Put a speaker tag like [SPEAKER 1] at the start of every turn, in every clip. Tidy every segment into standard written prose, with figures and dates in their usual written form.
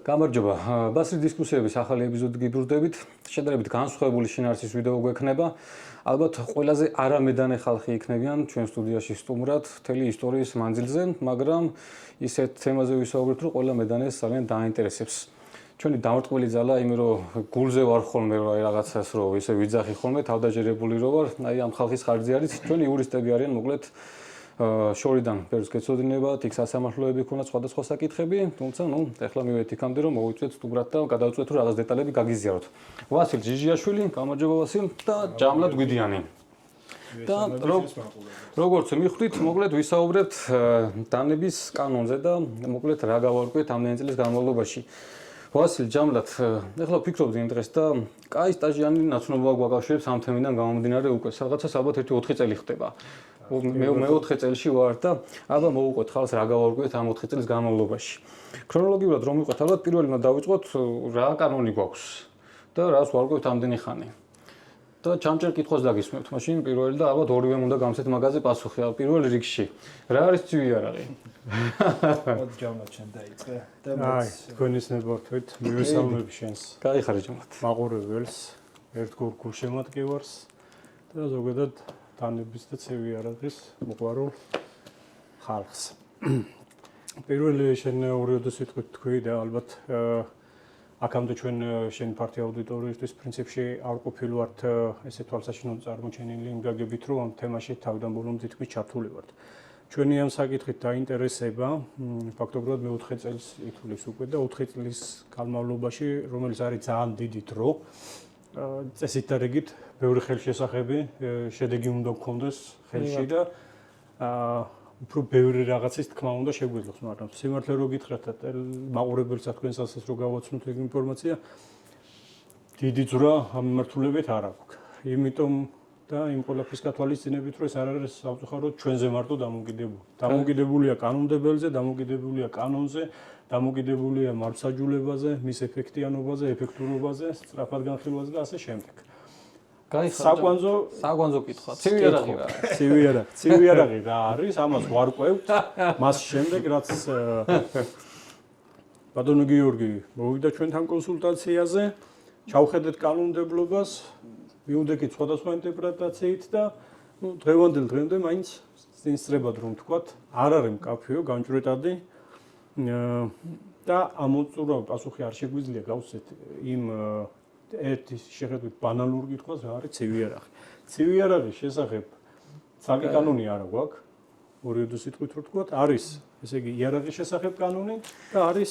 [SPEAKER 1] გამარჯობა. ბასრის დისკუსიების ახალი ეპიზოდი გიბრუნდებით. შედარებით განსხვავებული შინაარსის ვიდეო გვექნება. ალბათ ყველაზე არამედანე ხალხი იქნებიან ჩვენ სტუდიაში სტუმრად მთელი ისტორიის მანძილზე, მაგრამ ისეთ თემაზე ვისაუბრებთ, რომ ყველა მედანეს ძალიან დაინტერესებს. ჩვენი დამრტყმელი ძალა იმ რომ გულზე ვარ ხოლმე რომ რაღაცას რომ ისე ვიძახი ხოლმე თავდაჯერებული რო ვარ, აი ამ ხალხის ხარჯზე არის ჩვენი იურისტები არიან, მოკლედ შორიდან ბევრს გეცოდინებათ, იქ სასამართლოები ქონდა სხვადასხვა საკითხები, თუმცა ეხლა მივედით იქამდე რომ მოვიწვიეთ სტუმრად და გადავწყვეტ რომ რაღაც დეტალები გაგიზიაროთ. ვასილ ჯიჟიაშვილი, გამარჯობა ვასილ და ჯამლად გვიდიანი. და როგორც მიხვდით, მოკლედ ვისაუბრებთ დანების კანონზე და მოკლედ რა გავარკვიეთ ამდენი წლის განმავლობაში. ვასილ ჯამლად, ეხლა ვფიქრობდი იმ დღეს და კაი სტაჟიანი ნაცნობა გვაკავშირებს ამ თემიდან გამომდინარე უკვე. რაღაცას ალბათ 1-4 წელი ხდება. მე 4 წელში ვარ და აბა მოვუყვეთ ხალხს რა გავარკვიეთ ამ 4 წლის განმავლობაში. ქრონოლოგიურად რომ ვიყოთ, ალბათ პირველი უნდა დავიწყოთ რა კანონი გვაქვს და რას ვარკვევთ ამდენი ხანი. და ჩამჭერ კითხვას დაგისმევთ, მაშინ პირველი და ალბათ ორივემ უნდა გამცეთ მაგაზე პასუხი. პირველ რიგში რა არის ცივი იარაღი?
[SPEAKER 2] მოდი ჯამლად შენ დაიწყე და
[SPEAKER 3] თქვენის ნებართვით მივესალმები შენს.
[SPEAKER 1] გაიხარე ჯამლად.
[SPEAKER 3] მაყურებელს, ერთგულ გულშემატკივარს და ზოგადად დანების და ცივი იარაღის მოყვარულ ხალხს. პირველი შენ ორიოდო სიტყვით თქვი და ალბათ აქამდე ჩვენ შენი ფართი აუდიტორიისთვის პრინციპში არ ყოფილვართ ესე თვალსაჩინო წარმოჩენილი იმ გაგებით, რომ ამ თემაში თავიდან ბოლომდე თითქმის ჩართული ვართ. ჩვენი ამ საკითხით დაინტერესება ფაქტობრივად მე-4 წელს ითვლის უკვე და 4 წლის განმავლობაში, რომელიც არის ძალიან დიდი დრო, წესით და რიგით ბევრი ხელშესახები შედეგი უნდა გქონდეს ხელში და უფრო ბევრი რაღაცის თქმა უნდა შეგვიძლოს, მაგრამ სიმართლე რო გითხრათ და მაყურებელს თქვენსაც რო გავაცნოთ ეგ ინფორმაცია, დიდი ძვრა ამ მიმართულებით არ აქვს. იმიტომ და იმ ყველაფრის გათვალისწინებით, რომ ეს არ არის სამწუხაროდ ჩვენზე მარტო დამოკიდებული. დამოკიდებულია კანონმდებელზე, დამოკიდებულია კანონზე, დამოკიდებულია მართლმსაჯულებაზე, მის ეფექტიანობაზე, ეფექტურობაზე, სწრაფად განხილვაზე და ასე შემდეგ.
[SPEAKER 1] საკვანძო კითხვა. ცივი იარაღი რა?
[SPEAKER 3] ცივი იარაღი რა არის? ამას ვარკვევთ. მას შემდეგ რაც ბატონო გიორგი მოვიდა ჩვენთან კონსულტაციაზე, ჩავხედეთ კანონმდებლობას, მივდექით სხვადასხვა ინტერპრეტაციით და დღევანდელ დღემდე მაინც ინსტრებად რომ ვთქვათ, არ არის მკაფიო, გამჭვირვალე და ამოწურა პასუხი არ შეგვიძლია გავსეთ იმ ერთი შეხედვით ბანალურ კითხვას რა არის ცივი იარაღი. ცივი იარაღის შესახებ საკი კანონი არა გვაქვს. ორიოდო სიტყვით რო ვთქვათ, არის ესე იგი იარაღის შესახებ კანონი და არის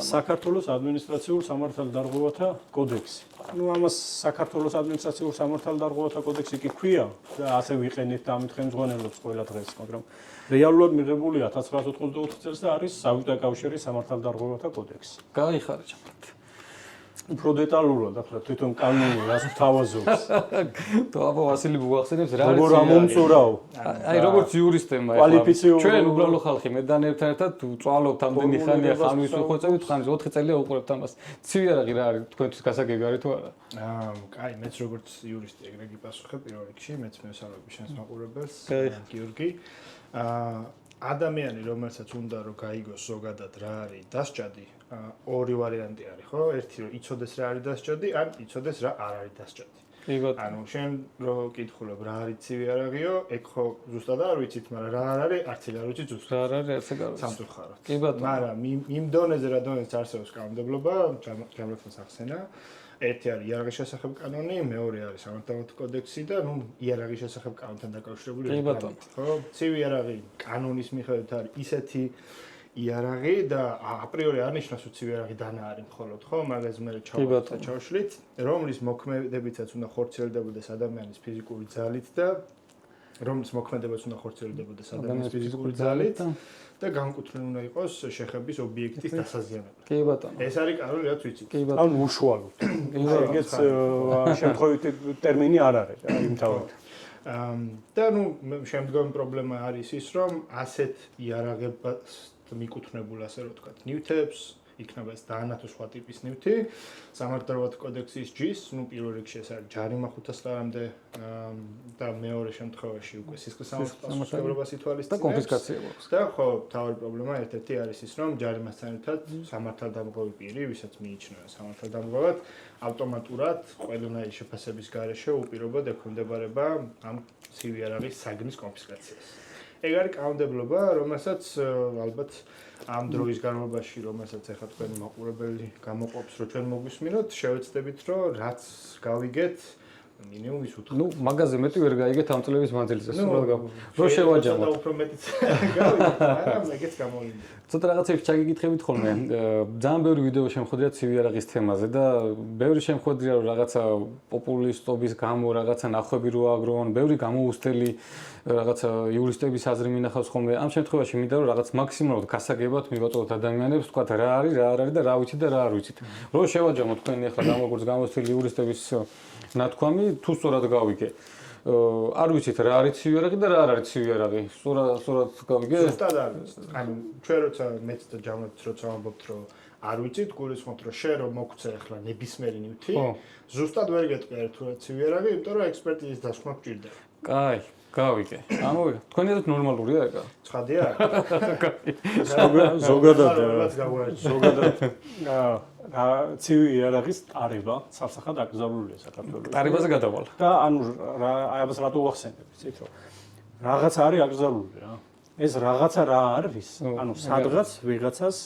[SPEAKER 3] საქართველოს ადმინისტრაციულ სამართალდარღვევათა კოდექსი. ამას საქართველოს ადმინისტრაციულ სამართალდარღვევათა კოდექსი კი ქვია და ასე ვიყენებთ და ამით ხელმძღვანელობს ყველა დღეს, მაგრამ რეალურად მიღებული 1994 წელს და არის საბჭოთა კავშირის სამართალდარღვევათა კოდექსი.
[SPEAKER 1] გაიხარე ჯამლად.
[SPEAKER 3] უფრო დეტალურად ახლა თვითონ კანონი რას თავაზობს.
[SPEAKER 1] თუ აბა ვასილი მოახსენებს რა არის?
[SPEAKER 3] როგორ ამომწურავ?
[SPEAKER 1] აი როგორც იურისტებმა
[SPEAKER 3] კვალიფიციური
[SPEAKER 1] ჩვენ უბრალო ხალხი მედანებთან ერთად ვწვალობთ ამდენი ხანია ხანვის უხოწებით ხანის 4 წელია უყურებთ ამას. ცივი იარაღი რა არის? თქვენთვის გასაგები არის თუ არა?
[SPEAKER 2] კაი, მეც როგორც იურისტი ეგრე გიპასუხებ პირველ რიგში, მეც მევსალმები შენს მაყურებელს, გიორგი. ადამიანი, რომელსაც უნდა რომ გაიგოს ზოგადად რა არის დასჭადი, ორი ვარიანტი არის, ხო? ერთი რომ იცოდეს რა არის დასჭადი, ან იცოდეს რა არ არის დასჭადი. ანუ შენ რო კითხულობ რა არის ცივი იარაღიო, ეგ ხო ზუსტად არ ვიცით, მაგრამ რა არ არის, არც არ ვიცით ზუსტად.
[SPEAKER 1] რა არ არის, არც არ არის.
[SPEAKER 2] სამწუხაროდ.
[SPEAKER 1] კი ბატონო.
[SPEAKER 2] მაგრამ იმ დონეზე რა დონეზე არსებობს კანონმდებლობა, ჯამრათს ახსენა. ერთი არის იარაღის შესახებ კანონი, მეორე არის სამართალდარღვევათა კოდექსი და იარაღის შესახებ კანონთან დაკავშირებული
[SPEAKER 1] რეგლამენტი.
[SPEAKER 2] ხო? ცივი იარაღი კანონის მიხედვით არის ისეთი იარაღი და აპრიორი არ ნიშნავს, რომ ცივი იარაღი დანა არის მხოლოდ, ხო? მაგას მე ჩავშლით, რომლის მოქმედებითაც უნდა ხორციელდებოდეს ადამიანის ფიზიკური ძალით და რომლის მოქმედებაც უნდა ხორციელდებოდეს ადამიანის ფიზიკური ძალით და განკუთვნილი უნდა იყოს შეხების ობიექტის დასაზიანება.
[SPEAKER 1] კი ბატონო.
[SPEAKER 2] ეს არის კანონი, რაც ვიცით.
[SPEAKER 1] კი ბატონო.
[SPEAKER 3] ან უშუალოდ. ეგეც შემთხვევით ტერმინი არ არის, იმთავად.
[SPEAKER 2] და შემდგომი პრობლემა არის ის, რომ ასეთ იარაღებს მიკუთვნებულ ასე რომ ვთქვათ, ნივთებს, იქნება ეს დაანა თუ სხვა ტიპის ნივთი. სამართლებრივად კოდექსის ჯის, პირველ რიგში ეს არის ჯარიმა 500 ლარამდე და მეორე შემთხვევაში უკვე სისხლის სამართლობას ითვალისწინებს
[SPEAKER 1] და კონფისკაცია გვაქვს.
[SPEAKER 2] და ხო, თავი პრობლემა ერთ-ერთი არის ის, რომ ჯარიმასთან ერთად სამართალდამღები პირი, ვისაც მიიჩნევა სამართალდამღებად, ავტომატურად ყველანაირი შეფასების გარეშე უპირობოდ ექვემდებარება ამ ცივი იარაღის საგნის კონფისკაციას. ეგ არის კანონმდებლობა, რომელსაც ალბათ ამ დროის განმავლობაში, რომელსაც ახლა თქვენი მაყურებელი გამოყოფს, რომ ჩვენ მოგვისმინოთ, შევეცდებით, რომ რაც გავიგეთ, მინიმუმ ის უთხრა.
[SPEAKER 1] ნუ მაგაზე მეტი ვერ გაიგეთ ამ წლების მანძილზე, სულად რო შევაჯამოთ.
[SPEAKER 2] და უფრო მეტიც გავიგეთ, მაგრამ ეგეც გამოვლინდა.
[SPEAKER 1] ცოტა რაღაცებს ჩაგიკითხებით ხოლმე. ძალიან ბევრი ვიდეო შემოხვედრია ცივი იარაღის თემაზე და ბევრი შემოხვედრია რომ რაღაცა პოპულისტობის გამო რაღაცა ნახვები რო აგრონ, ბევრი გამოუცდელი რაღაცა იურისტების აზრი მინახავს ხოლმე. ამ შემთხვევაში მინდა რომ რაღაც მაქსიმალურად გასაგებად მივაწოდოთ ადამიანებს, თქვათ რა არის, რა არ არის და რა ვიცით და რა არ ვიცით. რო შევაჯამოთ თქვენი ახლა გამოგორს გამოცდილი იურისტების ნათქვამი, თუ სწორად გავიგე. არ ვიცით რა არის ცივი იარაღი და რა არ არის ცივი იარაღი. სწორად გავიგე?
[SPEAKER 2] ზუსტად არის. ანუ ჩვენ როცა მეც და ჯამოთ როცა ვამბობთ რომ არ ვიცით, გულისხმობთ რომ შე რომ მოგცე ახლა ნებისმიერი ნივთი, ზუსტად ვერ გეტყვი თუ რა ცივი იარაღი, იმიტომ რომ ექსპერტიზის დასკვნა გჭირდება.
[SPEAKER 1] კაი, გავიგე. ამოვიგე. თქვენიათ ნორმალურია ეგა?
[SPEAKER 2] ცხადია?
[SPEAKER 3] ზოგადად
[SPEAKER 2] ზოგადად
[SPEAKER 3] ცივი იარაღის ტარება სასახად აკრძალულია საქართველოს.
[SPEAKER 1] ტარებაზე გადავალ.
[SPEAKER 3] და ანუ აი ამას რატო ვახსენებ, იცით რომ რაღაც არის აკრძალული რა. ეს რაღაცა რა არის? ანუ სადღაც ვიღაცას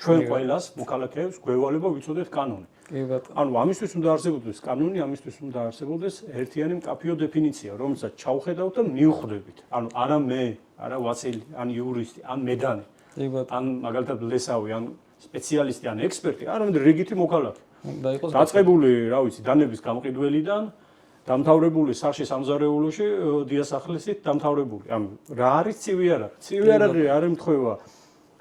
[SPEAKER 3] ჩვენ ყველას მოქალაქეებს გვევალება ვიცოდეთ კანონი.
[SPEAKER 1] კი ბატონო.
[SPEAKER 3] ანუ ამისთვის უნდა არსებობდეს კანონი, ამისთვის უნდა არსებობდეს ერთიანი მკაფიო დეფინიცია, რომელსაც ჩავხედავთ და მივხვდებით. ანუ არა მე, არა ვასილი, ან იურისტი, ან მედანი.
[SPEAKER 1] კი ბატონო.
[SPEAKER 3] ან მაგალითად ლესავი, ან სპეციალისტი, ან ექსპერტი, არამედ რიგითი მოქალაქე.
[SPEAKER 1] უნდა იყოს
[SPEAKER 3] დაწყებული, რა ვიცი, დანების გამყიდველიდან დამთავრებული სახში სამზარეულოში დიასახლისით დამთავრებული. ანუ რა არის ცივი იარაღი? ცივი იარაღი არ ემთხვევა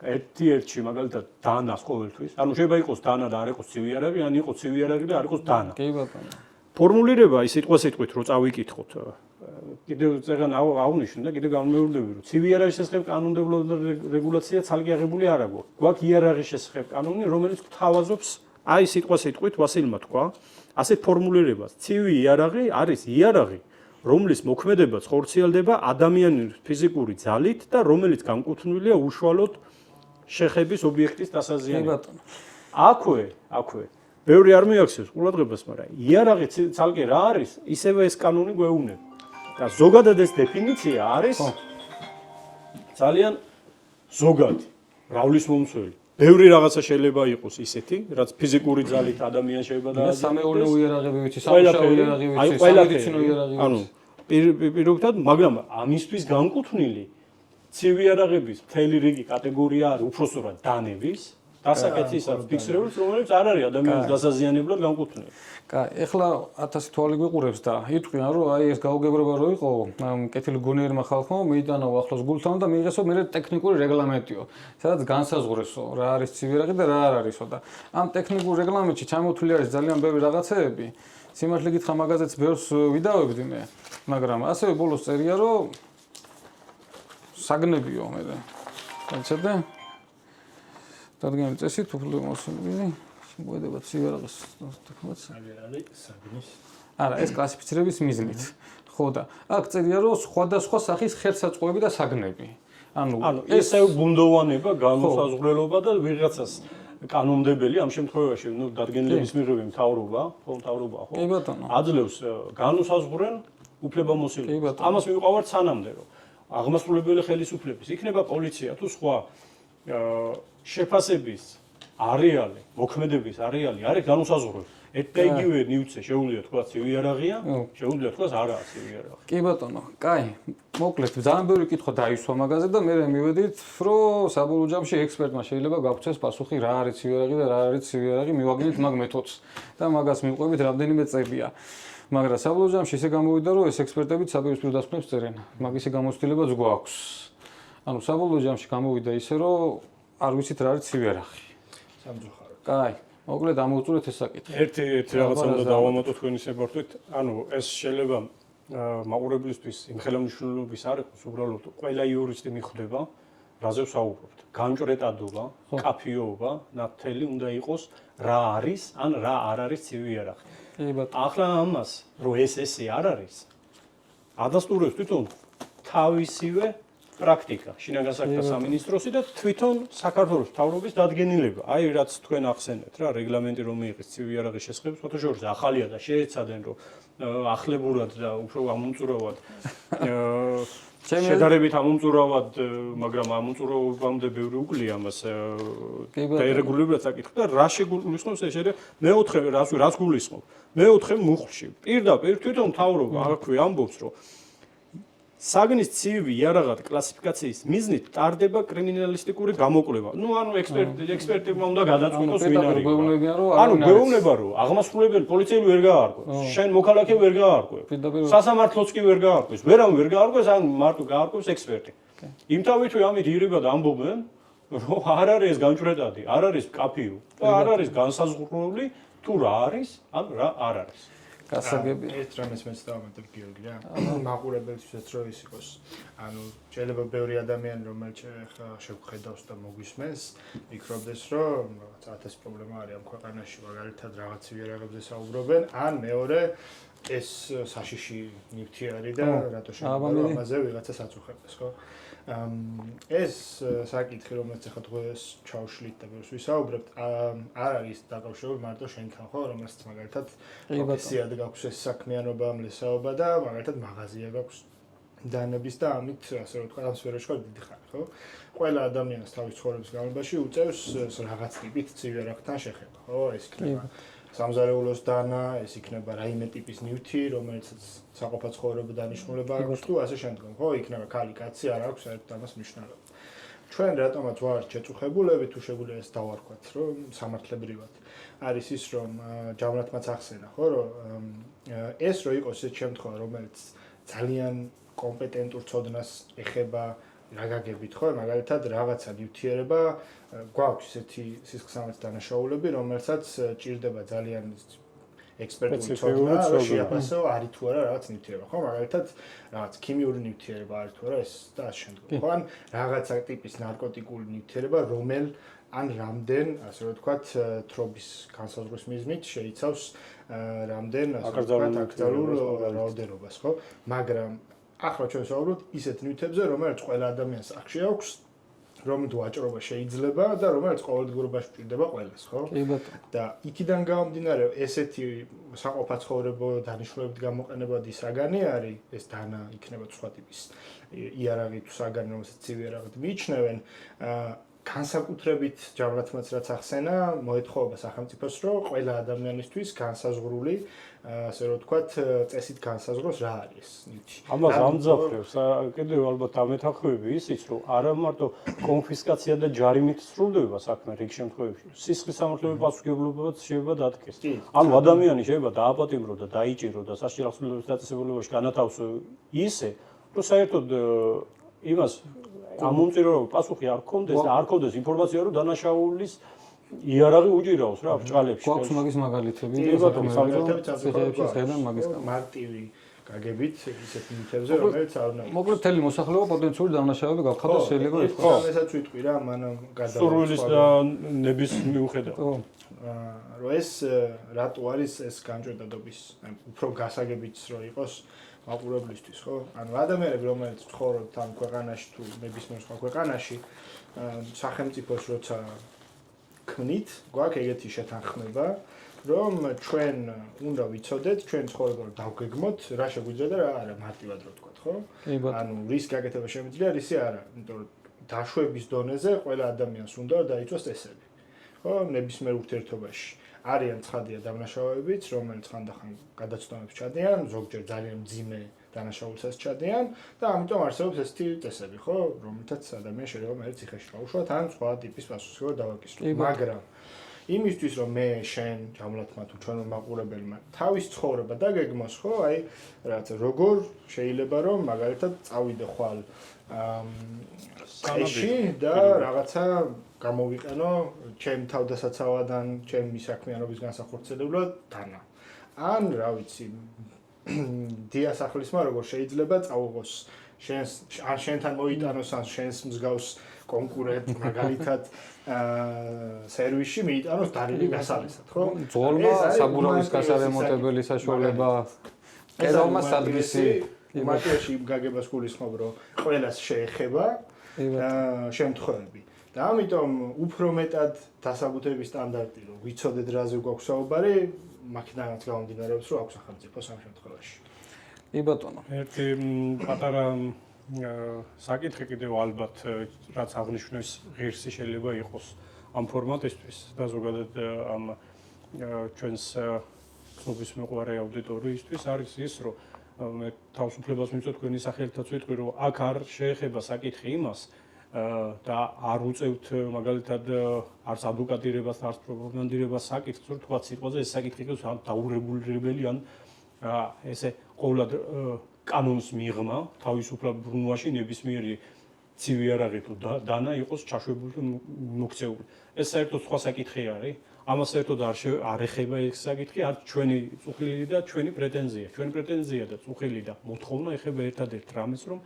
[SPEAKER 3] ერთ-ერთში მაგალითად დანას ყოველთვის. ანუ შეიძლება იყოს დანა და არ იყოს ცივი იარაღი, ან იყოს ცივი იარაღი და არ იყოს დანა.
[SPEAKER 1] კი ბატონო.
[SPEAKER 3] ფორმულირება ის სიტყვასიტყვით რო წავიკითხოთ. კიდევ წეგან აღვნიშნე და კიდევ განმეორდები რომ ცივი იარაღის შესახებ კანონმდებლობა და რეგულაცია ცალკე აღებული არ აქვს. გვაქვს იარაღის შესახებ კანონი, რომელიც გვთავაზობს აი სიტყვასიტყვით ვასილმა თქვა, ასეთ ფორმულირებას. ცივი იარაღი არის იარაღი, რომლის მოქმედებაც ხორციელდება ადამიანის ფიზიკური ძალით და რომელიც განკუთვნილია უშუალოდ შეხების ობიექტის დასაზიანებლად. აქვე ბევრი არ მიაქცევს ყურადღებას, მაგრამ იარაღი ცალკე რა არის, ისევე ეს კანონი გვეუბნება. და ზოგადად ეს დეფინიცია არის ძალიან ზოგადი, რავლის მომცველი. ბევრი რაღაცა შეიძლება იყოს ისეთი, რაც ფიზიკური ძალით ადამიანს შეიძლება
[SPEAKER 1] და სამეურნეო იარაღები ვიცი, სამუშაო იარაღი ვიცი, სამედიცინო იარაღი ვიცი.
[SPEAKER 3] ანუ პირობითად, მაგრამ ამისთვის განკუთვნილი ცივი იარაღების მთელი რიგი კატეგორია არის უпроსტորად დანების დასაკეთისას ფიქსირებულს, რომელიც არ არის ადამიანის დასაზიანებლად განკუთვნილი.
[SPEAKER 1] კაი, ეხლა 1000 თვალი გვიყურებს და იტყვიან, რომ აი ეს გაუგებრობა რო იყო კეთილი გონიერმა ხალხმა, მიიტანო ახლოს გულთან და მიიღესო მე ტექნიკური რეგლამენტიო, სადაც განსაზღვრესო რა არის ცივი იარაღი და რა არ არისო და ამ ტექნიკურ რეგლამენტში ჩამოთვლილი არის ძალიან ბევრი რაღაცეები. სიმართლე გითხრა, მაგაზეც ბევრს ვიდავებდი მე, მაგრამ ასევე ბოლოს წერია, რომ საგნებიო მე და გაიცადე? დადგენილი წესით უფლება მოსული მოედება ცივი იარაღის თქმაც. არა, ეს კლასიფიცირების მიზნით. ხო და აქ წერია, რომ სხვადასხვა სახის ხელსაწყოები და საგნები. ანუ
[SPEAKER 3] ესე ბუნდოვანება, განმსაზღვრელობა და ვიღაცას კანონმდებელი ამ შემთხვევაში, ნუ დადგენილების მიღები მთავრობა, ხო?
[SPEAKER 1] კი ბატონო.
[SPEAKER 3] აძლევს განუსაზღვრელ უფლებამოსილებას. ამას მივყავართ სანამდე, რომ აღმასრულებელი ხელისუფლების იქნება პოლიცია თუ სხვა შეფასების არეალი, მოქმედების არეალი არის განუსაზღვრელი. ერთ და იგივე ნივთზე შეუძლია თქვა ცივი იარაღია, შეუძლია თქვა არაა ცივი იარაღი.
[SPEAKER 1] კი ბატონო, კაი, მოკლედ ძალიან ბევრი კითხვა დაისვა მაგაზე და მე მივედით, რომ საბოლოო ჯამში ექსპერტმა შეიძლება გაგვცეს პასუხი რა არის ცივი იარაღი და რა არის ცივი იარაღი, მივაგინეთ მაგ მეთოდს და მაგას მივყვებით რამდენიმე წებია. მაგრამ საბოლოო ჯამში ისე გამოვიდა, რომ ეს ექსპერტები საპირისპირო დასკვნებს წერენ. მაგის გამოცდილებაც გვაქვს. ანუ საბოლოო ჯამში გამოვიდა ისე, რომ არ ვიცით რა არის ცივი იარაღი.
[SPEAKER 2] სამწუხაროდ.
[SPEAKER 1] კაი, მოკლედ ამოვწურეთ ეს საკითხი.
[SPEAKER 3] ერთი რაღაცა უნდა დავამატოთ თქვენი სებართვით. ანუ ეს შეიძლება მაყურებლისთვის იმ ხელოვნების არ იყოს, უბრალოდ ყველა იურისტი მიხვდება რაზე ვსაუბრობთ? განჭრეტადობა, კაფიოობა, ნათელი უნდა იყოს რა არის, ან რა არ არის ცივი იარაღი.
[SPEAKER 1] კი ბატონო.
[SPEAKER 3] ახლა ამას, რომ ესე არ არის, ადასტურებს თვითონ თავისივე პრაქტიკა, შინაგან საქმეთა სამინისტროსი და თვითონ საქართველოს მთავრობის დადგენილება. აი რაც თქვენ ახსენეთ რა, რეგლამენტი რომ მიიღეს ცივი იარაღის შესახებ, ფოტოშორზე ახალია და შეეცადენ რომ ახლებურად და უფრო ამომწურავად შედარებით ამომწურავად, მაგრამ ამომწურავებამდე ბევრი უკლია ამას დაერეგულირებულად საკითხი და რა შეგულისხმობს ეს შეიძლება მეოთხე რაც გულისხმობ. მეოთხე მუხლში პირდაპირ თვითონ მთავრობა აქვე ამბობს რომ საგნის ცივი იარაღად კლასიფიკაციის მიზნით ტარდება კრიმინალისტიკური გამოკვლევა. ნუ ანუ ექსპერტებმა უნდა გადაწყვიტოს ვინ არის. ანუ გვეუბნება რომ აღმასრულებელი პოლიციელი ვერ გაარკვევს. შენ მოქალაქე ვერ გაარკვევს. სასამართლოც კი ვერ გაარკვევს. ვერავინ ვერ გაარკვევს, ან მარტო გაარკვევს ექსპერტი. იმთავითვე ამით ირიბად ამბობენ, რომ არ არის ეს განჭრეტადი, არ არის კაფიო და არ არის განსაზღვრული თუ რა არის, ან რა არ არის.
[SPEAKER 1] გასაგები.
[SPEAKER 2] ეს რამეს მეც დავამატებ გიორგი რა. მაყურებელთვისაც რო ის იყოს. ანუ შეიძლება ბევრი ადამიანი რომელიც ხა შეგხედავს და მოგვისმენს, იქრობდეს რომ რაღაც 1000 პრობლემა არის ამ ქვეყანაში, მაგალითად რაღაც ვიერაღებზე საუბრობენ, ან მეორე ეს საშიში ნივთი არის და რატო შეიძლება ამაზე ვიღაცა საწუხებდეს, ხო? ეს საკითხი რომელიც ახლა დღეს ჩავშლით და ბევრს ვისაუბრებთ, არ არის დაკავშირებული მარტო შენთან, ხო, რომელსაც მაგალითად ოფისიად გაქვს ეს საქმიანობა, მლესაობა და მაგალითად მაღაზია გაქვს დანების და ამით ასე რომ ვთქვა, ამ სფეროში ხარ დიდი ხანი, ხო? ყველა ადამიანს თავის ცხოვრების განმავლობაში უწევს რაღაც ტიპით ცივი იარაღთან შეხება, ხო? ეს იქნება სამზარეულოს დანა, ეს იქნება რაიმე ტიპის ნივთი, რომელიცაც საყოფაცხოვრებო დანიშნულება აქვს თუ ასე შემდგომ, ხო? იქნება ქალი კაცი, არ აქვს საერთოდ ამას მნიშვნელობა. ჩვენ რატომაც ვართ შეწუხებულები, თუ შეგვიძლია ეს დავარქვათ, რომ სამართლებრივად არის ის, რომ ჯამრათმაც ახსენა, ხო, რომ ეს რო იყოს ეს შემთხვევა, რომელიც ძალიან კომპეტენტურ ცოდნას ეხება რა გაგებით, ხო, მაგალითად რაღაცა ნივთიერება გვაქვს ესეთი სისხლსამართლე დანაშაულები, რომელსაც ჭირდება ძალიან ექსპერტული ცოდნა, რომ შეაფასო არის თუ არა რაღაც ნივთიერება, ხო, მაგალითად რაღაც ქიმიური ნივთიერება არის თუ არა ეს და ასე შემდგომ, ხო, ან რაღაცა ტიპის ნარკოტიკული ნივთიერება, ან რამდენ, ასე რომ ვთქვათ, თრობის განსაზღვრის მიზნით შეიცავს რამდენ, ასე რომ ვთქვათ, აკრძალულ რაოდენობას, ხო, მაგრამ ახლა ჩვენ ვსაუბრობთ ისეთ ნივთებზე, რომელიც ყველა ადამიანს აქში აქვს, რომელიც ვაჭრობა შეიძლება და რომელიც ყოველდღიურობაში ჭირდება ყველას, ხო?
[SPEAKER 1] კი ბატონო.
[SPEAKER 2] და იქიდან გამომდინარე, ესეთი საყოფაცხოვრებო დანიშნულებით გამოყენებადი საგანი არის, ეს დანა იქნება სხვა ტიპის იარაღი თუ საგანი, რომელსაც ცივი იარაღად მიიჩნევენ, განსაკუთრებით ჯამრათმაც რაც ახსენა, მოეთხოვება სახელმწიფოს, რომ ყველა ადამიანისთვის განსაზღვრული, ასე რომ ვთქვათ, წესით განსაზღვროს რა არის ნივთი.
[SPEAKER 3] ამას ამძაფრებს, კიდევ ალბათ ამეთანხმები ისიც, რომ არა მარტო კონფისკაცია და ჯარიმით სრულდება საქმე რიგ შემთხვევებში. სისხლის სამართლებრივი პასუხისმგებლობაც შეიძლება დადგეს. ანუ ადამიანი შეიძლება დააპატიმრო და დაიჭირო და სასჯელს დაწესებულებაში განათავსო ისე, რომ საერთოდ იმას ამომწირო პასუხი არ ქონდეს და არ ქონდეს ინფორმაცია რომ დანაშაულის იარაღი უჭირავს რა ბჭყალებში.
[SPEAKER 1] გვაქვს მაგის მაგალითები.
[SPEAKER 2] მარტივი გაგებით ისეთ ნივთებზე, რომელიც არ უნდა.
[SPEAKER 1] მოკლედ მთელი მოსახლეობა პოტენციური დანაშაულები გახადოს შეიძლება
[SPEAKER 2] ეს ხო, ესაც ვიტყვი რა, მანამ გადავიდეთ.
[SPEAKER 3] სურვილის და ნების მიუხედავად.
[SPEAKER 1] ხო.
[SPEAKER 2] რომ ეს რატო არის ეს განჭრეტადობის, უფრო გასაგებიც რო იყოს მაყურებლისთვის, ხო? ანუ ადამიანები, რომელიც ცხოვრობთ ამ ქვეყანაში თუ ნებისმიერ სხვა ქვეყანაში, სახელმწიფოს როცა ქმნით, გვაქვს ეგეთი შეთანხმება, რომ ჩვენ უნდა ვიცოდეთ, ჩვენ ცხოვრება რომ დავგეგმოთ, რა შეგვიძლია და რა არა, მარტივად რო ვთქვათ, ხო? ანუ რის გაკეთება შემიძლია, რისი არა, იმიტომ რომ დაშვების დონეზე ყველა ადამიანს უნდა დაიცვას წესები. ხო, ნებისმიერ ურთიერთობაში. არიან ცხადია დამნაშავეებიც, რომელიც ხანდახან გადაცდომებს ჩადიან, ზოგჯერ ძალიან მძიმე დანაშაულსაც ჩადიან და ამიტომ არსებობს ესეთი წესები, ხო, რომელთაც ადამიანს შეიძლება მე ციხეში გაუშვათ ან სხვა ტიპის პასუხისმგებლობა დავაკისროთ. მაგრამ იმისთვის რომ მე შენ ჯამრათმა თუ ჩვენმა მაყურებელმა თავის ცხოვრება დაგეგმოს, ხო, აი რაღაც როგორ შეიძლება რომ მაგალითად წავიდე ხვალ ეში და რაღაცა გამოვიყენო ჩემ თავდასაცავად, ჩემი საქმიანობის განსახორციელებლად დანა. ან რა ვიცი, დიასახლისმა როგორ შეიძლება წაუღოს ან შენთან მოიტანოს ან შენს მსგავს კონკურენტ მაგალითად სერვისში მიიტანოს დარილი გასალისად, ხო?
[SPEAKER 1] ძღოლმა საბურავის გასარემონტებელი საშუალება ეროვნულ სადგისი
[SPEAKER 2] მარტიაში გაგებას გულისხმობ, რომ ყველას შეეხება შემთხვევები. და ამიტომ უფრო მეტად დასაბუთების სტანდარტი, რომ ვიცოდეთ რაზე გვაქვს საუბარი, მაქედანაც გამომდინარეობს, რომ აქვს სახელმწიფო სამ შემთხვევაში.
[SPEAKER 1] კი ბატონო.
[SPEAKER 3] ერთი პატარა საკითხი კიდევ ალბათ რაც აღნიშნვის ღირსი შეიძლება იყოს ამ ფორმატისთვის და ზოგადად ამ ჩვენს ცნობის მეყვარე აუდიტორიისთვის არის ის, რომ მე თავისუფლებას მივწევ თქვენი სახელითაც ვიტყვი, რომ აქ არ შეეხება საკითხი იმას და არ უწევთ მაგალითად არც ადვოკატირებას, არც პროპაგანდირებას საკითხს, რომ თქვა სიტყვაზე ეს საკითხი იყოს ან დაურეგულირებელი ან ესე ყოველად კანონს მიღმა თავისუფლად ბრუნვაში ნებისმიერი ცივი იარაღი თუ დანა იყოს ჩაშვებული და მოქცეული. ეს საერთოდ სხვა საკითხი არის. ამას საერთოდ არ ეხება ეს საკითხი, არც ჩვენი წუხილი და ჩვენი პრეტენზია. ჩვენი პრეტენზია და წუხილი და მოთხოვნა ეხება ერთადერთ რამეს, რომ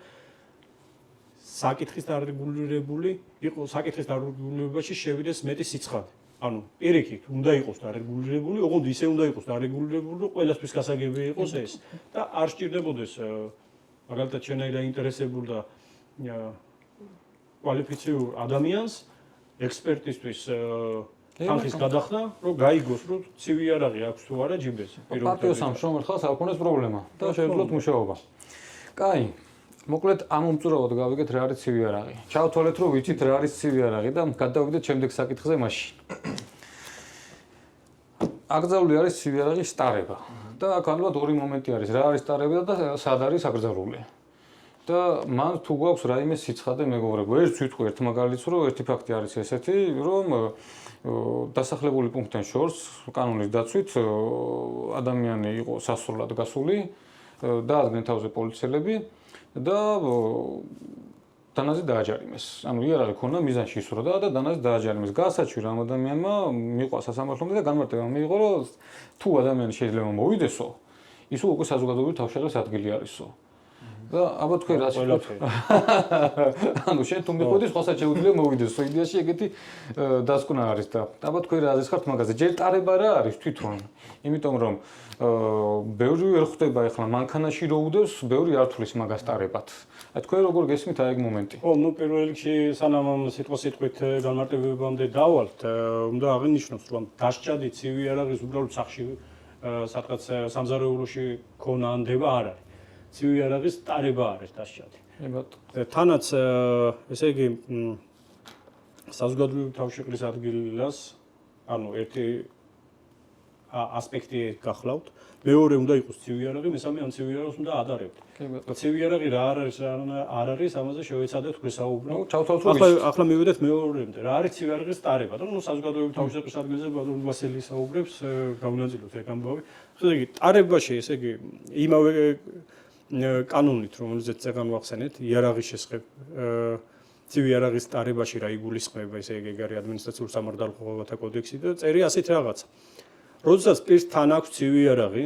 [SPEAKER 3] საკითხის დარეგულირებული იყო, საკითხის დარეგულირებაში შევიდეს მეტი სიცხადე. ანუ პირიქით უნდა იყოს დარეგულირებული, ოღონდ ისე უნდა იყოს დარეგულირებული, რომ ყველასთვის გასაგები იყოს ეს და არ სჭირდებოდეს მაგალითად შენაირად ინტერესებულ და კვალიფიციურ ადამიანს ექსპერტისთვის თანხის გადახდა, რომ გაიგოს, რომ ცივი იარაღი აქვს თუ არა ჯიბეზე.
[SPEAKER 1] პარტიო სამშრომლო ხალხს არ ქონდეს პრობლემა და შეძლოთ მუშაობა. კაი. მოკლედ ამ უმწურავად გავიგეთ რა არის ცივი იარაღი. ჩავთვალეთ რომ ვიცით რა არის ცივი იარაღი და გადავიდეთ შემდეგ საკითხზე მაშინ. აკრძალული არის ცივი იარაღის სტარება და აქ ალბათ ორი მომენტი არის. რა არის სტარება და სად არის აკრძალული. და მან თუ გვაქვს რაიმე სიცხადე მეგობრებო, ერთ ვიტყვი ერთ მაგალითს, რომ ერთი ფაქტი არის ესეთი, რომ დასახლებული პუნქტთან შორს კანონის დაცვით ადამიანი იყო სასრულად გასული და ადგენენ თავზე პოლიციელები და დანაზე დააჯარიმეს. ანუ იარაღი ქონდა მიზანში ისროდა და დანაზე დააჯარიმეს. გასაჩვი რამ ადამიანმა მიყვა სასამართლომდე და განმარტება მიიღო, რომ თუ ადამიანი შეიძლება მოვიდესო, ის უკვე საზოგადოებრივი თავშეღების ადგილი არისო. და აბა თქვენ რა შეგვიძლია? ანუ შენ თუ მიყვედი, სხვასაც შეუძლია მოვიდესო. იდეაში ეგეთი დასკვნა არის და აბა თქვენ რა აზრის ხართ მაგაზე? ჯერ ტარება რა არის თვითონ? იმიტომ რომ ბევრი ვერ ხვდება ახლა მანქანაში რო უდევს, ბევრი არ თulis მაგას ტარებად. აი თქვენ როგორ გესმით აი ეგ მომენტი?
[SPEAKER 3] ო, ნუ პირველ რიგში სანამ ამ სიტყვით განმარტებებამდე დავალთ, უნდა აღინიშნოს, რომ დასჭადი ცივი იარაღის უბრალოდ სახში სადღაც სამზარეულოში ქონა ანდება არ არის. ცივი იარაღის ტარება არის დასჭადი. თანაც ესე იგი საზოგადოებრივი თავშეყრის ადგილას ანუ ერთი ასპექტი გახლავთ. მეორე უნდა იყოს ცივი იარაღი, მესამე ამ ცივი იარაღს უნდა ადარებთ. ცივი იარაღი რა არის, არ არის, ამაზე შევეცადეთ გვესაუბრო. ახლა მივიდეთ მეორემდე. რა არის ცივი იარაღის ტარება? და ნუ საზოგადოებრივი თავშეყრის ადგილზე ბატონ ვასილი საუბრებს, გავნაძილოთ ეგ ამბავი. ესე იგი ტარებაში, ესე იგი იმავე კანონით, რომელზეც წეგან ვახსენეთ, იარაღის შესახებ ცივი იარაღის ტარებაში რა იგულისხმება, ესე იგი ეგ არის ადმინისტრაციულ სამართალ ყოფილთა კოდექსი და წერი ასეთ რაღაცა. როდესაც პირს თან აქვს ცივი იარაღი,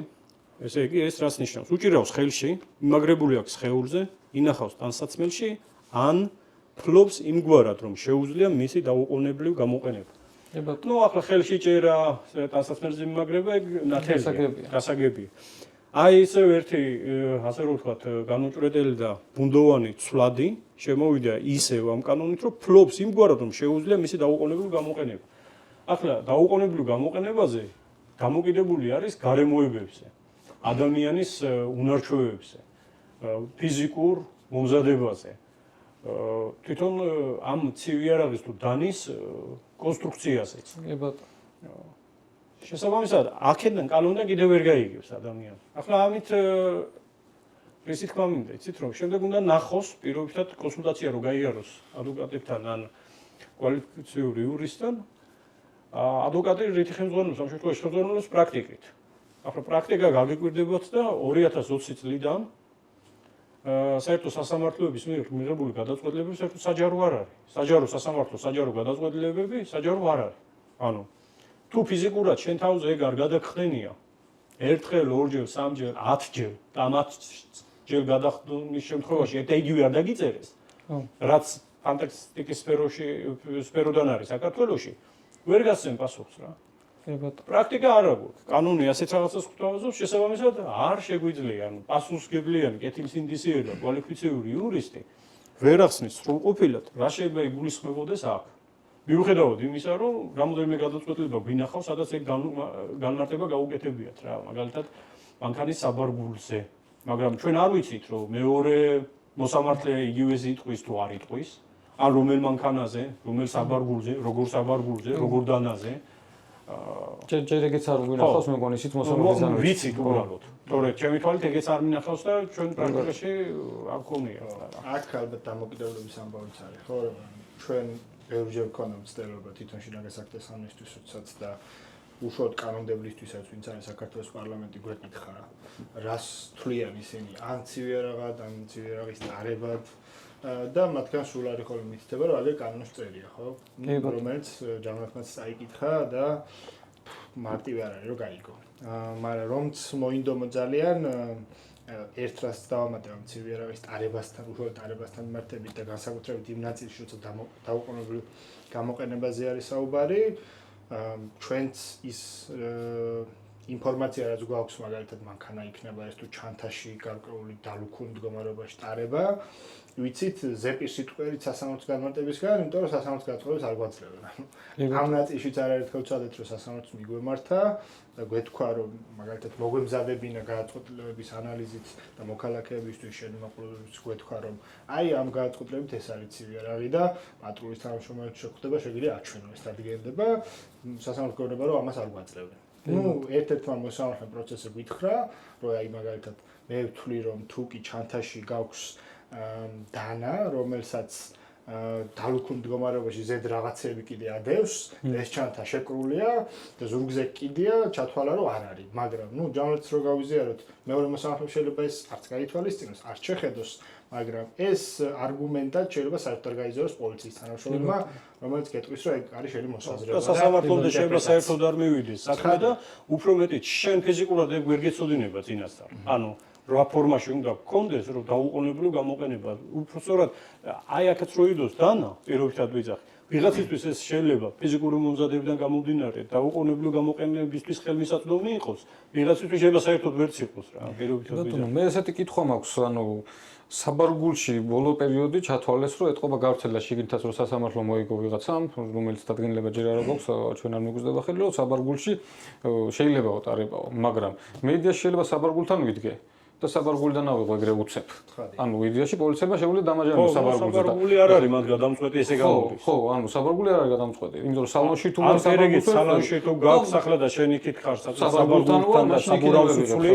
[SPEAKER 3] ესე იგი ეს რას ნიშნავს? უჭირავს ხელში, იმაგრებული აქვს სხეულზე, ინახავს ტანსაცმელში, ან ფლობს იმგვარად, რომ შეუძლია მისი დაუყოვნებლივ გამოყენება. ნუ ახლა ხელში ჭერა, ტანსაცმელზე იმაგრება, ეგ ნათელია, გასაგებია. აი ისევ ერთი, ასე რომ ვთქვათ, განუჭრედელი და ბუნდოვანი ცვლადი შემოვიდა ისევ ამ კანონით, რომ ფლობს იმგვარად, რომ შეუძლია მისი დაუყოვნებლივ გამოყენება. ახლა დაუყოვნებლივ გამოყენებაზე დამოკიდებული არის გარემოებებზე, ადამიანის უნარჩვევებზე, ფიზიკურ მომზადებაზე. თვითონ ამ ცივი იარაღის თუ დანის კონსტრუქციაზეც. შესაბამისად, აქედან კანონიდან კიდევ ვერ გაიგებს ადამიანი. ახლა ამით რისი თქმა მინდა, იცით რომ შემდეგ უნდა ნახოს პირობითად კონსულტაცია რო გაიაროს ადვოკატებთან ან კვალიფიციური იურისტთან. ადვოკატი რითი ხელმძღვანელობს ამ შემთხვევაში ხელმძღვანელობს პრაქტიკით. ახლა პრაქტიკა გაგიკვირდებათ და 2020 წლიდან საერთო სასამართლოების მიერ მიღებული გადაწყვეტილებები საერთოდ საჯარო არ არის. საჯარო სასამართლო საჯარო გადაწყვეტილებები საჯარო არ არის. ანუ თუ ფიზიკურად შენ თავზე ეგ არ გადაგხდენია, ერთხელ, ორჯერ, სამჯერ, 10ჯერ და ჯერ გადახდომის შემთხვევაში ერთ იგივე არ დაგიწერეს. რაც ფანტასტიკის სფეროდან არის საქართველოში, ვერ გასცემ პასუხს რა. პრაქტიკა არ აქვს. კანონი ასეთ რაღაცას გვთავაზობს, შესაბამისად არ შეგვიძლია, ანუ პასუხისგებლიანი, კეთილსინდისიერი და კვალიფიციური იურისტი ვერ ახსნის სრულყოფილად, რა შეიძლება იგულისხმებოდეს აქ. მიუხედავად იმისა, რომ რამოდენიმე გადაწყვეტილება გვინახავს, სადაც ეგ განმარტება გაუკეთებიათ რა, მაგალითად მანქანის საბარგულზე. მაგრამ ჩვენ არ ვიცით, რომ მეორე მოსამართლე იგივე იტყვის თუ არ იტყვის, ან რომელ მანქანაზე, რომელ საბარგულზე, როგორ საბარგულზე, როგორ დანაზე.
[SPEAKER 1] ჯერ ეგეც არ გვინახავს, მე მგონი ისიც მოსამართლეზე
[SPEAKER 3] ვიცით უბრალოდ. თორე ჩემი თვალით ეგეც არ მინახავს და ჩვენ პრაქტიკაში არ გქონია.
[SPEAKER 2] აქ ალბათ დამოკიდებულების ამბავიც არის, ხო? ჩვენ ბევრჯერ გქონდა მცდელობა თვითონ შინაგან საქმეთა სამინისტროსაც და უშუალოდ კანონმდებლისთვისაც, ვინც არის საქართველოს პარლამენტი, გვეკითხა, რას თვლიან ისინი, ან ცივიერაღად, ან ცივიერაღის დარებად და მათგან სულ არის ხოლმე მითითება, რომ აგერ კანონში წერია, ხო? რომელიც ჯამალხმაც წაიკითხა და მარტივი არ არის, რომ გაიგო. მაგრამ რომც მოინდომო ძალიან ერთ რას დავამატებ ამ ცივიერაღის დარებასთან, უშუალოდ დარებასთან მიმართებით და განსაკუთრებით იმ ნაწილში, როცა დაუყოვნებლივ გამოყენებაზე არის საუბარი, ჩვენც ის ინფორმაცია რაც გვაქვს მაგალითად მანქანა იქნება ეს თუ ჩანთაში გარკვეული დალუქული მდგომარეობაში ტარება ვიცით ზეპის სიტყვერით სასამართლოს განმარტებისგან იმიტომ რომ სასამართლოს განმარტებას არ გვაძლევენ ამ ნაწილშიც არაერთხელ ვცადეთ რომ სასამართლოს მიგვემართა და გვეთქვა რომ მაგალითად მოგვემზადებინა გადაწყვეტილებების ანალიზით და მოქალაქეებისთვის შემოყოლებით გვეთქვა რომ აი ამ გადაწყვეტილებით ეს არის ცივიერაღი და პატრულის თანამშრომლობით შეხვდება შეგვიძლია აჩვენო ეს დადგენილება სასამართლო გეუბნება რომ ამას არ გვაძლევენ ну ერთ-ერთმა მოსამართლე პროცესზე გითხრა რომ აი მაგალითად მე ვთვლი რომ თუ კი ჩანთაში გაქვს დანა რომელსაც დალუქულ მდგომარეობაში ზედ რაღაცები კიდე ადევს ეს ჩანთა შეკრულია და ზურგზე კიდია ჩათვალა რომ არ არის მაგრამ ну ჯამრაც რო გავიზიაროთ მეორე მოსამართლემ შეიძლება ეს არც გაითვალისწინოს არც შეხედოს მაგრამ ეს არგუმენტად შეიძლება საერთოდ არ გაიზიაროს პოლიციის თანამშრომელმა რომელიც გეტყვის რომ ეგ არის შენი მოსაზრება და
[SPEAKER 3] სასამართლომდე შეიძლება საერთოდ არ მივიდეს საქმე და უფრო მეტიც შენ ფიზიკურად ეგ ვერ გეცოდინება წინასწარ ანუ რა ფორმაში უნდა გქონდეს რომ დაუყოვნებლივ გამოყენება უბრალოდ აი აქაც რო იდოს დანა პირობითად ვიძახი ვიღაცისთვის ეს შეიძლება ფიზიკური მომზადებიდან გამომდინარე დაუყოვნებლივ გამოყენებისთვის ხელმისაწვდომი იყოს ვიღაცისთვის შეიძლება საერთოდ ვერც იყოს რა პირობითად ვიძახი
[SPEAKER 1] მე ესეთი კითხვა მაქვს ანუ საბარგულში ბოლო პერიოდი ჩათვალეს რომ ეთყობა გავრცელდა შიგნითაც რომ სასამართლო მოიგო ვიღაცამ რომელიც დადგენილება ჯერ არ აქვს ჩვენ არ მიგვიზდება ხელი რომ საბარგულში შეიძლება უტარებაო მაგრამ მედიაში შეიძლება საბარგულთან ვიდგე და საბარგულიდან ავიღო ეგრე უცებ. ანუ ვიდეოში პოლიციებმა შეგვიძლია დამაჯერებლო საბარგულზე.
[SPEAKER 3] საბარგული არ არის მაგ გადამწყვეტი ესე გამოდის.
[SPEAKER 1] ხო, ანუ საბარგული არ არის გადამწყვეტი. იმიტომ რომ სალონში თუ
[SPEAKER 3] არ საბარგულს სალონში თუ გააქვს და შენ იქით ხარ საბარგულთან და საბურავსული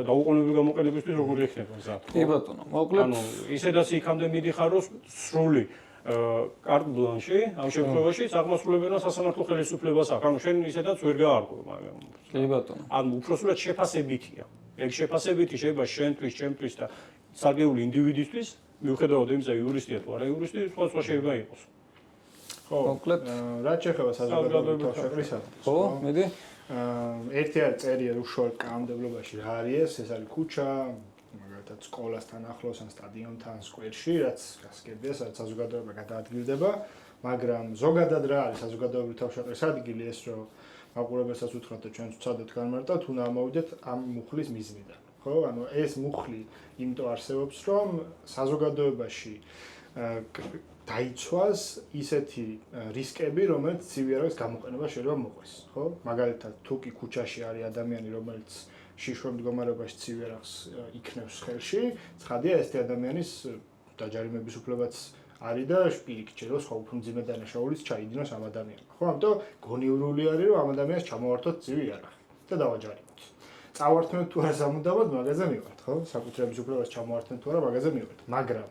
[SPEAKER 3] დაუყოვნებლივ გამოყენებისთვის როგორ იქნება გზა.
[SPEAKER 1] კი ბატონო, მოკლედ
[SPEAKER 3] ანუ ისედაც იქამდე მიდიხარ რომ სრული კარტ ბლანში ამ შემთხვევაში აღმასრულებელმა სასამართლო ხელისუფლებას აქვს. ანუ შენ ისედაც ვერ გაარკვევ მაგრამ.
[SPEAKER 1] კი ბატონო.
[SPEAKER 3] ანუ უпроსტად შეფასებითია. ეგ შეფასებითი შეიძლება შენთვის, ჩემთვის და სარგეული ინდივიდისთვის, მიუხედავად იმისა, იურისტია თუ არა იურისტი, სხვა შეიძლება იყოს.
[SPEAKER 2] ხო, მოკლედ, რაც შეეხება საზოგადოებრივ თავშეყრისას.
[SPEAKER 1] ხო, მედი.
[SPEAKER 2] ერთი არის წერია უშუალოდ კანონმდებლობაში რა არის ეს არის ქუჩა, მაგალითად სკოლასთან ახლოს ან სტადიონთან, სკვერში, რაც გასაგებია, სადაც საზოგადოება გადაადგილდება, მაგრამ ზოგადად რა არის საზოგადოებრივ თავშეყრის ადგილი ეს რომ მაყურებელსაც უთხრათ და ჩვენც ვცადეთ განმარტავთ, უნდა ამოვიდეთ ამ მუხლის მიზნიდან. ხო, ანუ ეს მუხლი იმიტომ არსებობს, რომ საზოგადოებაში დაიცვას ისეთი რისკები, რომელიც ცივიერაღის გამოყენება შეიძლება მოყვეს, ხო? მაგალითად, თუ კი ქუჩაში არის ადამიანი, რომელიც შიშველ მდგომარეობაში ცივიერაღს იქნევს ხელში, ცხადია ეს ადამიანის დაჯარიმების უფლებაც არის და პირიქით შეიძლება სხვა უფრო მძიმე დანაშაულიც ჩაიდინოს ამ ადამიანმა. ხო, ამიტომ გონივრული არის რომ ამ ადამიანს ჩამოვართოთ ცივიერაღი და დავაჯარიმოთ. წავართმევთ თუ არა სამუდამოდ მაგაზე მივართ, ხო? საკუთრების უფლებას ჩამოვართმევთ თუ არა მაგაზე მივართ. მაგრამ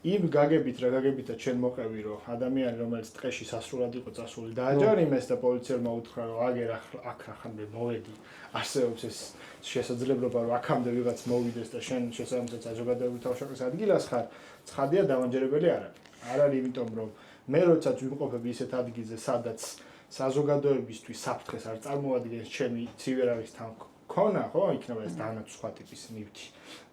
[SPEAKER 2] იმ გაგებით რა გაგებითაც შენ მოყევი რომ ადამიანი რომელიც ტყეში სასრულად იყო წასული დააჯარიმეს და პოლიციელმა უთხრა რომ აგერ აქ ახამდე მოვედი არსებობს ეს შესაძლებლობა რომ აქამდე ვიღაც მოვიდეს და შენ შესაბამისად საზოგადოებრივ თავშეყრის ადგილას ხარ ცხადია დამანჯერებელი არ არის. არ არის იმიტომ რომ მე როდესაც ვიმყოფები ისეთ ადგილზე სადაც საზოგადოებისთვის საფრთხეს არ წარმოადგენს ჩემი ცივიერაღის თან ქონა, ხო, იქნება ეს დანაც სხვა ტიპის ნივთი,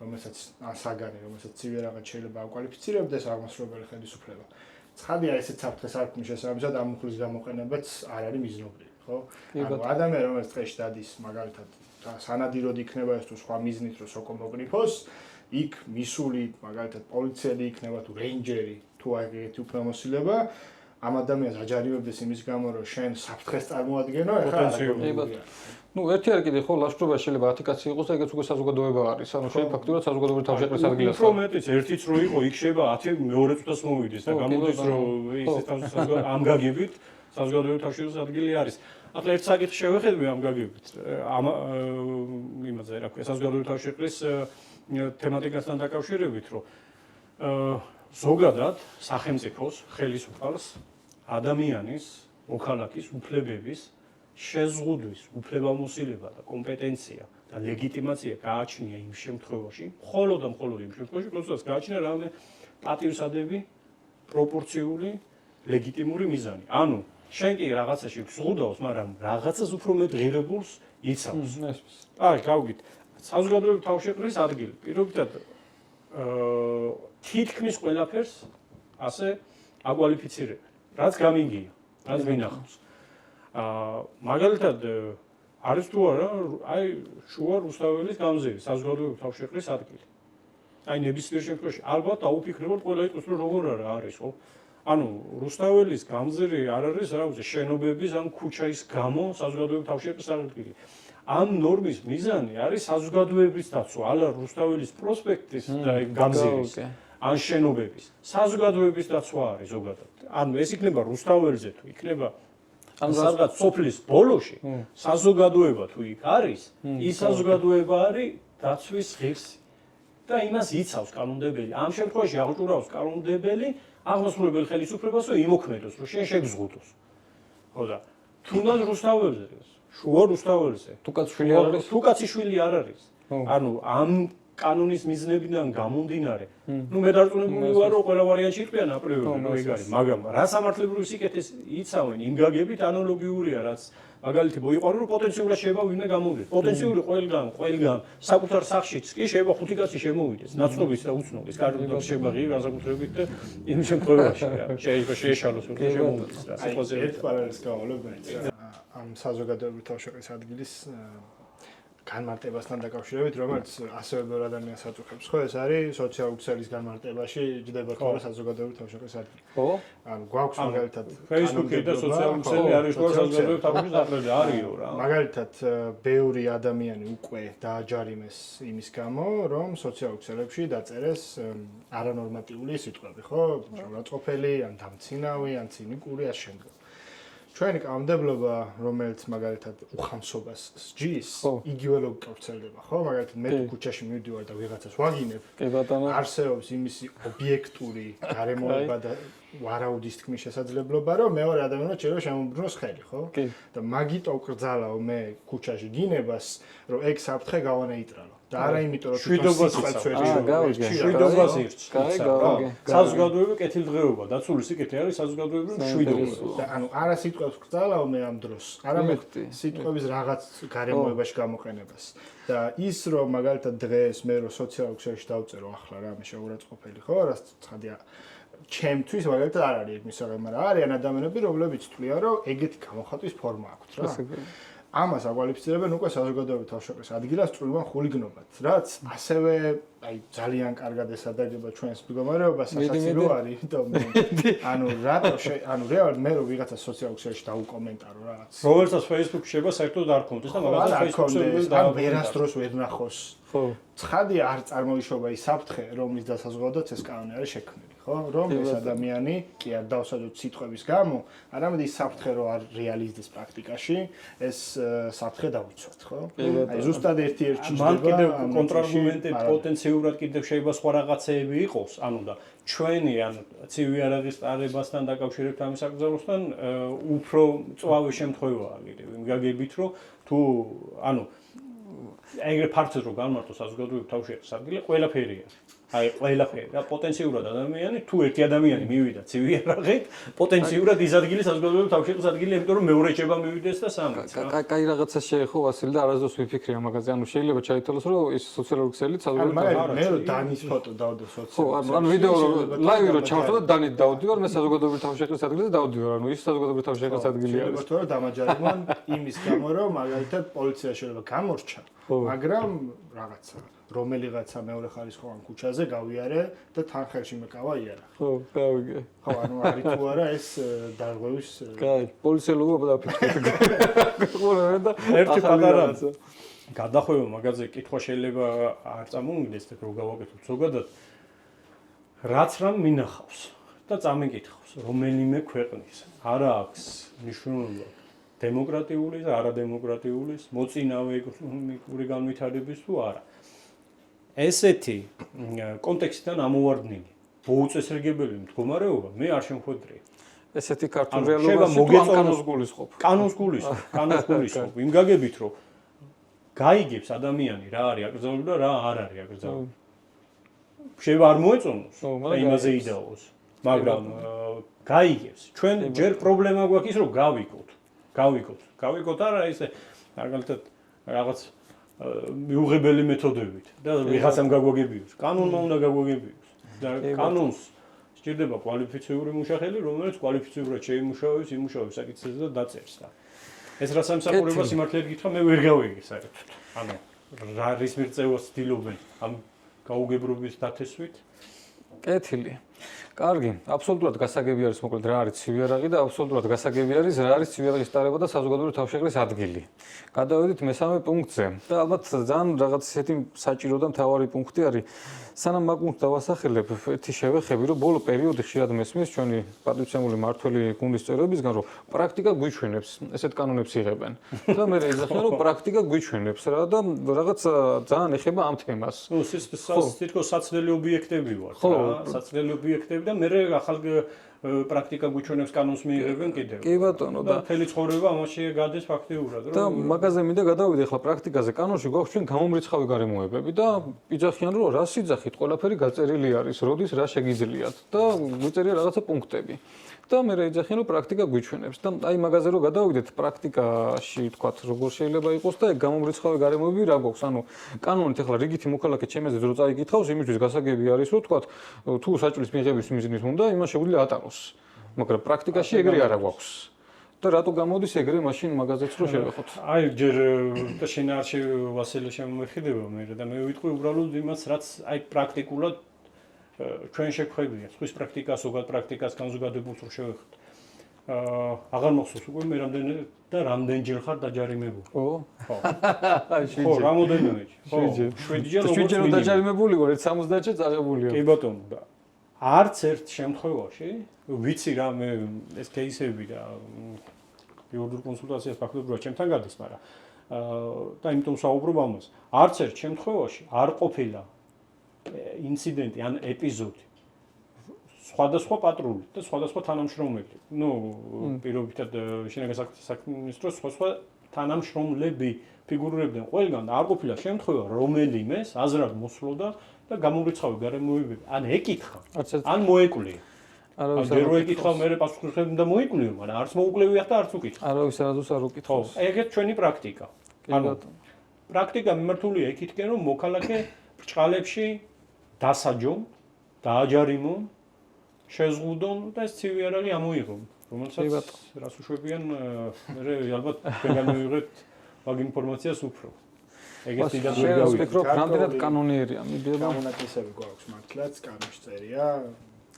[SPEAKER 2] რომელსაც საგანი, რომელსაც ცივი რაღაც შეიძლება აკვალიფიცირებდეს აღმასრულებელი ხელისუფლება. ცხადია, ესეც საფრთხეს არ ქმნის შესაბამისად ამ მუხლის გამოყენებაც არ არის მიზნობრივი, ხო? ანუ ადამიანი რომელიც დღეში დადის მაგალითად სანადიროდ იქნება ეს თუ სხვა მიზნით რომ სოკო მოკრიფოს, იქ მისული მაგალითად პოლიციელი იქნება თუ რეინჯერი თუ აგეთი უფლებამოსილება ამ ადამიანს აჯარიმებდეს იმის გამო რომ შენ საფრთხეს წარმოადგენო, ეხლა
[SPEAKER 1] ну ერთი არის კიდე ხო ლაშქრობა შეიძლება 10 კაცი იყოს და ეგეც უკვე საზოგადოება არის ანუ შენ ფაქტურად საზოგადოებრივი თავშეყრის ადგილას
[SPEAKER 3] უფრო მეტიც ერთიც რო იყო იქ შეიძლება 10 მეორე წუთას მოვიდეს და გამოდის რომ ისე ამ გაგებით საზოგადოებრივი თავშეყრის ადგილი არის ახლა ერთ საკითხს შევეხედვი ამ გაგებით ამ იმაზე რა ქვია საზოგადოებრივი თავშეყრის თემატიკასთან დაკავშირებით რომ ზოგადად სახელმწიფოს ხელისუფალს ადამიანის მოქალაქის უფლებების შეზღუდვის უფლებამოსილება და კომპეტენცია და ლეგიტიმაცია გააჩნია იმ შემთხვევაში, მხოლოდ და მხოლოდ იმ შემთხვევაში, როდესაც გააჩნია რამე პატივსადები, პროპორციული, ლეგიტიმური მიზანი. ანუ შენ კი რაღაცაში ზღუდავს, მაგრამ რაღაცას უფრო მეტ ღირებულს იცავს. აი, გავგით. საზოგადოებრივი თავშეყრის ადგილი. პირობითად თითქმის ყველაფერს ასე აკვალიფიცირებენ. რაც გამინგია, რაც მინახავს. მაგალითად არის თუ არა აი შუა რუსთაველის გამზირი საზოგადოებრივი თავშეყრის ადგილი. აი ნებისმიერ შემთხვევაში ალბათ დაუფიქრებოდ ყველა იყოს რომ როგორ არის ხო? ანუ რუსთაველის გამზირი არ არის რა ვიცი შენობების ან ქუჩის გამო საზოგადოებრივი თავშეყრის ადგილი. ამ ნორმის მიზანი არის საზოგადოების დაცვა, ალა რუსთაველის პროსპექტის და გამზირის ან შენობების საზოგადოების დაცვა არის ზოგადად. ანუ ეს იქნება რუსთაველზე თუ იქნება ან სადღაც სოფლის ბოლოში საზოგადოება თუ იქ არის, ის საზოგადოება არის დაცვის ღირსი და იმას იცავს კანონმდებელი. ამ შემთხვევაში აღჭურავს კანონმდებელი აღმასრულებელ ხელისუფლებას რომ იმოქმედოს, რომ შენ შეგზღუდოს. ხო და თუნდაც რუსთაველზე, შუა რუსთაველზე, თუ კაცი შვილი არ არის. ანუ ამ კანონის მიზნებიდან გამომდინარე, ნუ მე დარწმუნებული ვარ, რომ ყველა ვარიანტი იყვიან აპრიორი, რომ ეგ არის, მაგრამ რა სამართლებრივი სიკეთეს იცავენ იმ გაგებით ანალოგიურია, რაც მაგალითი მოიყვარო, რომ პოტენციურად შეიძლება ვინმე გამოვიდეს. პოტენციური ყველგან საკუთარ სახლშიც კი შეიძლება 5 კაცი შემოვიდეს, ნაცნობის და უცნობის, კარგად შეიძლება ღირი განსაკუთრებით და იმ შემთხვევაში შეიძლება შეეშალოს, რომ შემოვიდეს და სიტყვაზე
[SPEAKER 2] ერთ პარალელს გავავლებ ამ საზოგადოებრივი თავშეყრის ადგილის განმარტებასთან დაკავშირებით, რომელიც ასევე ბევრ ადამიანს აწუხებს, ხო, ეს არის სოციალური ქსელის განმარტებაში ჯდება ხოლმე საზოგადოებრივი თავშეყრის ადგილი.
[SPEAKER 1] ხო?
[SPEAKER 2] ანუ გვაქვს მაგალითად
[SPEAKER 3] Facebook-ი და სოციალური ქსელი არის ხო საზოგადოებრივი თავშეყრის ადგილი არისო რა.
[SPEAKER 2] მაგალითად, ბევრი ადამიანი უკვე დააჯარიმეს იმის გამო, რომ სოციალურ ქსელებში დაწერეს არანორმატიული სიტყვები, ხო? შეურაცხყოფელი, ან დამცინავი, ან ცინიკური ამ შემდგომ. ჩვენი კანონმდებლობა, რომელიც მაგალითად უხამსობას სჯის, იგივე ლოგიკა ვრცელდება, ხო? მაგალითად, მე თუ ქუჩაში მივდივარ და ვიღაცას ვაგინებ, არსებობს იმისი ობიექტური გარემოება და ვარაუდის თქმის შესაძლებლობა, რომ მეორე ადამიანმა შეიძლება შემოუბრუნოს ხელი, ხო? და მაგიტო ვკრძალავ მე ქუჩაში გინებას, რომ ეგ საფრთხე გავანეიტრალო. და არა იმიტომ, რომ
[SPEAKER 3] შვიდობას ირჩ. საზოგადოებრივი კეთილდღეობა, დაცული სიკეთე არის საზოგადოებრივი შვიდობა.
[SPEAKER 2] და ანუ არა სიტყვებს ვკრძალავ მე ამ დროს, არამედ სიტყვების რაღაც გარემოებაში გამოყენებას. და ის რომ მაგალითად დღეს მე რო სოციალურ ქსელში დავწერო ახლა რამე შეურაცხყოფელი, ხო, რაც ცხადია ჩემთვის მაგალითად არ არის ეგ მისაღები, მაგრამ არიან ადამიანები, რომლებიც თვლიან, რომ ეგეთი გამოხატვის ფორმა აქვს რა. ამას აკვალიფიცირებენ უკვე საზოგადოებრივი თავშეყრის ადგილას წვრილმან ხულიგნობად, რაც ასევე აი ძალიან კარგად ესადაგება ჩვენს მდგომარეობას, სასაცილო არის, იმიტომ ანუ რატო ანუ რეალურად მე რო ვიღაცა სოციალურ ქსელში დავუკომენტარო რაღაც.
[SPEAKER 3] რომელსაც Facebook-ში შეიძლება საერთოდ არ ქონდეს და მაგალითად Facebook-ში
[SPEAKER 2] და ვერასდროს ვერ ნახოს. ხო. ცხადია არ წარმოიშობა ის საფრთხე, რომლის დასაზღვრავად ეს კანონი არის შექმნილი, ხო? რომ ეს ადამიანი კი არ დავსაჯოთ სიტყვების გამო, არამედ ის საფრთხე რო არ რეალიზდეს პრაქტიკაში, ეს საფრთხე დავიცვათ, ხო? აი ზუსტად ერთ-ერთი ჩიზდება.
[SPEAKER 3] მან კიდევ კონტრარგუმენტები პოტენციურად კიდევ შეიძლება სხვა რაღაცეები იყოს, ანუ და ჩვენი ან ცივი არაღის ტარებასთან დაკავშირებით ამის აკრძალვასთან უფრო მწვავე შემთხვევაა კიდევ იმ გაგებით, რომ თუ ანუ ეგრე ფართოდ რომ განმარტო საზოგადოებრივი თავშეყრის ადგილი ყველაფერია. აი ყველაფერი და პოტენციურად ადამიანი თუ ერთი ადამიანი მივიდა ცივი იარაღით, პოტენციურად ის ადგილი საზოგადოებრივ თავშეყრის ადგილი, იმიტომ რომ მეორე შეება მივიდეს და სამიც რა.
[SPEAKER 1] კაი რაღაცა შეეხო ვასილი და არასდროს ვიფიქრე ამაზე. ანუ შეიძლება ჩაითვალოს რომ ის სოციალური ქსელი საზოგადოებრივ
[SPEAKER 2] მე რომ დანის ფოტო დავდო სოციალურ.
[SPEAKER 1] ხო, ანუ ვიდეო ლაივი რო ჩავთვალა და დანით დავდივარ, მე საზოგადოებრივ თავშეყრის ადგილზე დავდივარ. ანუ ის საზოგადოებრივ თავშეყრის ადგილი არის.
[SPEAKER 2] შეიძლება თორე დამაჯერებონ იმის გამო რომ მაგალითად პოლიცია შეიძლება გამორჩა, მაგრამ რაღაცა რომელიღაცა მეორე ხარისხოვან ქუჩაზე გავიარე და თან ხელში მეკავა იარა.
[SPEAKER 1] ხო, გავიგე.
[SPEAKER 2] ხო, ანუ არის თუ არა ეს დარღვევის
[SPEAKER 1] კაი, პოლიცია ლოგო დაფიქრეთ.
[SPEAKER 3] ერთი პატარა გადახვევა მაგაზე კითხვა შეიძლება არ წამოვიდეს და რო გავაკეთოთ ზოგადად რაც რამ მინახავს და წამიკითხავს რომელიმე ქვეყნის არა აქვს მნიშვნელობა დემოკრატიული და არადემოკრატიული მოწინავე ეკონომიკური განვითარების თუ არა ესეთი კონტექსტიდან ამოვარდნილი მოუწესრიგებელი მდგომარეობა მე არ შემხვედრია
[SPEAKER 1] ესეთი ქართული რეალობაა კანონს გულისხმობ.
[SPEAKER 3] კანონს გულისხმობ იმ გაგებით რომ გაიგებს ადამიანი რა არის აკრძალული და რა არ არის აკრძალული. შეიძლება არ მოეწონოს და იმაზე იდაოს, მაგრამ გაიგებს. ჩვენ ჯერ პრობლემა გვაქვს ის რომ გავიგოთ არა ესე მაგალითად რაღაც მიუღებელი მეთოდებით და ვიღაცამ გაგვაგებიოს. კანონმა უნდა გაგვაგებიოს და კანონს სჭირდება კვალიფიციური მუშახელი, რომელიც კვალიფიციურად შეიმუშავებს, იმუშავებს საკითხებზე და დაწერს და ეს რა სამსახურებას სიმართლედ გითხრა მე ვერ გავიგე საერთოდ. ანუ რა რის მიღწევას ცდილობენ ამ გაუგებრობის დათესვით?
[SPEAKER 1] კეთილი. კარგი, აბსოლუტურად გასაგები არის მოკლედ რა არის ცივი იარაღი და აბსოლუტურად გასაგები არის რა არის ცივი იარაღის ტარება და საზოგადოებრივ თავშეყრის ადგილი. გადავედით მესამე პუნქტზე და ალბათ ძალიან რაღაც ისეთი საჭირო და მთავარი პუნქტი არის. სანამ მაგ პუნქტს დავასახელებ, ერთი შევეხები, რომ ბოლო პერიოდი ხშირად მესმის ჩვენი პატრიცემული მართველი გუნდის წევრებისგან, რომ პრაქტიკა გვიჩვენებს, ესეთ კანონებს იღებენ. და მე ეძახიან, რომ პრაქტიკა გვიჩვენებს რა და რაღაც ძალიან ეხება ამ თემას.
[SPEAKER 3] ნუ თითქოს საცდელი ობიექტები ვარ რა, საცდელი ობიექტები და მე ახალ პრაქტიკა გვიჩვენებს კანონს მიიღებენ კიდევ.
[SPEAKER 1] კი ბატონო
[SPEAKER 3] და მთელი ცხოვრება ამაში გადის ფაქტიურად რომ
[SPEAKER 1] და მაგაზე მინდა გადავიდე ახლა პრაქტიკაზე. კანონში გვაქვს ჩვენ გამომრიცხავი გარემოებები და იძახიან რომ რა სიძახით, ყველაფერი გაწერილი არის, როდის რა შეგიძლიათ და გვიწერია რაღაცა პუნქტები. და მე ეძახიან რომ პრაქტიკა გვიჩვენებს და აი მაგაზე რომ გადავიდეთ პრაქტიკაში თქვათ როგორ შეიძლება იყოს და გამომრიცხავი გარემოებები რა გვაქვს. ანუ კანონით ახლა რიგითი მოქალაქე ჩემზე რო წაიკითხავს, იმისთვის გასაგები არის რომ თქვათ თუ საჭილის მიღების მიზნით უნდა იმას შეგვიძლია ატაროს. მაგრამ პრაქტიკაში ეგრე არა გვაქვს. და რატო გამოდის ეგრე მაშინ მაგაზეც რო შევეხოთ.
[SPEAKER 3] აი ჯერ და შენ არ ვასილე შემომეხიდება მე და მე ვიტყვი უბრალოდ იმას რაც აი პრაქტიკულად ჩვენ შეგვხვედრია ხვის პრაქტიკას, ზოგად პრაქტიკას განზოგადებულს რო შევეხოთ. აღარ მახსოვს უკვე მე რამდენჯერ ხარ დაჯარიმებული.
[SPEAKER 1] ხო?
[SPEAKER 3] ხო. ხო, რამოდენმე. ხო, 7ჯერ
[SPEAKER 1] რომ დაჯარიმებული ვარ, 70-ჯერ წაღებულია.
[SPEAKER 3] კი ბატონო და არც ერთ შემთხვევაში ვიცი რა მე ეს кейსები და იურიდიულ კონსულტაციას ფაქტობრივად ჩემთან გადის, მაგრამ და იმიტომ საუბრობ ამას. არც ერთ შემთხვევაში არ ყოფილა ინციდენტი ან ეპიზოდი სხვადასხვა პატრული და სხვადასხვა თანამშრომელი. ნუ პირობითად შინაგან საქმეთა სამინისტროს სხვა თანამშრომლები ფიგურირებდნენ ყველგან და არ ყოფილა შემთხვევა რომელიმეს აზრად მოსვლოდა და გამომრიცხავი გარემოებები ან ეკითხა ან მოეკვლია. არავის არ ეკითხა, მე პასუხისმგებელი და მოიკვლია, მაგრამ არც მოუკლევია და არც უკითხა.
[SPEAKER 1] არავის არ უკითხავს.
[SPEAKER 3] ხო, ეგეთ ჩვენი პრაქტიკა. ანუ პრაქტიკა მიმართულია იქითკენ რომ მოქალაქე ბრჭყალებში დასაჯონ, დააჯარიმონ, შეზღუდონ და ეს ცივი იარაღი ამოიღონ, რომელსაც რას უშვებიან, მე ალბათ თქვენ მივიღეთ მაგ ინფორმაციას უფრო. ეგეთ დიდად ვერ გავიგე.
[SPEAKER 1] ვფიქრობ, რამდენად კანონიერია, მიდიოდა
[SPEAKER 2] გამონათესები გვაქვს მართლაც, კანონში წერია.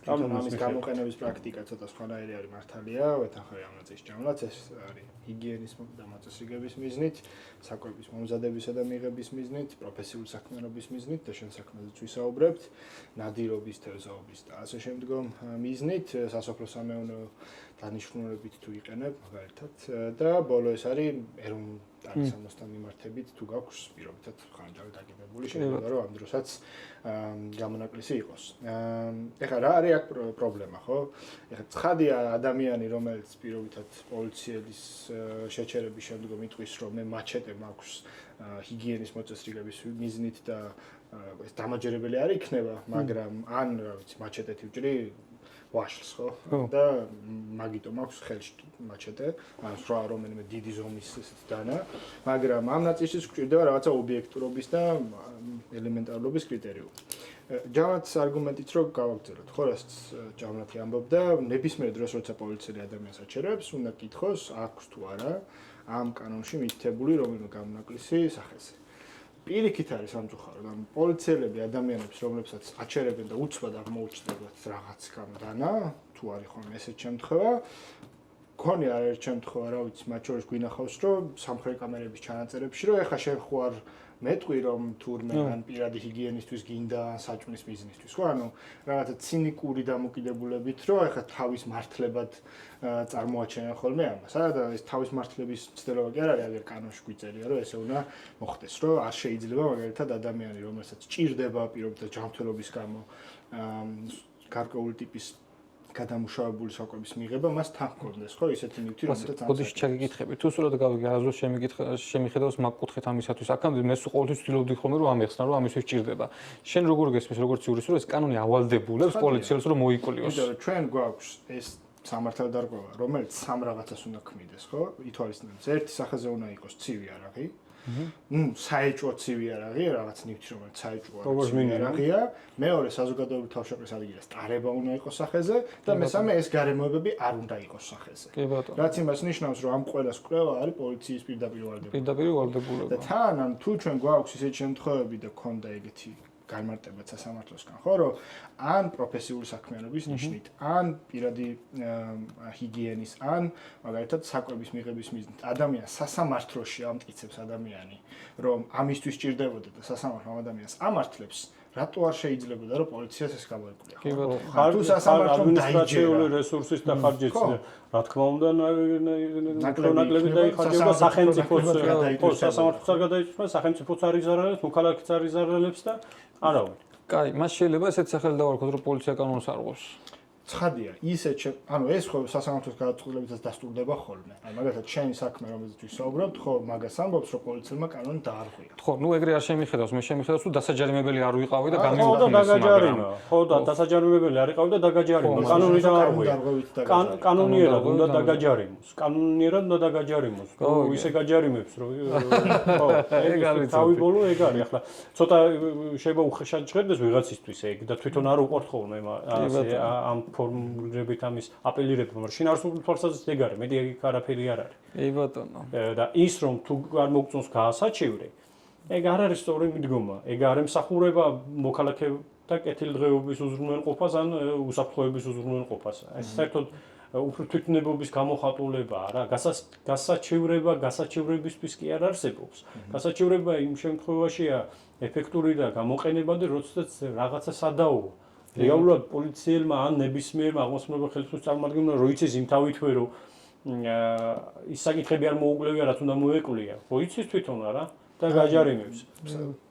[SPEAKER 2] ამის გამოყენების პრაქტიკა ცოტა სხვანაირი არის მართალია, ვეთანხმები ამ ნაწილში ჯამლაც ეს არის ჰიგიენის დამაწესრიგების მიზნით, საკვების მომზადებისა და მიღების მიზნით, პროფესიული საქმიანობის მიზნით და შენ საქმეზეც ვისაუბრებთ, ნადირობის, თევზაობის და ასე შემდგომ მიზნით, სასოფლო-სამეურნეო დანიშნულებით თუ იყენებ მაგალითად და ბოლო ეს არის ეროვნული ტარისამოსთან მიმართებით თუ გაქვს პირობითად ხანჯალი დაგებებული შეიძლება რომ ამ დროსაც გამონაკლისი იყოს. ეხლა რა არის აქ პრობლემა, ხო? ეხლა ცხადია ადამიანი რომელიც პირობითად პოლიციელის შეჩერების შემდგომ იტყვის რომ მე მაჩეტე მაქვს ჰიგიენის მოწესრიგების მიზნით და ეს დამაჯერებელი არ იქნება, მაგრამ ან რა ვიცი, მაჩეტეთი ვჭრი ვაშლს ხო? და მაგიტომ აქვს ხელში მაჩეტე, ან სხვა რომელიმე დიდი ზომის დანა, მაგრამ ამ ნაწილშიც გვჭირდება რაღაცა ობიექტურობის და ელემენტარობის კრიტერიუმი. ჯამათს არგუმენტით რომ გავაგრძელოთ, ხო, რაც ჯამათი ამბობდა, ნებისმიერ დროს როცა პოლიციელი ადამიანს აჩერებს, უნდა კითხოს, აქვს თუ არა ამ კანონში მითითებული რომელიმე გამონაკლისი სახეზე. პირიქით არის სამწუხაროდ, ამ პოლიციელები ადამიანებს, რომლებსაც აჩერებენ და უცბად აღმოუჩნდებათ რაღაც გამოდანა, თუ არის ხოლმე ესეთ შემთხვევა, გქონია ერთ შემთხვევა, რა ვიცი, მათ შორის გვინახავს, რომ სამხრეთ კამერების ჩანაწერებში, რომ ეხა შენ ხო არ მეტყვი რომ თურმე ან პირადი ჰიგიენისთვის გინდა ან საჭმლის ბიზნესთვის, ხო? ანუ რაღაცა ცინიკური დამოკიდებულებით, რომ ეხა თავის მართლებად წარმოაჩენენ ხოლმე ამას. და ეს თავის მართლების ცდელობა კი არ არის, აგერ კანონში გვიწერია, რომ ესე უნდა მოხდეს, რომ არ შეიძლება მაგალითად ადამიანი, რომელსაც ჭირდება პირობითად ჯანმრთელობის გამო გარკვეული ტიპის გადამუშავებული საკვების მიღება, მას თან ჰქონდეს, ხო, ისეთი ნივთი, რომელსაც
[SPEAKER 1] ამ ბოდიში ჩაგიკითხები. თუ სულად გავიგე, არასდროს შემიხედავს მაგ კუთხით ამისათვის. აქამდე მე სულ ყოველთვის ვცდილობდი ხოლმე რომ ამეხსნა, რომ ამისთვის ჭირდება. შენ როგორ გესმის, როგორც იურისტი, რომ ეს კანონი ავალდებულებს პოლიციელს რომ მოიკლიოს?
[SPEAKER 2] იმიტომ რომ ჩვენ გვაქვს ეს სამართალდარღვევა, რომელიც სამ რაღაცას უნდა ქმნიდეს, ხო? ითვალისწინებს, ერთი სახეზე უნდა იყოს ცივი არაღი. საეჭვო ცივი არაღი, რაღაც ნივთი, რომელიც საეჭვო არაღია. მეორე საზოგადოებრივი თავშეყრის ადგილის ტარება უნდა იყოს სახეზე და მესამე ეს გარემოებები არ უნდა იყოს სახეზე. რაც იმას ნიშნავს, რომ ამ ყველას კვლევა არის პოლიციის პირდაპირ
[SPEAKER 1] ვალდებულება.
[SPEAKER 2] და თან ან თუ ჩვენ გვაქვს ისეთი შემთხვევები და ქონდა ეგეთი განმარტებაც სასამართლოსგან, ხო, რომ ან პროფესიული საქმიანობის ნიშნით, ან პირადი ჰიგიენის, ან მაგალითად საკვების მიღების მიზნით ადამიანს სასამართლოში ამტკიცებს ადამიანი, რომ ამისთვის ჭირდებოდა და სასამართლო ადამიანს ამართლებს, რატო არ შეიძლებოდა რომ პოლიციას ეს გამოეკვლია?
[SPEAKER 3] თუ სასამართლომ ადმინისტრაციული რესურსის და ხარჯის, რა თქმა უნდა, ნაკლები დაიხარჯება სახელმწიფოს, ხო, სასამართლოც არ გადაიწყვეტს, სახელმწიფოც არ იზარალებს, მოქალაქეც არ იზარალებს და არავინ.
[SPEAKER 1] კაი, მას შეიძლება ესეთ სახელი დავარქოთ, რომ პოლიცია კანონს არ ღვევს.
[SPEAKER 2] ცხადია, ანუ ეს ხო სასამართლოს გადაწყვეტილებითაც დასტურდება ხოლმე. აი მაგალითად, შენი საქმე, რომელზეც ვისაუბრებთ, ხო, მაგას ამბობს, რომ პოლიციელმა კანონი დაარღვია.
[SPEAKER 1] ხო, ნუ ეგრე არ შემიხედავს, მე შემიხედავს, თუ დასაჯარიმებელი არ ვიყავი და
[SPEAKER 3] ხო, და
[SPEAKER 1] გამიუხმეს
[SPEAKER 3] დაგაჯარიმა. ხო, და დასაჯარიმებელი არ იყავი და დაგაჯარიმა. კანონი დაარღვია. კანონიერად უნდა დაგაჯარიმოს. კანონიერად უნდა დაგაჯარიმოს. თუ ისე გაჯარიმებს, რომ ხო, ეგ არის თავი ბოლო ეგ არის. ახლა ცოტა შეიძლება უხეშად ჟღერდეს ვიღაცისთვის ეგ და თვითონ არ უყვართ ხოლმე ამ ფორმულირებით ამის აპელირება, მაგრამ შინ არ სულ თვალსაზრისით ეგ არის, მეტი ეგ არაფერი არ არის.
[SPEAKER 1] კი ბატონო.
[SPEAKER 3] და ის რომ თუ არ მოგწონს გაასაჩივრე, ეგ არ არის სწორი მიდგომა. ეგ არ ემსახურება მოქალაქეთა კეთილდღეობის უზრუნველყოფას ან უსაფრთხოების უზრუნველყოფას. ეს საერთოდ უფრო თვითნებობის გამოხატულებაა რა. გასაჩივრებისთვის კი არ არსებობს. გასაჩივრება იმ შემთხვევაშია ეფექტური და გამოყენებადი, როდესაც რაღაცა სადაოა. რეალურად პოლიციელმა ან ნებისმიერმა აღმასრულებელ ხელისუფლების წარმომადგენელმა რო იცის იმ თავითვე რომ ის საკითხები არ მოუკლევია, რაც უნდა მოეკლია. ხო იცის თვითონ არა და გაჯარიმებს.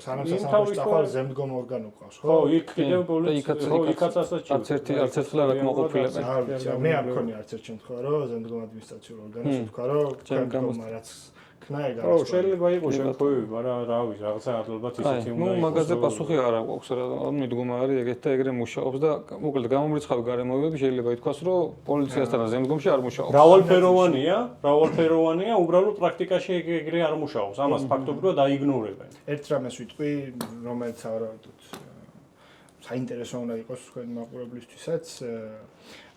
[SPEAKER 2] სანამ სასამართლოს წახვალ ზემდგომ ორგანო ყავს, ხო?
[SPEAKER 3] ხო, იქ კიდევ პოლიცია, ხო, იქაც ასაჩი.
[SPEAKER 1] არც ერთი არ აკმაყოფილებენ.
[SPEAKER 2] მე არ მქონია არც ერთ შემთხვევა, რომ ზემდგომ ადმინისტრაციულ ორგანოში ვთქვა, რომ თქვენ რაც ქნაი
[SPEAKER 3] გასწორდა. ხო, შეიძლება იყოს შემთხვევები, მაგრამ რა ვიცი, რაღაცა ალბათ ისეთი უნდა
[SPEAKER 1] იყოს. ნუ მაგაზე პასუხი არ აქვს რა, მიდგომა არის ეგეთ და ეგრე მუშაობს და მოკლედ გამომრიცხავი გარემოებები შეიძლება ითქვას, რომ პოლიციასთან ზემდგომში არ მუშაობს. მრავალფეროვანია, უბრალოდ პრაქტიკაში ეგრე არ მუშაობს. ამას ფაქტობრივად აიგნორებენ.
[SPEAKER 2] ერთ რამეს ვიტყვი, რომელიც ავრავითოთ საინტერესო უნდა იყოს თქვენ მაყურებლისთვისაც,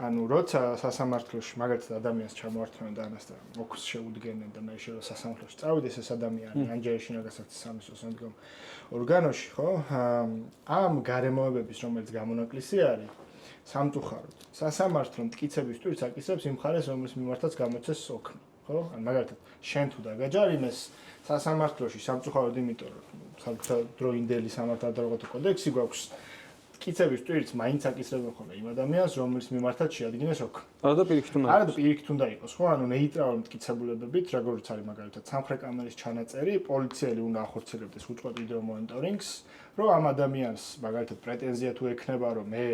[SPEAKER 2] ანუ როცა სასამართლოში მაგალითად ადამიანს ჩამოართმევენ და ამას და მოქს შეუდგენენ და მე შეიძლება სასამართლოში წავიდეს ეს ადამიანი, ანჯერში ნაგასაკის სამისოს შემდგომ ორგანოში, ხო? ამ გარემოებების, რომელიც გამონაკლისი არის, სამწუხაროდ, სასამართლო მტკიცების თვით აკისრებს იმ ხარეს, რომლის მიმართაც გამოწეს ოქმი, ხო? ან მაგალითად, შენ თუ დაგაჯარიმეს სასამართლოში სამწუხაროდ იმიტომ, რომ სამართალდროინდელი სამართალდარღვევათა კოდექსი გვაქვს მტკიცების თვით მაინც აკისრებენ ხოლმე იმ ადამიანს, რომლის მიმართაც შეადგინეს ოქმი.
[SPEAKER 1] არა და პირიქით უნდა
[SPEAKER 2] არა და პირიქით უნდა იყოს, ხო? ანუ ნეიტრალური მტკიცებულებებით, როგორც არის მაგალითად სამხრეთ კამერის ჩანაწერი, პოლიციელი უნდა ახორციელებდეს უწყვეტ ვიდეო მონიტორინგს, რომ ამ ადამიანს მაგალითად პრეტენზია თუ ექნება, რომ მე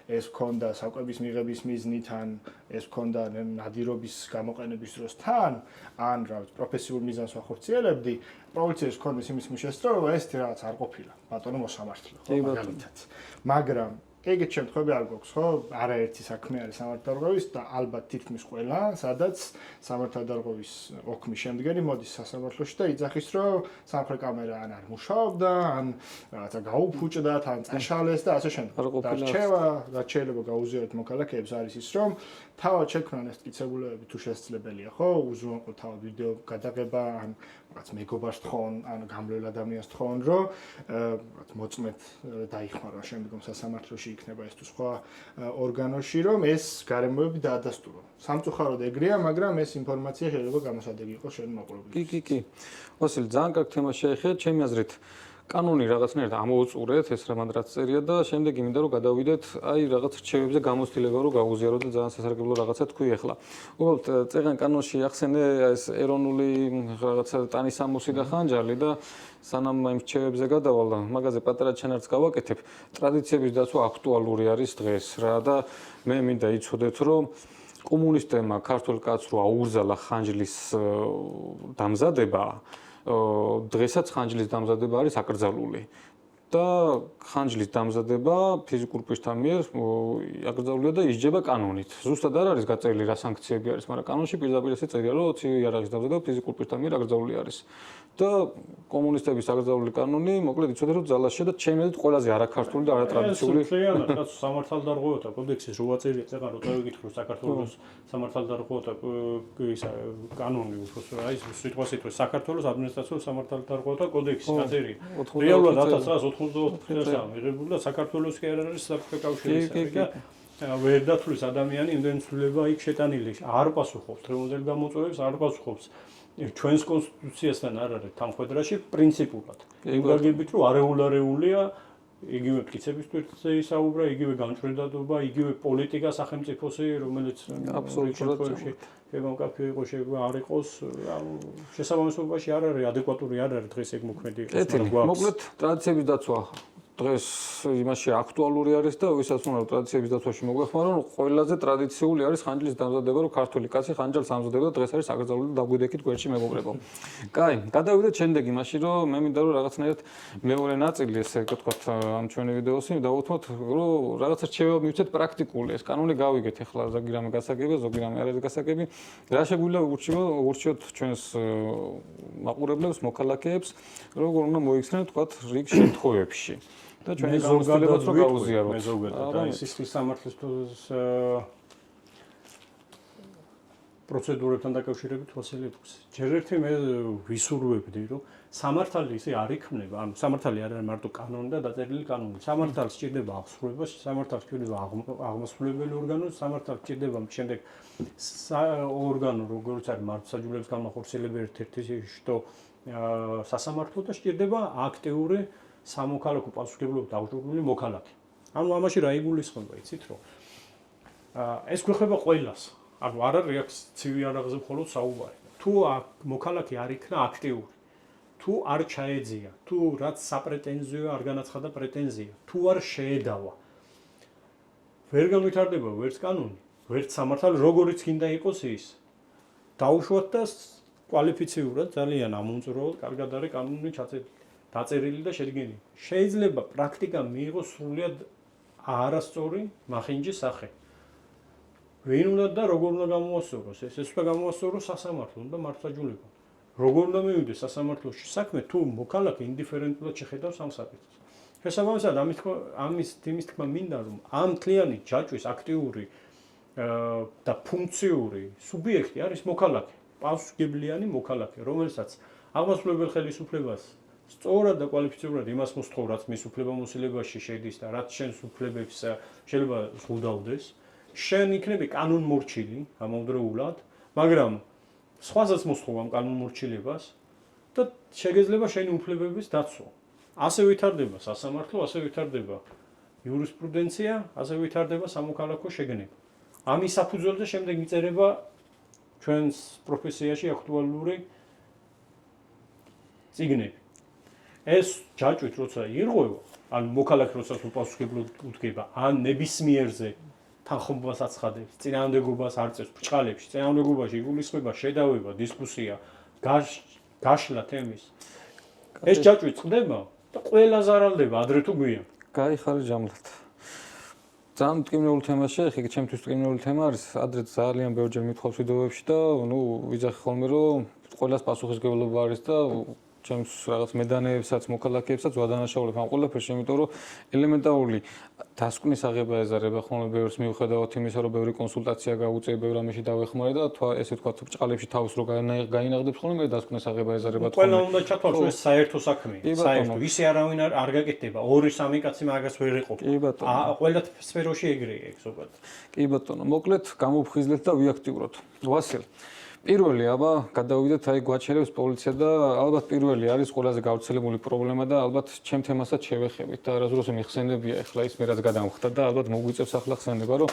[SPEAKER 2] ეს მქონდა საკვების მიღების მიზნით ან ეს მქონდა ნადირობის გამოყენების დროს თან, ან რა ვიცი, პროფესიულ მიზანს ვახორციელებდი, პოლიციის მქონდეს იმის შესწრება, ეს რაღაც არ ყოფილა, ბატონო მოსამართლე, ხო, მაგალითად. მაგრამ ეგეთ შემთხვევები არ გვაქვს, ხო? არაერთი საქმე არის სამართალდარღვევის და ალბათ თითქმის ყველა, სადაც სამართალდარღვევის ოქმის შემდგენი მოდის სასამართლოში და იძახის, რომ სამხრეთ კამერა ან არ მუშაობდა, ან რაღაცა გაუფუჭდათ, ან წაშალეს და ასე შემდეგ. და რჩევა, რაც შეიძლება გაუზიაროთ მოქალაქეებს არის ის, რომ თავად შექმნან ეს მტკიცებულებები თუ შესაძლებელია, ხო? უზრუნველყო თავად ვიდეო გადაღება, ან რაღაც მეგობარს თხონ, ან გამლევ ადამიანს თხონ, რომ რაღაც მოწმეთ დაიხმარა შემდგომ სასამართლოში იქნება ეს თუ სხვა ორგანოში, რომ ეს გარემოები დაადასტურო. სამწუხაროდ ეგრეა, მაგრამ ეს ინფორმაცია შეიძლება გამოსადეგი იყოს შენ მაყურებლებს.
[SPEAKER 1] კი. ვასილი, ძალიან კარგი თემა შეეხეთ, ჩემი აზრით. კანონი რაღაცნაირად ამოუწურეთ ეს რამაც წერია და შემდეგ იმდა რომ გადავიდეთ აი რაღაც რჩევებზე გამოცდილება რომ გაუზიაროთ და ძალიან სასარგებლო რაღაცა თქვი ახლა. უბრალოდ წეგან კანონში ახსენე ეს ეროვნული რაღაცა ტანისამოსი და ხანჯალი და სანამ იმ რჩევებზე გადავალ და მაგაზე პატარა ჩანართს გავაკეთებ, ტრადიციების დაცვა აქტუალური არის დღეს რა და მე მინდა იცოდეთ რომ კომუნისტებმა ქართულ კაცს რო აუგზალა ხანჯლის დამზადება დღესაც ხანჯლის დამზადება არის აკრძალული და ხანჯლის დამზადება ფიზიკურ პირთა მიერ აკრძალულია და ისჯება კანონით. ზუსტად არ არის გაწერილი რა სანქციები არის, მაგრამ კანონში პირდაპირ ესე წერია, რომ ცივი იარაღის დამზადება ფიზიკურ პირთა მიერ აკრძალული არის. და კომუნისტების აკრძალული კანონი, მოკლედ იცოდე რომ ძალაშია და ჩემი აზრით ყველაზე არაქართული და არატრადიციული.
[SPEAKER 3] რაც სამართალდარღვევთა კოდექსის რო აწერია, წეგან რო წავიკითხო საქართველოს სამართალდარღვევთა კანონი, უბრალოდ აი სიტყვასიტყვი საქართველოს ადმინისტრაციულ სამართალდარღვევთა კოდექსი აწერია. რეალურად 1994 წელს მიღებული და საქართველოს კი არ არის საბჭოთა კავშირის და ვერ დათვლის ადამიანი იმდენ ცვლილება იქ შეტანილი. არ პასუხობს დღევანდელ გამოწვევებს, არ პასუხობს ჩვენს კონსტიტუციასთან არ არის თანხმედრაში პრინციპულად. გაგებით რომ არეულარეულია იგივე მტკიცების თვისზე ისაუბრა, იგივე განჭვრიდადობა, იგივე პოლიტიკა სახელმწიფოსი, რომელიც აბსოლუტურად გამკაფე იყო, შეიძლება არ იყოს, შესაბამისობაში არ არის ადეკვატური არ არის დღეს ეგ მოქმედი იყოს.
[SPEAKER 1] მოკლედ ტრადიციების დაცვა დღეს იმაში აქტუალური არის და ვისაც უნდა ტრადიციების დაცვაში მოგვეხმაროთ, რომ ყველაზე ტრადიციული არის ხანჯლის დამზადება, რომ ქართული კაცი ხანჯალს ამზადებდა და დღეს არის აკრძალული და დაგვიდექით გვერდში მეგობრებო. კაი, გადავიდეთ შემდეგ იმაში, რომ მე მინდა რომ რაღაცნაირად მეორე ნაწილი ესე ვთქვათ ამ ჩვენი ვიდეოსი დავუთმოთ, რომ რაღაც რჩევა მივცეთ პრაქტიკული. ეს კანონი გავიგეთ ახლა ზოგი რამე გასაგებია, ზოგი რამე არ არის გასაგები. რა შეგვიძლია ურჩიოთ ჩვენს მაყურებლებს, მოქალაქეებს, როგორ უნდა მოიქცნენ ვთქვათ რიგ შემთხვევებში. და ჩვენი გამოცდილებაც რო გაუზიაროთ.
[SPEAKER 3] მე ზოგადად აი სისხლის სამართლის პროცედურებთან დაკავშირებით ვასილებს. ჯერ ერთი მე ვისურვებდი, რომ სამართალი ისე არ იქნება, ანუ სამართალი არ არის მარტო კანონი და დაწერილი კანონი. სამართალს სჭირდება აღსრულება, სამართალს სჭირდება აღმასრულებელი ორგანო, სამართალს სჭირდება შემდეგ ორგანო, როგორც არის მართლმსაჯულების განმახორციელებელი ერთ-ერთი შტო სასამართლო და სჭირდება აქტიური სამოქალაქო პასუხისმგებლობით აღჭურვილი მოქალაქე. ანუ ამაში რა იგულისხმება, იცით რომ ეს გვეხება ყველას. ანუ არ არის რეაქცია ცივი იარაღზე მხოლოდ საუბარი. თუ მოქალაქე არ იქნა აქტიური, თუ არ ჩაეძია, თუ რაც საპრეტენზიო არ განაცხადა პრეტენზია, თუ არ შეედავა, ვერ განვითარდება ვერც კანონი, ვერც სამართალი, როგორიც კიდე იყოს ის. დაუშვათ და კვალიფიციურად ძალიან ამომწურავად კარგად არის კანონი დაწერილი და შედგენილი. შეიძლება პრაქტიკა მიიღოს სრულიად არასწორი მახინჯის სახე. ვინ უნდა და როგორ უნდა გამოასწოროს? ეს უნდა გამოასწოროს სასამართლომ და მართლმსაჯულებამ. როგორ უნდა მივიდეს სასამართლოში საქმე, თუ მოქალაქე ინდიფერენტულად შეხედავს ამ საკითხს. შესაბამისად, ამის თქმა მინდა, რომ ამ მთლიანი ჯაჭვის აქტიური და ფუნქციური სუბიექტი არის მოქალაქე, პასუხისმგებლიანი მოქალაქე, რომელსაც აღმასრულებელ ხელისუფლებას სწორად და კვალიფიცირებულად იმას მოსთხოვ, რაც მის უფლებამოსილებაში შედის და რაც შენს უფლებებს შეიძლება ზღუდავდეს. შენ იქნები კანონმორჩილი ამავდროულად, მაგრამ სხვასაც მოსთხოვ ამ კანონმორჩილებას და შეგეძლება შენი უფლებების დაცვა. ასე ვითარდება სასამართლო, ასე ვითარდება იურისპრუდენცია, ასე ვითარდება სამოქალაქო შეგნება. ამის საფუძველზე შემდეგ იწერება ჩვენს პროფესიაში აქტუალური წიგნები. ეს ჯაჭვით როცა ირღვევა, ან მოქალაქე როცა უპასუხებლად უდგება, ან ნებისმიერზე თანხმობას აცხადებს, წინააღმდეგობას არ წერს ბრჭყალებში, წინააღმდეგობაში იგულისხმება შედავება, დისკუსია, გაშლა თემის. ეს ჯაჭვი წყდება და ყველა ზარალდება ადრე თუ გვიან.
[SPEAKER 1] გაიხარე ჯამლად. ძალიან მტკივნეული თემა შეეხი, ჩემთვის მტკივნეული თემა არის, ადრე ძალიან ბევრჯერ მithხოვს ვიდეოებში და ვიძახი ხოლმე რომ ყველას პასუხისმგებლობა არის და ჩემს რაღაც მედანეებსაც, მოქალაქეებსაც ვადანაშაულებ ამ ყველაფერს, იმიტომ რომ ელემენტარული დასკვნის აღება ეზარება ხოლმე ბევრს მიუხედავად იმისა, რომ ბევრი კონსულტაცია გაუწია, ბევრ ამაში დავეხმარე და ესე ვთქვათ, ბრჭყალებში თავს რო გაინაღდებს ხოლმე, მე დასკვნის აღება ეზარება ხოლმე.
[SPEAKER 3] ყველა უნდა ჩათვალოს, ეს საერთო საქმეა, საერთო. ისე არავინ არ გაკეთდება, 2-3 კაცი მაგას ვერ ეყოფა. ყველა სფეროში ეგრეა ეგ ზოგადად.
[SPEAKER 1] კი ბატონო, მოკლედ გამოვხიზლეთ და ვიაქტიუროთ. ვასილ პირველი აბა გადავიდეთ აი გვაჩერებს პოლიცია და ალბათ პირველი არის ყველაზე გავრცელებული პრობლემა და ალბათ ჩემ თემასაც შევეხებით და არასდროს მიხსენებია ახლა ის მე რაც გადამხდა და ალბათ მოგვიწევს ახლა ხსენება რომ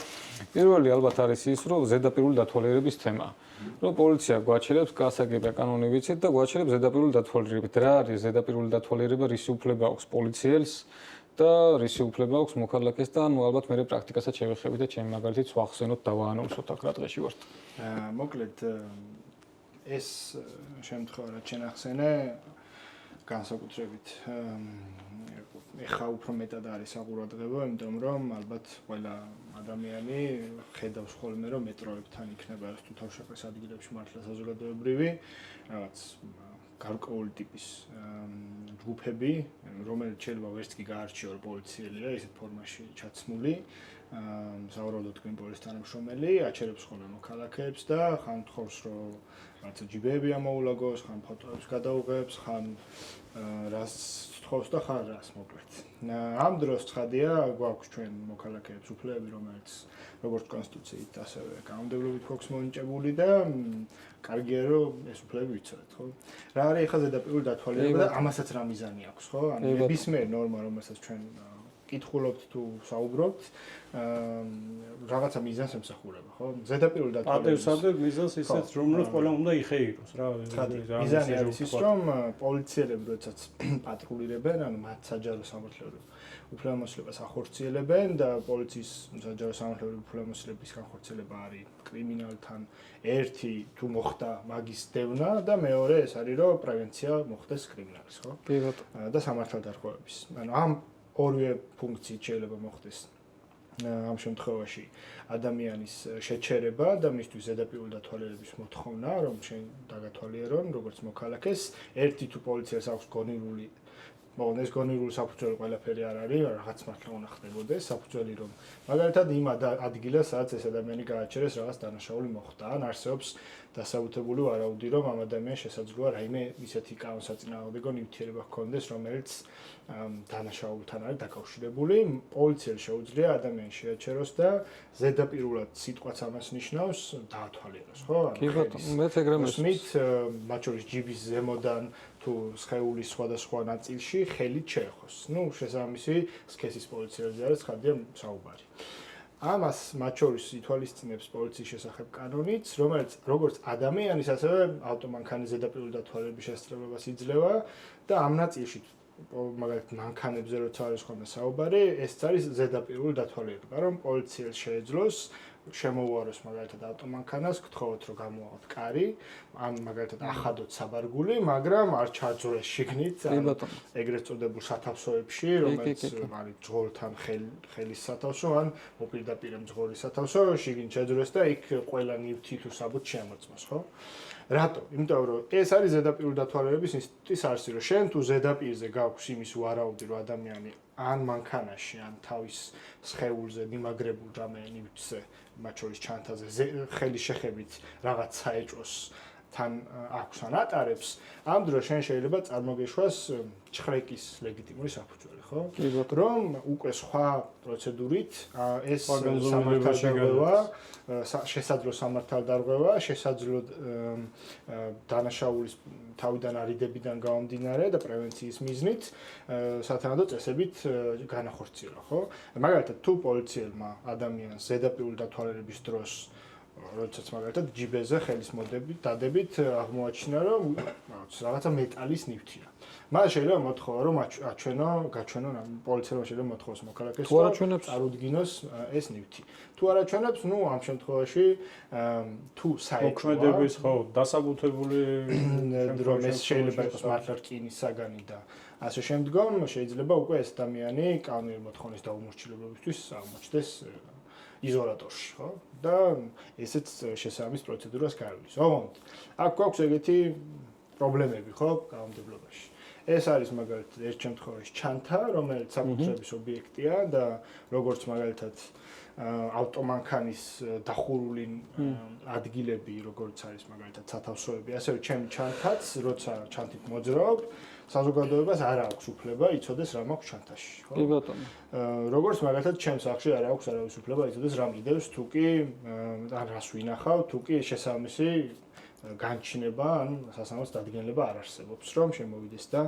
[SPEAKER 1] პირველი ალბათ არის ის რომ ზედაპირული დათვალიერების თემა რომ პოლიცია გვაჩერებს გასაგებია კანონი ვიცით და გვაჩერებს ზედაპირული დათვალიერებით რა არის ზედაპირული დათვალიერება რისი უფლება აქვს პოლიციელს და რისი უფლება აქვს მოქალაქეს და ნუ ალბათ მე პრაქტიკასაც შევეხებით და ჩემი მაგალითით ვახსენოთ და ვაანონსოთ აქ რა დღეში ვართ.
[SPEAKER 2] მოკლედ ეს შემთხვევა რაც შენ ახსენე განსაკუთრებით ეხა უფრო მეტად არის საყურადღებო, იმიტომ რომ ალბათ ყველა ადამიანი ხედავს ხოლმე რომ მეტროებთან იქნება თუ თავშეყრის ადგილებში მართლა საზოგადოებრივი რაღაც გარკვეული ტიპის ჯგუფები, რომელიც შეიძლება ვერც კი გაარჩიო რომ პოლიციელია, ისეთ ფორმაში ჩაცმული, სავარაუდოდ თქვენ პოლიციის თანამშრომელი, აჩერებს ხოლმე მოქალაქეებს და ხან თხოვს რომ რაღაცა ჯიბეები ამოულაგოს, ხან ფოტოებს გადაუღებს, ხან რას თხოვს და ხან რას მოკლედ. ამ დროს ცხადია, გვაქვს ჩვენ მოქალაქეებს უფლებები, რომელიც როგორც კონსტიტუციით, ასევე კანონმდებლობით გვაქვს მონიჭებული და კარგია რომ ეს უფლებები ვიცოდეთ, ხო? რა არის ახლა ზედაპირული დათვალიერება და ამასაც რა მიზანი აქვს, ხო? ანუ ნებისმიერ ნორმა, რომელსაც ჩვენ კითხულობთ თუ საუბრობთ, რაღაცა მიზანს ემსახურება, ხო? ზედაპირული დათვალიერება.
[SPEAKER 3] პატევსადებ მიზანს ისეთ რომელსაც ყველა უნდა იხეიროს რა.
[SPEAKER 2] მიზანი არის ის, რომ პოლიციელები როდესაც პატრულირებენ, ანუ მათ საჯარო სამართლებრივ უფლებამოსილებას ახორციელებენ და პოლიციის საჯარო სამართლებრივ უფლებამოსილების განხორციელება არის კრიმინალთან ერთი თუ მოხდა მაგის დევნა და მეორე ეს არის რომ პრევენცია მოხდეს კრიმინალის, ხო?
[SPEAKER 1] კი ბატონო.
[SPEAKER 2] და სამართალდარღვევების. ანუ ამ ორივე ფუნქციით შეიძლება მოხდეს ამ შემთხვევაში ადამიანის შეჩერება და მისთვის ზედაპირული დათვალიერების მოთხოვნა, რომ შენ დაგათვალიერონ როგორც მოქალაქეს, ერთი თუ პოლიციას აქვს გონივრული ეს გონივრული საფუძველი ყველაფერი არ არის, რაღაც მართლა უნდა ხდებოდეს, საფუძველი რომ მაგალითად იმ ადგილას, სადაც ეს ადამიანი გააჩერეს, რაღაც დანაშაული მოხდა, ან არსებობს დასაბუთებული ვარაუდი, რომ ამ ადამიანს შესაძლოა რაიმე ისეთი კანონსაწინააღმდეგო ნივთიერება ჰქონდეს, რომელიც დანაშაულთან არის დაკავშირებული, პოლიციელს შეუძლია ადამიანს შეაჩეროს და ზედაპირულად სიტყვაც ამას ნიშნავს, დაათვალიეროს, ხო?
[SPEAKER 1] კი ბატონო, მეც ეგრე
[SPEAKER 2] მესმის. მათ შორის ჯიბის ზემოდან თუ სხეულის სხვადასხვა ნაწილში ხელით შეეხოს. ნუ შესაბამისი სქესის პოლიციელზე არის ხარდია საუბარი. ამას მათ შორის ითვალისწინებს პოლიციის შესახებ კანონიც, რომელიც როგორც ადამიანის, ასევე ავტომანქანის ზედაპირული დათვალიერების შესაძლებლობას იძლევა და ამ ნაწილში მაგალითად მანქანებზე როცა არის ხოლმე საუბარი, ეს არის ზედაპირული დათვალიერება, რომ პოლიციელს შეეძლოს შემოუაროს მაგალითად ავტომანქანას, გთხოვოთ რომ გამოავალთ კარი, ან მაგალითად ახადოთ საბარგული, მაგრამ არ ჩაძვრეს შიგნით, ეგრეთ წოდებულ სათავსოებში, რომელიც არის ძღოლთან ხელის სათავსო, ან მოპირდაპირ მძღოლის სათავსო, შიგნით შეძვრეს და იქ ყველა ნივთი თუ საბუთი შემოწმოს, ხო? რატო? იმიტომ რომ ეს არის ზედაპირული დათვალიერების ინსტიტუტის არსი, რომ შენ თუ ზედაპირზე გაქვს იმის ვარაუდი, რომ ადამიანი ან მანქანაში, ან თავის სხეულზე მიმაგრებულ რამე ნივთზე, მათ შორის ჩანთაზე ხელის შეხებით რაღაც საეჭვოს თან აქვს ან ატარებს, ამ დროს შენ შეიძლება წარმოგეშვას ჩხრეკის ლეგიტიმური საფუძველი, ხო? რომ უკვე სხვა პროცედურით ეს სამართალდარღვევა, შესაძლო სამართალდარღვევა, შესაძლო დანაშაულის თავიდან არიდებიდან გამომდინარე და პრევენციის მიზნით სათანადო წესებით განახორციელა, ხო? მაგალითად, თუ პოლიციელმა ადამიანს ზედაპირული დათვალიერების დროს როდესაც მაგალითად ჯიბეზე ხელის დადებით აღმოაჩინა, რომ რაღაცა მეტალის ნივთია. მას შეიძლება მოთხოვა, რომ გაჩვენონ პოლიციამ შეიძლება მოთხოვოს მოქალაქეს, რომ წარუდგინოს ეს ნივთი. თუ არ აჩვენებს, ნუ ამ შემთხვევაში თუ
[SPEAKER 3] მოქმედების ხო დასაბუთებული
[SPEAKER 2] რომ ეს შეიძლება იყოს მართლა რკინის საგანი და ასე შემდგომ შეიძლება უკვე ეს ადამიანი კანონიერი მოთხოვნის დაუმორჩილებობისთვის აღმოჩნდეს იზოლატორში, ხო? და ესეც შესაბამის პროცედურას გაივლის. ოღონდ აქ გვაქვს ეგეთი პრობლემები, ხო, კანონმდებლობაში. ეს არის მაგალითად ერთ შემთხვევაში ჩანთა, რომელიც საკუთრების ობიექტია და როგორც მაგალითად ავტომანქანის დახურული ადგილები, როგორც არის მაგალითად სათავსოები, ასევე ჩემი ჩანთაც, როცა ჩანთით მოძრაობ, საზოგადოებას არ აქვს უფლება იცოდეს რა მაქვს ჩანთაში, ხო?
[SPEAKER 1] კი ბატონო.
[SPEAKER 2] როგორც მაგალითად ჩემს სახლში არ აქვს არავის უფლება იცოდეს რა მიდევს, თუ კი ან რას ვინახავ, თუ კი შესაბამისი განჩინება ან სასამართლოს დადგენილება არ არსებობს, რომ შემოვიდეს და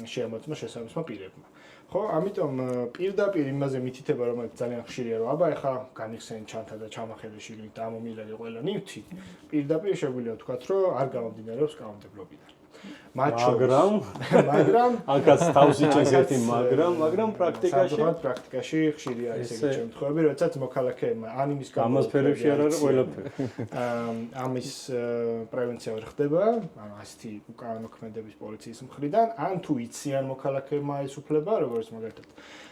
[SPEAKER 2] შეამოწმოს შესაბამისმა პირებმა. ხო, ამიტომ პირდაპირ იმაზე მითითება, რომელიც ძალიან ხშირია, რომ აბა ეხა განიხსენ ჩანთა და ჩამახედე შიგნით და ამომილაგე ყველა ნივთი, პირდაპირ შეგვიძლია ვთქვათ, რომ არ გამომდინარეობს კანონმდებლობიდან. მაგრამ
[SPEAKER 3] აკაც თავში ჭენს ერთი მაგრამ
[SPEAKER 2] პრაქტიკაში ხშირი არის ეგეთი შემთხვევები, როდესაც მოქალაქეებმა ან იმის
[SPEAKER 3] გამოსფერებში არ არის ყველაფერი.
[SPEAKER 2] ამის პრევენცია ვერ ხდება, ანუ ასეთი უკანონო ქმედების პოლიციის მხრიდან, ან თუ იციან მოქალაქეებმა ეს უფლება, როგორც მაგალითად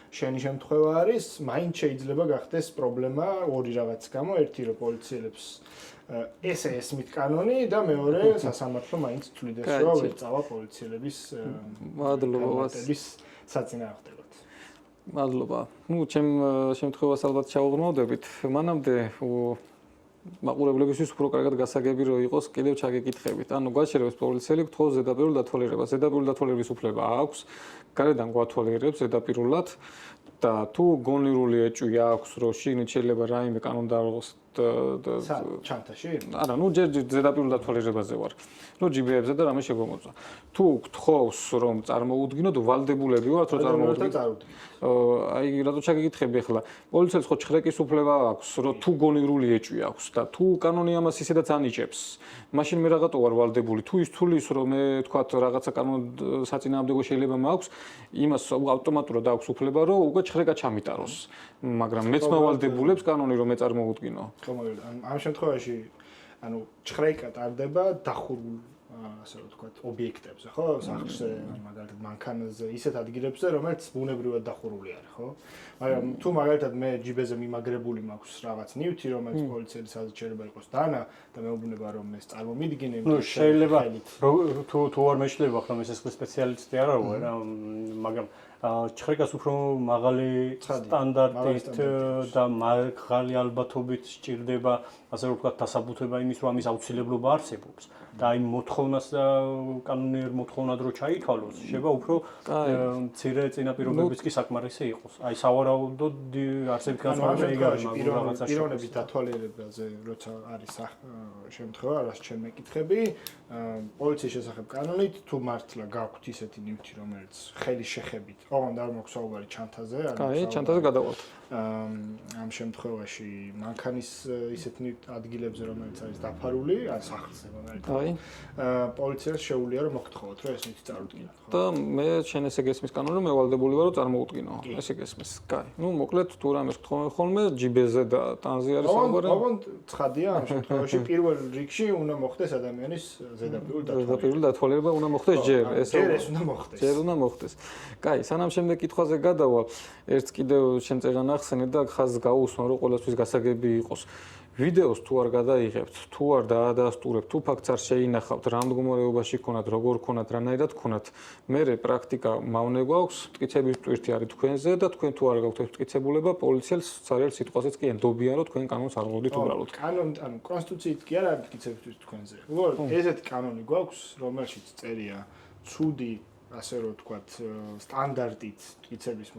[SPEAKER 2] შენი შემთხვევა არის, მაინც შეიძლება გახდეს პრობლემა ორი რაღაც გამო, ერთი რომ პოლიციელებს ესე ესმით კანონი და მეორე სასამართლო მაინც თვლიდეს, რომ ვერ წავა პოლიციელების მადლობას საწინააღმდეგოდ.
[SPEAKER 1] მადლობა. ნუ ჩემ შემთხვევას ალბათ ჩავუღრმავდებით. მანამდე მაყურებლებისთვის უფრო კარგად გასაგები რო იყოს, კიდევ ჩაგეკითხებით. ანუ გვაჩერებს პოლიციელი გთხოვს ზედაპირულ დათვალიერებას. ზედაპირული დათვალიერების უფლება აქვს, გარედან გვათვალიერებს ზედაპირულად და თუ გონლირული ეჭვი აქვს, რომ შიგნით შეიძლება რაიმე კანონდარღვევას
[SPEAKER 2] ჩანთაში?
[SPEAKER 1] არა, ნუ ჯერ ზედაპირულ დათვალიერებაზე ვარ. ნუ ჯიბეებზე და რამე შეგვამოწვა. თუ გთხოვს რომ წარმოუდგინოთ, ვალდებულები ვართ რომ წარმოუდგინოთ. აი რატო ჩაგეკითხები ახლა? პოლიციელს ხო ჩხრეკის უფლება აქვს, რომ თუ გონლირული ეჭვი აქვს და თუ კანონი ამას ისედაც ანიჭებს, მაშინ მე რაღაცა ვარ ვალდებული. თუ ის თulis რომ მე თქვათ რაღაცა კანონ საწინააღმდეგო შეიძლება მაქვს, იმას ავტომატურად აქვს უფლება რომ უკვე ჩხრეკა ჩამიტაროს. მაგრამ მეც მავალდებულებს კანონი რომ მე წარმოუდგინო.
[SPEAKER 2] ამ შემთხვევაში ანუ ჩხრეკა ტარდება დახურულ ასე ვთქვათ ობიექტებზე, ხო? სახლზე, მაგალითად მანქანაზე, ისეთ ადგილებზე, რომელიც ბუნებრივად დახურული არის, ხო? მაგრამ თუ მაგალითად მე ჯიბეზე მიმაგრებული მაქვს რაღაც ნივთი, რომელიც პოლიციელის აზრით შეიძლება იყოს დანა და მეუბნება რომ ეს წარმომიდგინე,
[SPEAKER 3] ნუ შეიძლება თუ არ მეშლება ხომ ეს სპეციალისტი არა ვარ, მაგრამ ჩხრეკას უფრო მაღალი სტანდარტით და მაღალი ალბათობით სჭირდება, ასე ვთქვათ, დასაბუთება იმის, რომ ამის აუცილებლობა არსებობს. და აი მოთხოვნას კანონიერ მოთხოვნად რო ჩაითვალოს, შეიძლება უფრო მცირე წინაპირობებიც კი საკმარისი იყოს. აი სავარაუდოდ არსებით განსხვავება ეგ არის, მაგრამ რაღაცა
[SPEAKER 2] პიროვნების დათვალიერებაზე როცა არის შემთხვევა, რაც ჩვენ მეკითხები, პოლიციის შესახებ კანონით თუ მართლა გაქვთ ისეთი ნივთი, რომელიც ხელის შეხებით, ოღონდ არ მოქვს საუბარი ჩანთაზე,
[SPEAKER 1] აი ჩანთაზე გადავალთ.
[SPEAKER 2] ამ შემთხვევაში მანქანის ისეთი ადგილებზე, რომელიც არის დაფარული, ან სახლზე მაგალითად. პოლიციას შეუძლია რომ მოგთხოვოთ, რომ ეს ნივთი წარუდგინოთ, ხო?
[SPEAKER 1] და მე შენ ესე გესმის კანონი, რომ მე ვალდებული ვარ, რომ წარმოუდგინო. ესე გესმის. კაი. ნუ მოკლედ თუ რამეს გთხოვენ ხოლმე, ჯიბეზე და ტანზე არის საუბარი.
[SPEAKER 2] ოღონდ ცხადია ამ შემთხვევაში პირველ რიგში უნდა მოხდეს ადამიანის ზედაპირული
[SPEAKER 1] დათვალიერება უნდა მოხდეს ჯერ.
[SPEAKER 2] ჯერ ეს უნდა მოხდეს.
[SPEAKER 1] ჯერ უნდა მოხდეს. კაი, სანამ შემდეგ კითხვაზე გადავალ, ერთს კიდევ შენ წერან ახსენე და ხაზს გაუსვან, რომ ყველასთვის გასაგები იყოს. ვიდეოს თუ არ გადაიღებთ, თუ არ დაადასტურებთ, თუ ფაქტს არ შეინახავთ, რა მდგომარეობაში გქონათ, როგორ გქონათ, რანაირად გქონათ, მერე პრაქტიკა მავნე გვაქვს, მტკიცების ტვირთი არის თქვენზე და თქვენ თუ არ გაქვთ მტკიცებულება, პოლიციელს ცარიელ სიტყვაზეც კი ენდობიან, რომ თქვენ კანონს არ მოვდით უბრალოდ.
[SPEAKER 2] ანუ კონსტიტუციით კი არ არის მტკიცების ტვირთი თქვენზე. უბრალოდ ესეთი კანონი გვაქვს, რომელშიც წერია ცუდი, ასე რომ ვთქვათ, სტანდარტით მტკიცების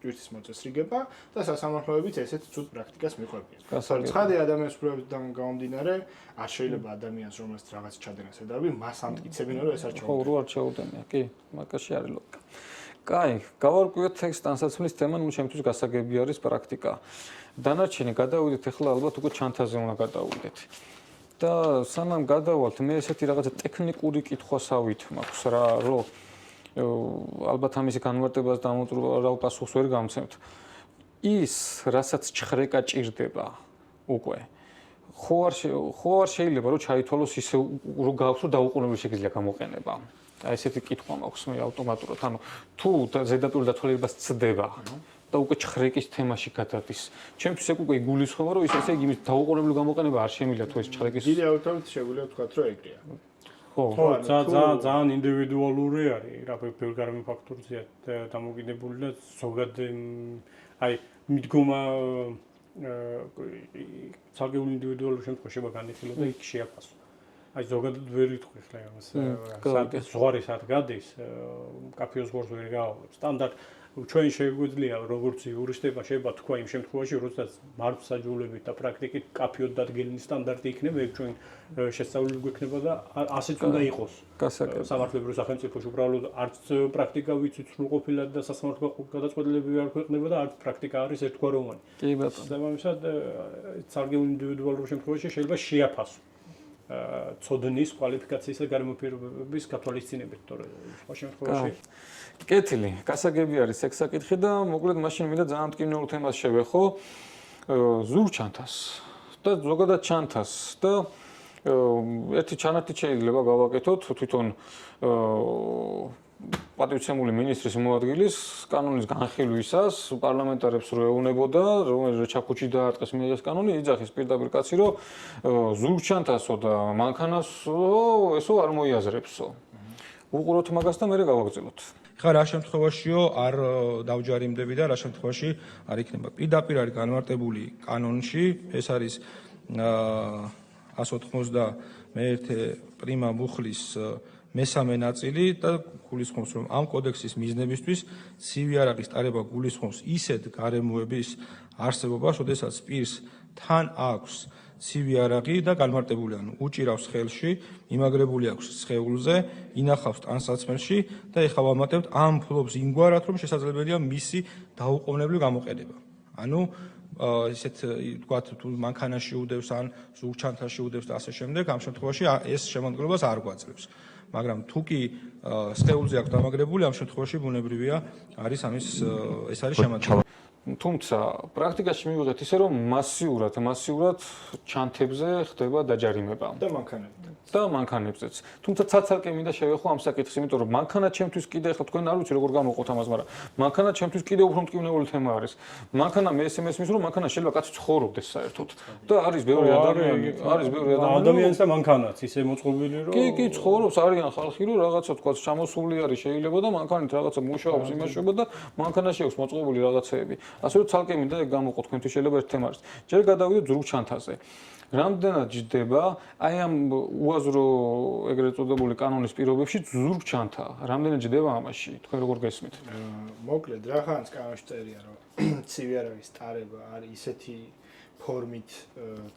[SPEAKER 2] ტვირთის მოწესრიგება და სასამართლოებიც ესეთ ცუდ პრაქტიკას მიყვებიან. ცხადი ადამიანის უფლებებიდან გამომდინარე, არ შეიძლება ადამიანს, რომელსაც რაღაც ჩადენას ედავი, მას ამტკიცებინა, რომ ეს არ ჩაუდგა.
[SPEAKER 1] ხო, რო არ ჩაუდენია, კი, მაგაში არის ლოგიკა. კაი, გავარკვიოთ ეს ტანსაცმლის თემა, ნუ ჩემთვის გასაგები არის პრაქტიკა. დანარჩენი გადავიდეთ ახლა ალბათ უკვე ჩანთაზე უნდა გადავიდეთ. და სანამ გადავალთ, მე ესეთი რაღაცა ტექნიკური კითხვასავით მაქვს რა, რომ ალბათ ამის განმარტებას დამოწურავ პასუხს ვერ გამცემთ. ის, რასაც ჩხრეკა ჭირდება უკვე. ხო არ შეიძლება რომ ჩაითვალოს ისე რომ გაქვს რომ დაუყოვნებლივ შეგიძლია გამოყენება. აი ესეთი კითხვა მაქვს მე ავტომატურად. ანუ თუ ზედაპირული დათვალიერებას ცდება და უკვე ჩხრეკის თემაში გადადის. ჩემთვის ეგ უკვე იგულისხმება რომ ისე იმის დაუყოვნებლივ გამოყენება არ შემიძლია თუ ეს ჩხრეკის
[SPEAKER 2] დიდი ავტომატურად შეგვიძლია ვთქვათ რომ ეგრეა.
[SPEAKER 3] ხო, ძალიან ინდივიდუალური არის, რა ბევრი გარემო ფაქტორზეა დამოკიდებული და ზოგადად აი მიდგომა ცალკეულ ინდივიდუალურ შემთხვევაში შეიძლება განიხილოს და იქ შეაფასო. აი ზოგადად ვერ ვიტყვი ხლა ამას. ზღვარი სად გადის, კაფეო ზღვარს ვერ გავავლებ. სტანდარტ ჩვენ შეგვიძლია როგორც იურისტებმა შეიძლება თქვა იმ შემთხვევაში, როდესაც მართლმსაჯულებით და პრაქტიკით კაფეოდ დადგენილი სტანდარტი იქნება, ეგ ჩვენ შესწავლილი გვექნება და ასეც უნდა იყოს. სამართლებრივ სახელმწიფოში უბრალოდ არც პრაქტიკა ვიცით სრულყოფილად და სასამართლო გადაწყვეტილებები არ ქვეყნება და არც პრაქტიკა არის ერთგვაროვანი.
[SPEAKER 1] კი ბატონო.
[SPEAKER 3] და ამისად ცალკეულ ინდივიდუალურ შემთხვევაში შეიძლება შეაფასო. ცოდნის კვალიფიკაციის და გარემოფერების გათვალისწინებით, თორე სხვა შემთხვევაში
[SPEAKER 1] კეთილი, გასაგები არის ეგ საკითხი და მოკლედ მაშინ მინდა ძალიან მტკივნეულ თემას შევეხო ზურგჩანთას და ზოგადად ჩანთას და ერთი ჩანართით შეიძლება გავაკეთოთ თვითონ პატივცემული მინისტრის მოადგილის კანონის განხილვისას პარლამენტარებს რო ეუნებოდა რომ ჩაქუჩი დაარტყეს მიიღეს კანონი იძახის პირდაპირ კაცი რომ ზურგჩანთასო და მანქანასო ესო არ მოიაზრებსო უყუროთ მაგას და მე გავაგრძელოთ
[SPEAKER 4] ხა რა შემთხვევაშიო არ დავჯარიმდები და რა შემთხვევაში არ იქნება პირდაპირ არის განმარტებული კანონში ეს არის 191 პრიმა მუხლის მესამე ნაწილი და გულისხმობს რომ ამ კოდექსის მიზნებისთვის ცივი არაღის ტარება გულისხმობს ისეთ გარემოების არსებობას, როდესაც პირს თან აქვს ცივი არაღი და განმარტებული ანუ უჭირავს ხელში, იმაგრებული აქვს სხეულზე, ინახავს ტანსაცმელში და ეხლა ვამატებთ ამ ფლობს იმგვარად რომ შესაძლებელია მისი დაუყოვნებლივ გამოყენება. ანუ ისეთ ვთქვათ თუ მანქანაში უდევს ან ზურგჩანთაში უდევს და ასე შემდეგ, ამ შემთხვევაში ეს შემოდგომას არ გვაძლევს. მაგრამ თუ კი სხეულზე აქვს დამაგრებული, ამ შემთხვევაში ბუნებრივია არის ამის ეს არის შემოდგომა.
[SPEAKER 1] თუმცა პრაქტიკაში მივიღეთ ისე რომ მასიურად ჩანთებზე ხდება დაჯარიმება
[SPEAKER 2] და მანქანებთან.
[SPEAKER 1] და მანქანებზეც. თუმცა ცალ-ცალკე მინდა შევეხო ამ საკითხს, იმიტომ რომ მანქანა ჩემთვის კიდე ახლა თქვენ არ ვიცი როგორ გამოვყოთ ამას, მაგრამ მანქანა ჩემთვის კიდე უფრო მტკივნეული თემა არის. მანქანა მე SMS-ის რომ მანქანა შეიძლება კაცი ცხოვრობდეს საერთოდ. და არის ბევრი
[SPEAKER 3] ადამიანის და მანქანაც ისე მოწყობილი რომ
[SPEAKER 1] კი, ცხოვრობს, არიან ხალხი რომ რაღაცა თქვა ჩამოსული არის შეიძლება და მანქანით რაღაცა მუშაობს, იმაშობა და მანქანაში აქვს მოწყობილი რაღაცეები. ასე რომ ცალკე მინდა ეგ გამოვყოთ თქვენთვის შეიძლება ერთ თემა არის. ჯერ გადავიდეთ ზურგჩანთაზე. რამდენად ჯდება აი ამ უაზრო ეგრეთ წოდებული კანონის პირობებში ზურგჩანთა? რამდენად ჯდება ამაში? თქვენ როგორ გესმით?
[SPEAKER 2] მოკლედ, რახანს კანონში წერია რომ ცივი არაღის ტარება არის ისეთი ფორმით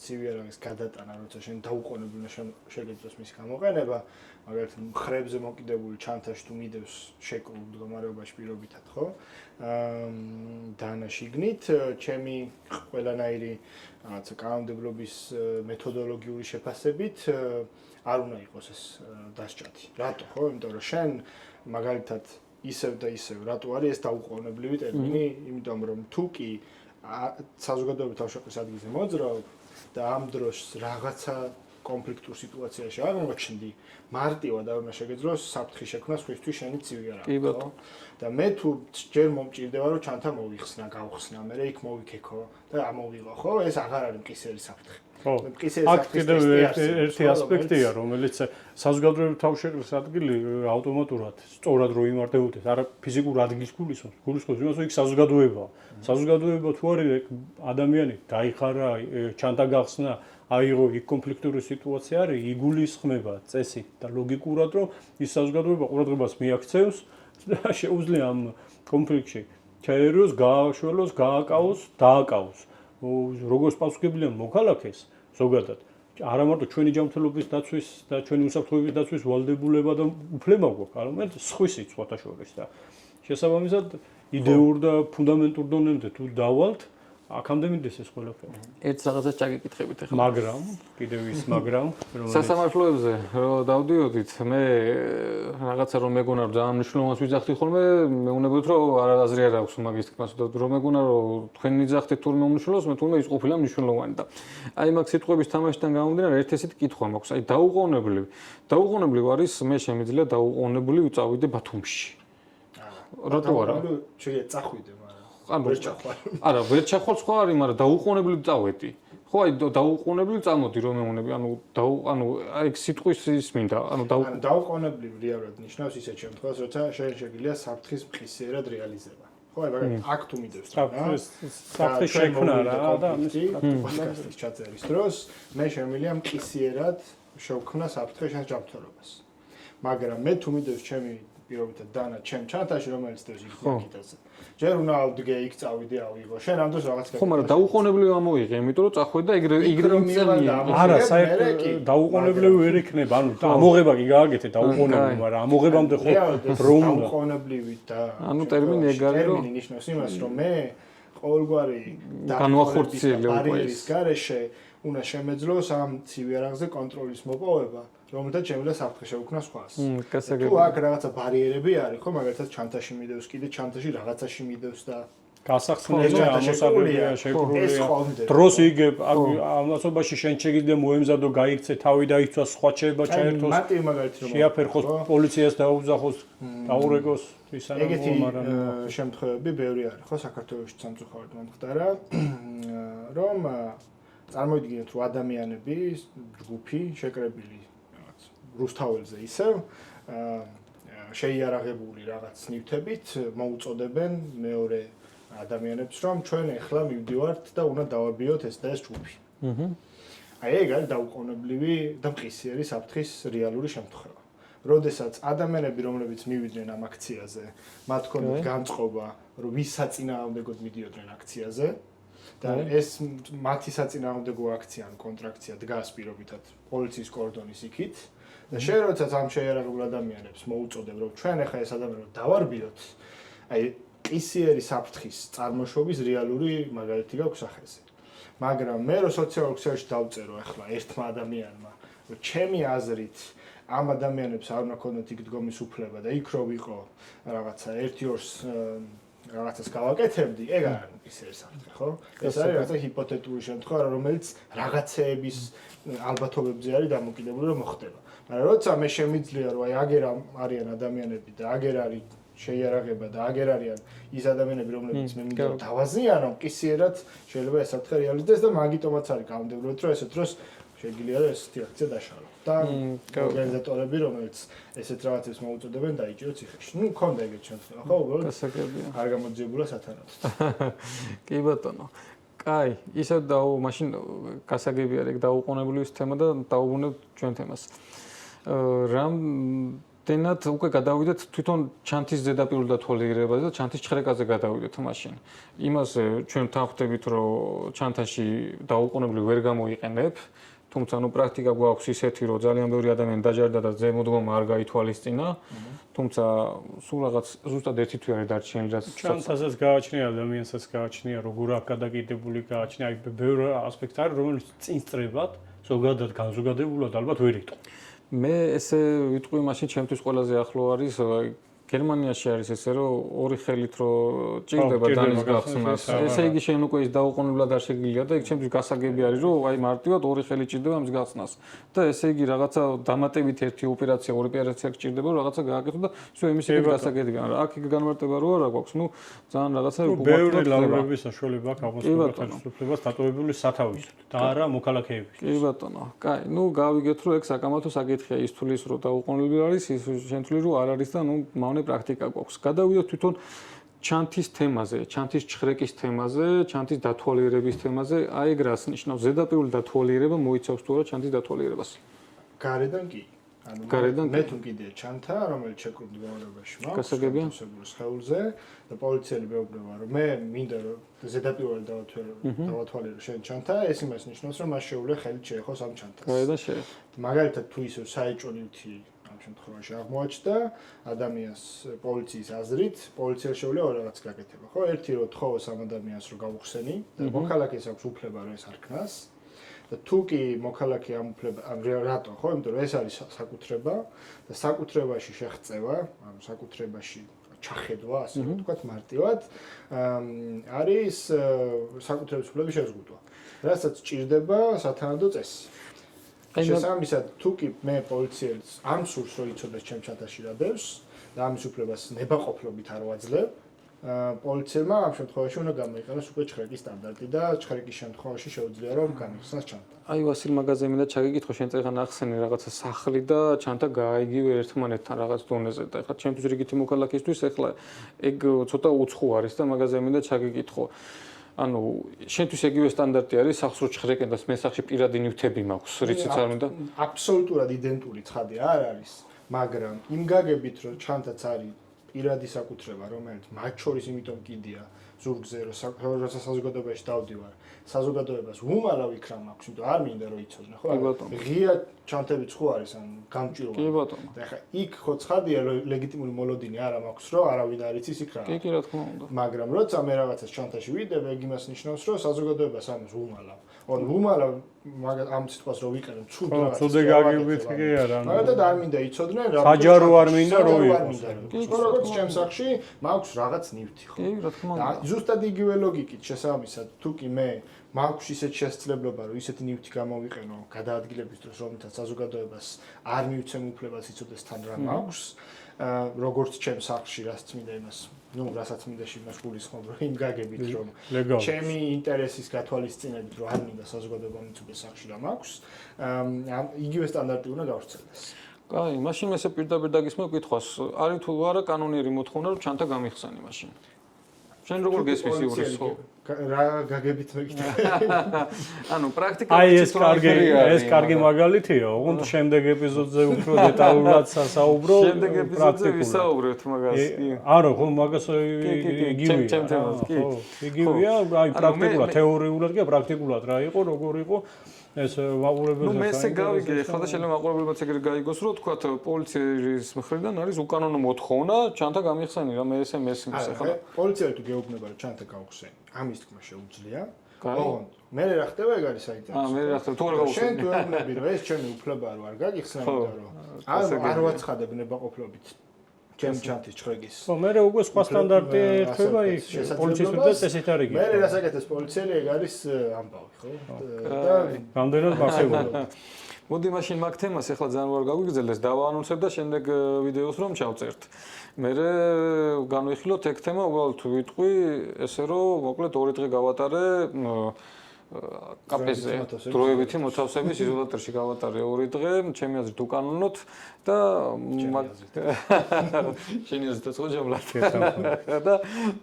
[SPEAKER 2] ცივი არაღის გადატანა, როცა შენ დაუყოვნებლივ შეგეძლოს მის გამოყენება, მაგალითად მხრებზე მოკიდებული ჩანთაში თუ მიდევს შეკრულ მდგომარეობაში პირობითად, ხო? დანაშიგნით ჩემი ყველანაირი რაღაცა კანონმდებლობის მეთოდოლოგიური შეფასებით არ უნდა იყოს ეს დასჭათი. რატო, ხო? იმიტომ რომ შენ მაგალითად ისევ და ისევ რატო არის ეს დაუყოვნებლივი ტერმინი? იმიტომ რომ თუ კი საზოგადოების თავშეყრის ადგილზე მოძრაობ და ამ დროს რაღაცა კონფლიქტურ სიტუაციაში აღმოჩნდი, მარტივად არ უნდა შეგეძლოს საფრთხის შექმნა სხვისთვის შენი ცივი არაღი, ხო? და მე თუ ჯერ მომჭირდება რომ ჩანთა მოვიხსნა, გავხსნა, მე იქ მოვიქექო და ამოვიღო, ხო? ეს აღარ არის მყისელი საფრთხე.
[SPEAKER 3] აქ კიდევ ერთი ასპექტია, რომელიც საზოგადოებრივ თავშეყრის ადგილი ავტომატურად სწორად რო იმართებოდეს, არა ფიზიკურ ადგილს გულისხმობს, იმას იქ საზოგადოებაა. საზოგადოება თუ არის ადამიანი დაიხარა, ჩანდა გახსნა, აიღო იქ კონფლიქტური სიტუაცია არის, იგულისხმება წესით და ლოგიკურად, რომ ის საზოგადოება ყურადღებას მიაქცევს და შეუძლია ამ კონფლიქტში ჩაერიოს, გააშველოს, გააკავოს, დააკავოს. როგორც პასუხისმგებელია მოქალაქეს ზოგადად არა მარტო ჩვენი ჯანმრთელობის დაცვის და ჩვენი უსაფრთხოების დაცვის ვალდებულება და უფლება გვაქვს, არამედ სხვისიც სხვათაშორის და შესაბამისად იდეურ და ფუნდამენტურ დონემდე თუ დავალთ, აქამდე მიდის ეს ყველაფერი.
[SPEAKER 1] ერთ რაღაცას ჩაგიკითხებით ახლა.
[SPEAKER 3] მაგრამ კიდევ ის მაგრამ
[SPEAKER 1] სასამართლოებზე რო დავდიოდით, მე რაღაცა რომ მეგონა რომ ძალიან მნიშვნელოვანს ვიძახდი ხოლმე, მეუბნებოდით რომ აზრი არ აქვს მაგის თქმას, რომ მეგონა რომ თქვენ ვიძახდით თურმე უმნიშვნელოვანს, მე თურმე ის ყოფილა მნიშვნელოვანი და აი მაგ სიტყვების თამაშიდან გამომდინარე ერთ-ერთი კითხვა მაქვს, აი დაუყოვნებლივ არის მე შემიძლია დაუყოვნებლივ წავიდე ბათუმში. რატო არა?
[SPEAKER 2] შეიძლება წახვიდე, მაგრამ
[SPEAKER 1] არა, ვერ ჩახვალ სხვა არის, მაგრამ დაუყოვნებლივ წავედი. ხო, აი დაუყოვნებლივ წამოდი რომ მეუბნები, ანუ აი სიტყვის ის მინდა,
[SPEAKER 2] დაუყოვნებლივ რეალურად ნიშნავს ისეთ შემთხვევას, როცა შენ შეგიძლია საფრთხის მყისიერად რეალიზება. ხო, აი მაგალითად აქ თუ მიდევს რა.
[SPEAKER 3] საფრთხის შექმნა რა და
[SPEAKER 2] პოდკასტის ჩაწერის დროს მე შემიძლია მყისიერად შევქმნა საფრთხე შენს ჯანმრთელობას. მაგრამ მე თუ მიდევს ჩემი პირობითად დანა ჩემ ჩანთაში, რომელიც დევს იქ დაკიდაზე. ჯერ უნდა ავდგე იქ წავიდე ავიღო. შენ ამ დროს რაღაც
[SPEAKER 1] ხო, მაგრამ დაუყოვნებლივ ამოიღე, იმიტომ რომ წახვედი და ეგრევე
[SPEAKER 3] არა, საერთოდ დაუყოვნებლივ ვერ იქნება. ანუ ამოღება კი გააკეთე დაუყოვნებლივ, მაგრამ ამოღებამდე ხო რომ
[SPEAKER 2] დაუყოვნებლივი და
[SPEAKER 1] ტერმინი ეგ არის, რომ
[SPEAKER 2] ტერმინი ნიშნავს იმას, რომ მე ყოველგვარი
[SPEAKER 1] განვახორციელე
[SPEAKER 2] ბარიერის გარეშე უნდა შემეძლოს ამ ცივი არაღზე კონტროლის მოპოვება. რომელთაც შემიძლია საფრთხე შევქმნა სხვას. თუ აქ რაღაცა ბარიერები არის, ხო, მაგალითად ჩანთაში მიდევს, კიდე ჩანთაში რაღაცაში მიდევს და
[SPEAKER 3] გასახსნელია, ამოსაგებია, შეკრულია. დროს იგებ, ამასობაში შენ შეგიძლია მოემზადო, გაიქცე თავი და იცვა სხვა შეიძლება ჩაერთოს.
[SPEAKER 2] მარტი მაგალითად რომ
[SPEAKER 3] შეაფერხოს პოლიციას დაუძახოს, დაურეკოს ისაა,
[SPEAKER 2] მაგრამ შემთხვევები ბევრი არის, ხო, საქართველოში სამწუხაროდ მომხდარა, რომ წარმოიდგინეთ, რომ ადამიანები, ჯგუფი შეკრებილი რუსთაველზე ისევ შეიარაღებული რაღაც ნივთებით მოუწოდებენ მეორე ადამიანებს, რომ ჩვენ ახლა მივდივართ და უნდა დავაბიოთ ეს და ეს ჯგუფი. აი ეგ არის დაუყოვნებლივი და მყისიერი საფრთხის რეალური შემთხვევა. როდესაც ადამიანები, რომლებიც მივიდნენ ამ აქციაზე, მათ ჰქონდათ განწყობა, რომ ვის საწინააღმდეგოდ მიდიოდნენ აქციაზე და ეს მათი საწინააღმდეგო აქცია ან კონტრაქცია დგას პირობითად პოლიციის კორდონის იქით. და შენ როდესაც ამ შეიარაღებულ ადამიანებს მოუწოდებ, რომ ჩვენ ახლა ეს ადამიანები დავარბიოთ, აი ყისიერი საფრთხის წარმოშობის რეალური მაგალითი გაქვს ახალზე. მაგრამ მე რო სოციალურ ქსელში დავწერო ახლა ერთმა ადამიანმა, რომ ჩემი აზრით ამ ადამიანებს არ უნდა ქონდეთ იქ დგომის უფლება და იქ რო ვიყო რაღაცა 1-2-ს რაღაცას გავაკეთებდი, ეგ არ არის ყისიერი საფრთხე, ხო? ეს არის რაღაცა ჰიპოთეტური შემთხვევა, რომელიც რაღაცეების ალბათობებზე არის დამოკიდებული, რომ მოხდება. მაგრამ როცა მე შემიძლია რომ აი აგერ არიან ადამიანები და აგერ არის შეიარაღება და აგერ არიან ის ადამიანები რომლებიც მე მინდა დავაზიანო ყისიერად შეიძლება ეს საფრთხე რეალიზდეს და მაგიტომაც არის კანონმდებლობით რომ ესეთ დროს შეიძლება რომ ესეთი აქცია დაშალო და ორგანიზატორები რომელიც ესეთ რაღაცებს მოუწოდებენ დაიჭირო ციხეში. ნუ მქონდა ეგეთ შემთხვევა ხო უბრალოდ არ გამოძიებულა სათანადოდ.
[SPEAKER 1] კი ბატონო. კაი, ისე მაშინ გასაგები არის დაუყოვნებლობის თემა და დაუბრუნებთ ჩვენ თემას. რამდენად უკვე გადავიდეთ თვითონ ჩანთის ზედაპირულ დათვალიერებაზე და ჩანთის ჩხრეკაზე გადავიდეთ მაშინ. იმას ჩვენ თანხმდებით, რომ ჩანთაში დაუყოვნებლივ ვერ გამოიყენებ, თუმცა ნუ პრაქტიკა გვაქვს ისეთი, რომ ძალიან ბევრი ადამიანი დაჯარდა და ზემოდგომა არ გაითვალისწინა, თუმცა სულ რაღაც ზუსტად ერთი თვე არის დარჩენილი, რაც
[SPEAKER 3] ჩანთასაც გააჩნია, ადამიანსაც გააჩნია, როგორ აქ გადაკიდებული გააჩნია, აი ბევრი ასპექტი არის, რომელიც წინ სწრებად, ზოგადად განზოგადებულად ალბათ ვერ იტყვი.
[SPEAKER 1] მე ესე ვიტყვი მაშინ ჩემთვის ყველაზე ახლო არის გერმანიაში არის ესე რომ ორი ხელით რო ჭირდება დანის გახსნას. ესე იგი შენ უკვე ის დაუყოვნებლად არ შეგიძლია და იქ ჩემთვის გასაგები არის რომ აი მარტივად ორი ხელი ჭირდება ამის გახსნას. და ესე იგი რაღაცა დამატებით ერთი ოპერაცია, ორი ოპერაცია ჭირდება რომ რაღაცა გააკეთო და всё იმის იქ გასაგებია. რა აქ განმარტება რო არა გვაქვს, ნუ ძალიან რაღაცა
[SPEAKER 3] ბევრი ლავრების საშუალება აქვს აღმოსავლეთ ხელისუფლებას დატოვებული სათავისით და არა მოქალაქეების.
[SPEAKER 1] კი ბატონო. კაი, ნუ გავიგეთ რომ ეგ საკამათო საკითხია ის თulis რომ დაუყოვნებელი არის, ის შენ თვლი რომ არ არის და ნუ მავნე პრაქტიკა გვაქვს. გადავიდოთ თვითონ ჩანთის თემაზე, ჩანთის ჩხრეკის თემაზე, ჩანთის დათვალიერების თემაზე. აი ეგ რას ნიშნავს? ზედაპირული დათვალიერება მოიცავს თუ არა ჩანთის დათვალიერებას?
[SPEAKER 2] გარედან კი.
[SPEAKER 1] გარედან
[SPEAKER 2] მე თუ კიდე ჩანთა, რომელიც შეკრული მდგომარეობაში მაქვს.
[SPEAKER 1] გასაგებია?
[SPEAKER 2] სხეულზე და პოლიციელი მეუბნება რომ მე მინდა რომ ზედაპირული დავათვალიერო შენ ჩანთა, ეს იმას ნიშნავს რომ მას შეუძლია ხელით შეეხოს ამ ჩანთას.
[SPEAKER 1] გარედან შეეხო.
[SPEAKER 2] მაგალითად თუ ისე საეჭვო ნივთი ამ შემთხვევაში აღმოაჩნდა ადამიანს პოლიციის აზრით, პოლიციას შეუძლია ორ რაღაც გაკეთება, ხო? ერთი რომ თხოვოს ამ ადამიანს რომ გავუხსენი და მოქალაქეს აქვს უფლება რომ ეს არ ქნას. და თუ კი მოქალაქე ამ უფლება რატო, ხო? იმიტომ რომ ეს არის საკუთრება და საკუთრებაში შეღწევა, ანუ საკუთრებაში ჩახედვა, ასე რომ ვთქვათ, მარტივად არის საკუთრების უფლების შეზღუდვა. რასაც ჭირდება სათანადო წესი. შესაბამისად, თუ კი მე პოლიციელს ამ სურს რომ იცოდეს ჩემ ჩათაში რა დევს და ამის უფლებას ნებაყოფლობით არ ვაძლევ, პოლიციელმა ამ შემთხვევაში უნდა გამოიყენოს უკვე ჩხრეკის სტანდარტი და ჩხრეკის შემთხვევაში შეუძლია რომ გამიხსნას ჩანთა.
[SPEAKER 1] აი ვასილ მაგაზე მინდა ჩაგიკითხო, შენ წეგან ახსენე რაღაცა სახლი და ჩანთა გაიგივე ერთმანეთთან რაღაც დონეზე და ეხლა ჩემთვის რიგითი მოქალაქისთვის ეხლა ეგ ცოტა უცხო არის და მაგაზე მინდა ჩაგიკითხო. ანუ შენთვის ეგივე სტანდარტი არის სახლს რო ჩხრეკენ და მე სახლში პირადი ნივთები მაქვს, რიციც არ მინდა?
[SPEAKER 2] აბსოლუტურად იდენტური ცხადი არ არის, მაგრამ იმ გაგებით რომ ჩანთაც არის პირადი საკუთრება, რომელიც მათ შორის იმიტომ კიდია ზურგზე, რომ საზოგადოებაში დავდივარ, საზოგადოებას უმალავ იქრა მაქვს, იმიტომ არ მინდა რომ იცოდნენ, ხო? ღია ჩანთებიც ხო არის, ან გამჭირვა.
[SPEAKER 1] კი ბატონო.
[SPEAKER 2] და ხა იქ ხო ცხადია ლეგიტიმური მოლოდინი არა მაქვს, რომ არავინ არ იცის იქ რა.
[SPEAKER 1] კი, რა თქმა უნდა.
[SPEAKER 2] მაგრამ როცა მე რაღაცას ჩანთაში ვიდებ, ეგ იმას ნიშნავს, რომ საზოგადოებას ამას უმალავ. ანუ უმალავ ამ სიტყვას რო ვიყენებ, ცუდ რაღაცას.
[SPEAKER 3] ცუდი გაგებით კი არა.
[SPEAKER 2] მაგალითად არ მინდა იცოდნენ რა.
[SPEAKER 3] საჯარო არ მინდა რომ იყოს.
[SPEAKER 2] როგორც ჩემს სახში მაქვს რაღაც ნივთი, ხო?
[SPEAKER 1] კი, რა თქმა უნდა.
[SPEAKER 2] ზუსტად იგივე ლოგიკით შესაბამისად, თუ კი მე მაქვს ისეთ შესაძლებლობა, რომ ისეთი ნივთი გამოვიყენო გადაადგილების დროს, რომელთაც საზოგადოებას არ მივცემ უფლებას იცოდეს თან რა მაქვს, როგორც ჩემს სახში, რაც წმინდა იმას, ну, რასაც მინდა იმას გულისხმობ, რომ იმ გაგებით, რომ ჩემი ინტერესის გათვალისწინებით, რომ არ მინდა საზოგადოებამ იცოდეს სახში რა მაქვს, იგივე სტანდარტი უნდა გავრცელდეს.
[SPEAKER 1] კაი, მაშინ მე ესე პირდაპირ დაგისმევ კითხვას, არის თუ არა კანონიერი მოთხოვნა, რომ ჩანთა გამიხსენი მაშინ? შენ როგორ გესმის იურის ხო?
[SPEAKER 2] რა გაგებით მეკითხე?
[SPEAKER 1] ანუ პრაქტიკა
[SPEAKER 3] აი ეს კარგი მაგალითია, ოღონდ შემდეგ ეპიზოდზე უფრო დეტალურად სასაუბრო.
[SPEAKER 1] შემდეგ ეპიზოდზე ვისაუბრებთ მაგას, კი.
[SPEAKER 3] არა, ხო, მაგას იგივეა.
[SPEAKER 1] ჩემ თემას, კი.
[SPEAKER 3] იგივეა, აი პრაქტიკულად, თეორიულად კი, პრაქტიკულად რა იყო, როგორ იყო ეს მაყურებელზე.
[SPEAKER 1] ნუ მე ესე გავიგე, ხა და შეიძლება მაყურებელმაც ეგრე გაიგოს, რომ თქვა პოლიციის მხრიდან არის უკანონო მოთხოვნა ჩანთა გამიხსენი რა, მე ესე მესმის ახლა.
[SPEAKER 2] პოლიციელი თუ გეუბნება რომ ჩანთა გავხსენი, ამის თქმა შეუძლია. ოღონდ მე რა ხდება ეგ არის საინტერესო.
[SPEAKER 1] მე რა ხდება, თუ არ გავხსენი.
[SPEAKER 2] შენ თუ ეუბნები რომ ეს ჩემი უფლებაა რომ არ გაგიხსენ და რომ არ ვაცხადებ ნებაყოფლობით. ჩემ ჩანთის ჩხრეკის.
[SPEAKER 3] ხო, მე უკვე სხვა სტანდარტი ერთვება იქ პოლიციის მიერ წესით არ იგივე.
[SPEAKER 2] მე რასაც აკეთებს პოლიციელი ეგ არის ამბავი, ხო? და
[SPEAKER 3] რამდენად მაქსიმუმია.
[SPEAKER 1] მოდი მაშინ მაგ თემას ახლა ძალიან ვარ გავიგრძელდეს, დავაანონსებ და შემდეგ ვიდეოს რომ ჩავწერთ. მე განვიხილოთ ეგ თემა, უბრალოდ ვიტყვი ესე რომ მოკლედ 2 დღე გავატარე კაფეზე დროებითი მოთავსების იზოლატორში გავატარე 2 დღე, ჩემი აზრით უკანონოდ და შენი აზრით ხო ჯამლად და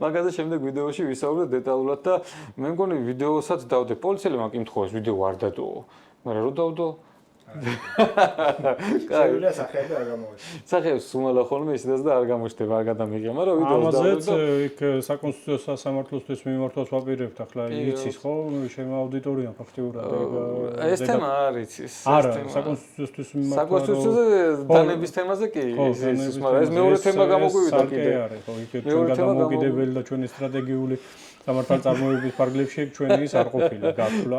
[SPEAKER 1] მაგაზე შემდეგ ვიდეოში ვისაუბრეთ დეტალურად და მე მგონი ვიდეოსაც დავდე პოლიციელმა მაკითხოს ვიდეო არ დადო, მაგრამ რო დავდო
[SPEAKER 2] კაი, სახელი არ გამოიშვა.
[SPEAKER 1] სახელი სუმალა ხოლმე ისედაც და არ გამოიშდება, არ გადამიღია, მაგრამ ვიდეოს დავდო.
[SPEAKER 3] ამაზეც იქ საკონსტიტუციო სასამართლოსთვის მიმართავს ვაპირებთ ახლა იცის ხო შემო აუდიტორია ფაქტიურად
[SPEAKER 1] ეს თემა არ იცის.
[SPEAKER 3] არა, საკონსტიტუციისთვის მიმართავს.
[SPEAKER 1] საკონსტიტუციოზე დანების თემაზე კი ის, მაგრამ ეს მეორე თემა გამოგვივიდა კიდე.
[SPEAKER 3] ხო, იქ ჩვენ გადამოუკიდებელი და ჩვენი სტრატეგიული სამართალწარმოების ფარგლებში ჩვენი ის არ ყოფილა გასვლა.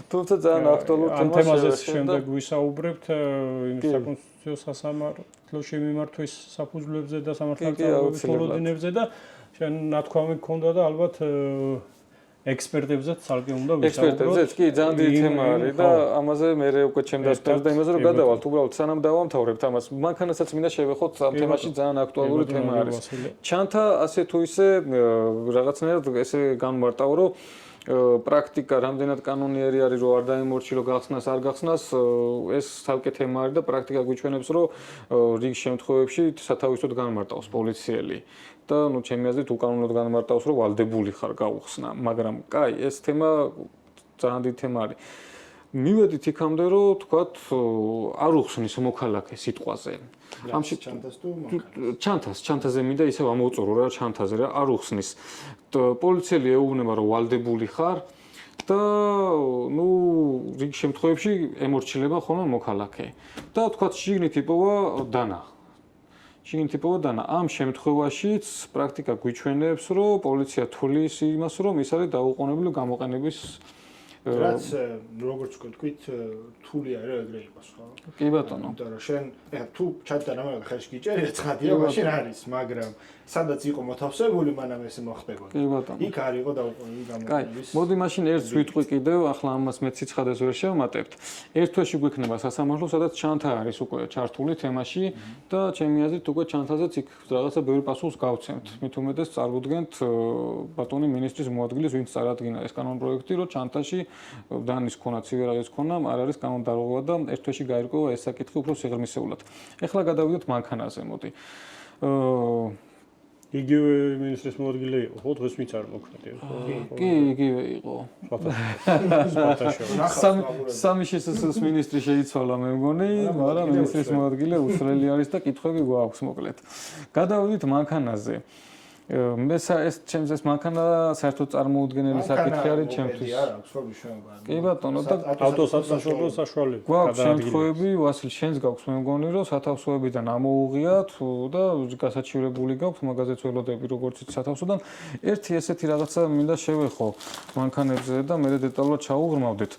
[SPEAKER 1] თუმცა ძალიან აქტუალური თემაა.
[SPEAKER 3] ამ თემაზეც შემდეგ ვისაუბრებთ საკონსტიტუციო სასამართლოში მიმართვის საფუძვლებზე და სამართალდამცავების მოლოდინებზე და შენ ნათქვამი გქონდა და ალბათ ექსპერტებზეც ცალკე უნდა ვისაუბროთ.
[SPEAKER 1] ექსპერტებზეც კი ძალიან დიდი თემა არის და ამაზე მე უკვე ჩემ დასწრებს და იმაზე რომ გადავალთ, უბრალოდ სანამ დავამთავრებთ ამას, მანქანასაც მინდა შევეხოთ ამ თემაში ძალიან აქტუალური თემა არის. ჩანთა ასე თუ ისე რაღაცნაირად ესე განმარტავ რომ პრაქტიკა რამდენად კანონიერი არის რომ არ დაემორჩი რომ გახსნას არ გახსნას ეს თალკე თემა არის და პრაქტიკა გვიჩვენებს რომ რიგ შემთხვევებში სათავისოდ განმარტავს პოლიციელი და ნუ ჩემი აზრით უკანონოდ განმარტავს რომ ვალდებული ხარ გაუხსნა მაგრამ კაი ეს თემა ძალიან დიდი თემა არის მივედით იქამდე რომ თქვათ არ უხსნის მოქალაქე სიტყვაზე
[SPEAKER 2] ამში
[SPEAKER 1] ჩანთაზე მინდა ისევ ამოვწურო რა ჩანთაზე რა არ უხსნის პოლიციელი ეუბნება რომ ვალდებული ხარ და ნუ რიგ შემთხვევებში ემორჩილება ხოლმე მოქალაქე და თქვათ შიგნით იპოვა დანა ამ შემთხვევაშიც პრაქტიკა გვიჩვენებს რომ პოლიცია თulis იმას რომ ის არის დაუყოვნებლივ გამოყენების
[SPEAKER 2] რაც როგორც ვთქვით რთული არის ეგრე იყოს ხო?
[SPEAKER 1] კი ბატონო.
[SPEAKER 2] იმიტომ რომ შენ თუ ჩატა რამე ხელში გიჭერია ცხადია მაშინ არის, მაგრამ სადაც იყო მოთავსებული მანამ ესე მოხდებოდა.
[SPEAKER 1] კი ბატონო.
[SPEAKER 2] იქ არ იყო დაუყოვნებლივ გამოყენების.
[SPEAKER 1] კაი, მოდი მაშინ ერთს ვიტყვი კიდევ, ახლა ამას მე ციცხადეს ვერ შევმატებთ. ერთ თვეში გვექნება სასამართლო, სადაც ჩანთა არის უკვე ჩართული თემაში და ჩემი აზრით უკვე ჩანთაზეც იქ რაღაცა ბევრი პასუხს გავცემთ. მით უმეტეს წარგვდგენთ ბატონი მინისტრის მოადგილის, ვინც წარადგინა ეს კანონპროექტი, რომ ჩანთაში დანის ქონა, ცივერაღის ქონა არ არის კანონდარღვევა და ერთ თვეში გაირკვევა ეს საკითხი უფრო სიღრმისეულად. ეხლა გადავიდეთ მანქანაზე, მოდი.
[SPEAKER 3] იგივე მინისტრის მოადგილე იყო, ხო, დღეს ვინც არ მოქმედია, ხო?
[SPEAKER 1] კი, იგივე იყო. სამი შესაძლოა მინისტრი შეიცვალა მე მგონი, მაგრამ მინისტრის მოადგილე უსრელი არის და კითხვები გვაქვს მოკლედ. გადავიდეთ მანქანაზე. მე ეს ჩემს ეს მანქანა საერთოდ წარმოუდგენელი საკითხი არის ჩემთვის. კი ბატონო და
[SPEAKER 3] ავტოსათაშორისო საშუალება.
[SPEAKER 1] გვაქვს შემთხვევები, ვასილ შენს გაქვს მე მგონი რომ სათავსოებიდან ამოუღიათ და გასაჩივრებული გაქვს მაგაზეც ველოდები როგორც იცი სათავსოდან. ერთი ესეთი რაღაცა მინდა შევეხო მანქანებზე და მე დეტალურად ჩაუღრმავდეთ.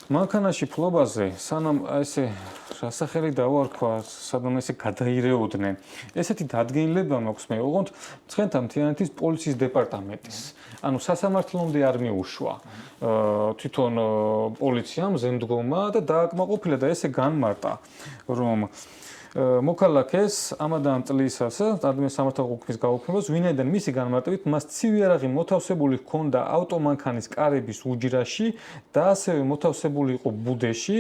[SPEAKER 1] მანქანაში ფლობაზე სანამ ესე სასახელი დავარქვა, სანამ ესე გადაირეოდნენ. ესეთი დადგენილება მაქვს მე ოღონდ ცხენთა მთიანეთის პოლიციის დეპარტამენტის. ანუ სასამართლომდე არ მიუშვა თვითონ პოლიციამ ზემდგომა და დააკმაყოფილა და ესე განმარტა რომ მოქალაქეს ამადამ წლისას ადმინ სამართალო ყოფის გაუქმებას ვინაიდან მისი განმარტებით მას ცივი მოთავსებული ჰქონდა ავტომანქანის კარების უჯრაში და ასევე მოთავსებული იყო ბუდეში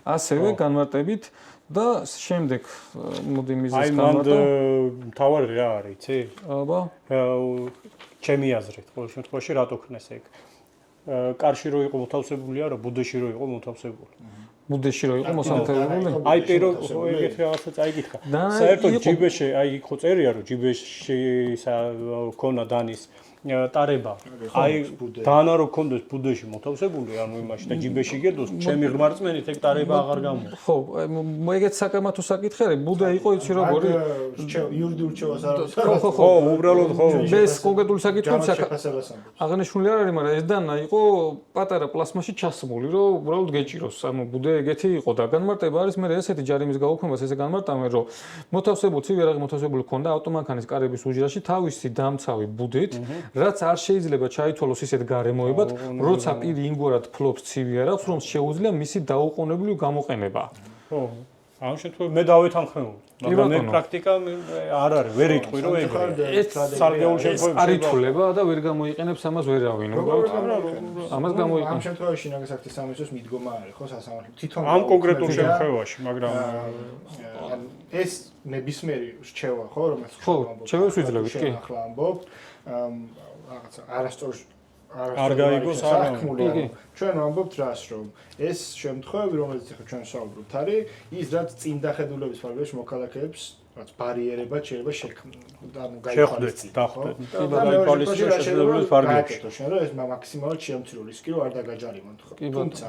[SPEAKER 1] ასევე განმარტებით და შემდეგ მოდი მიზის განმარტა
[SPEAKER 3] თავარი რა არის იცი?
[SPEAKER 1] აბა
[SPEAKER 3] ჩემი აზრით ყოველ შემთხვევაში რატო ქნეს ეგ კარში რო იყო მოთავსებული არა ბუდეში რო იყო მოთავსებული
[SPEAKER 1] ბუდეში რო იყო მოსამთავრებელი
[SPEAKER 3] აი პირო ეგეთი რაღაცა წაიგითხა საერთოდ ჯიბეში აი ხო წერია რომ ჯიბეში ქონა დანის ტარება აი დანა რო კონდეს ბუდეში მოთავსებული ანუ იმაში და ჯიბეში გედოს ჩემი ღმერთმენით ეგ ტარება აღარ გამოვა
[SPEAKER 1] ხო ეგეც საკამათო საკითხი არის ბუდე იყო იცი როგორი
[SPEAKER 2] იურიდიულ რჩევას არ არის
[SPEAKER 3] ხო უბრალოდ ხო
[SPEAKER 1] ეს კონკრეტული საკითხი აღნიშნული არ არის მაგრამ ეს დანა იყო პატარა პლასმაში ჩასმული რომ უბრალოდ გეჭიროს ანუ ბუდე ეგეთი იყო და განმარტება არის მე ესეთი ჯარიმის გაუქმებას ესე განმარტავენ რომ მოთავსებული ცივი მოთავსებული ჰქონდა ავტომანქანის კარების უჯრაში თავისი დამცავი ბუდით რაც არ შეიძლება ჩაითვალოს ისეთ გარემოებად, როცა პირი იმგვარად ფლობს ცივი არახს, რომ შეუძლია მისი დაუყოვნებლივ გამოყენება.
[SPEAKER 3] ხო. ამ შემთხვევაში მე დავეთანხმებოდი. მაგრამ მე პრაქტიკა არ არის, ვერ იტყვი რომ ეგ
[SPEAKER 1] ეს სარგეულ შემთხვევებში არ ითვლება და ვერ გამოიყენებს ამას ვერავინ. უბრალოდ ამას გამოიყენებს.
[SPEAKER 2] ამ შემთხვევაში ნაგასაკითხის სამისოს მიდგომა არის, ხო, სასამართლო. თვითონ
[SPEAKER 3] ამ კონკრეტულ შემთხვევაში, მაგრამ
[SPEAKER 2] ეს ნებისმიერი რჩევა, ხო, რომელიც
[SPEAKER 1] ხო, რჩევებს ვიძლევით, კი.
[SPEAKER 2] ახლა ამბობ რაღაცა არასწორ
[SPEAKER 3] არ გაიგოს
[SPEAKER 2] არა ჩვენ ვამბობთ რას რომ ეს შემთხვევები რომელიც ახლა ჩვენ საუბრობთ არის ის რაც წინ დახედულების ფარგლებში მოქალაქეებს რაც ბარიერებად შეიძლება ანუ
[SPEAKER 3] გაიხადეთ და პოლიციის შესაძლებლობის ფარგლებში
[SPEAKER 2] შენ რომ ეს მაქსიმალურად შეამცირო რისკი რომ არ დაგაჯარიმონ თუმცა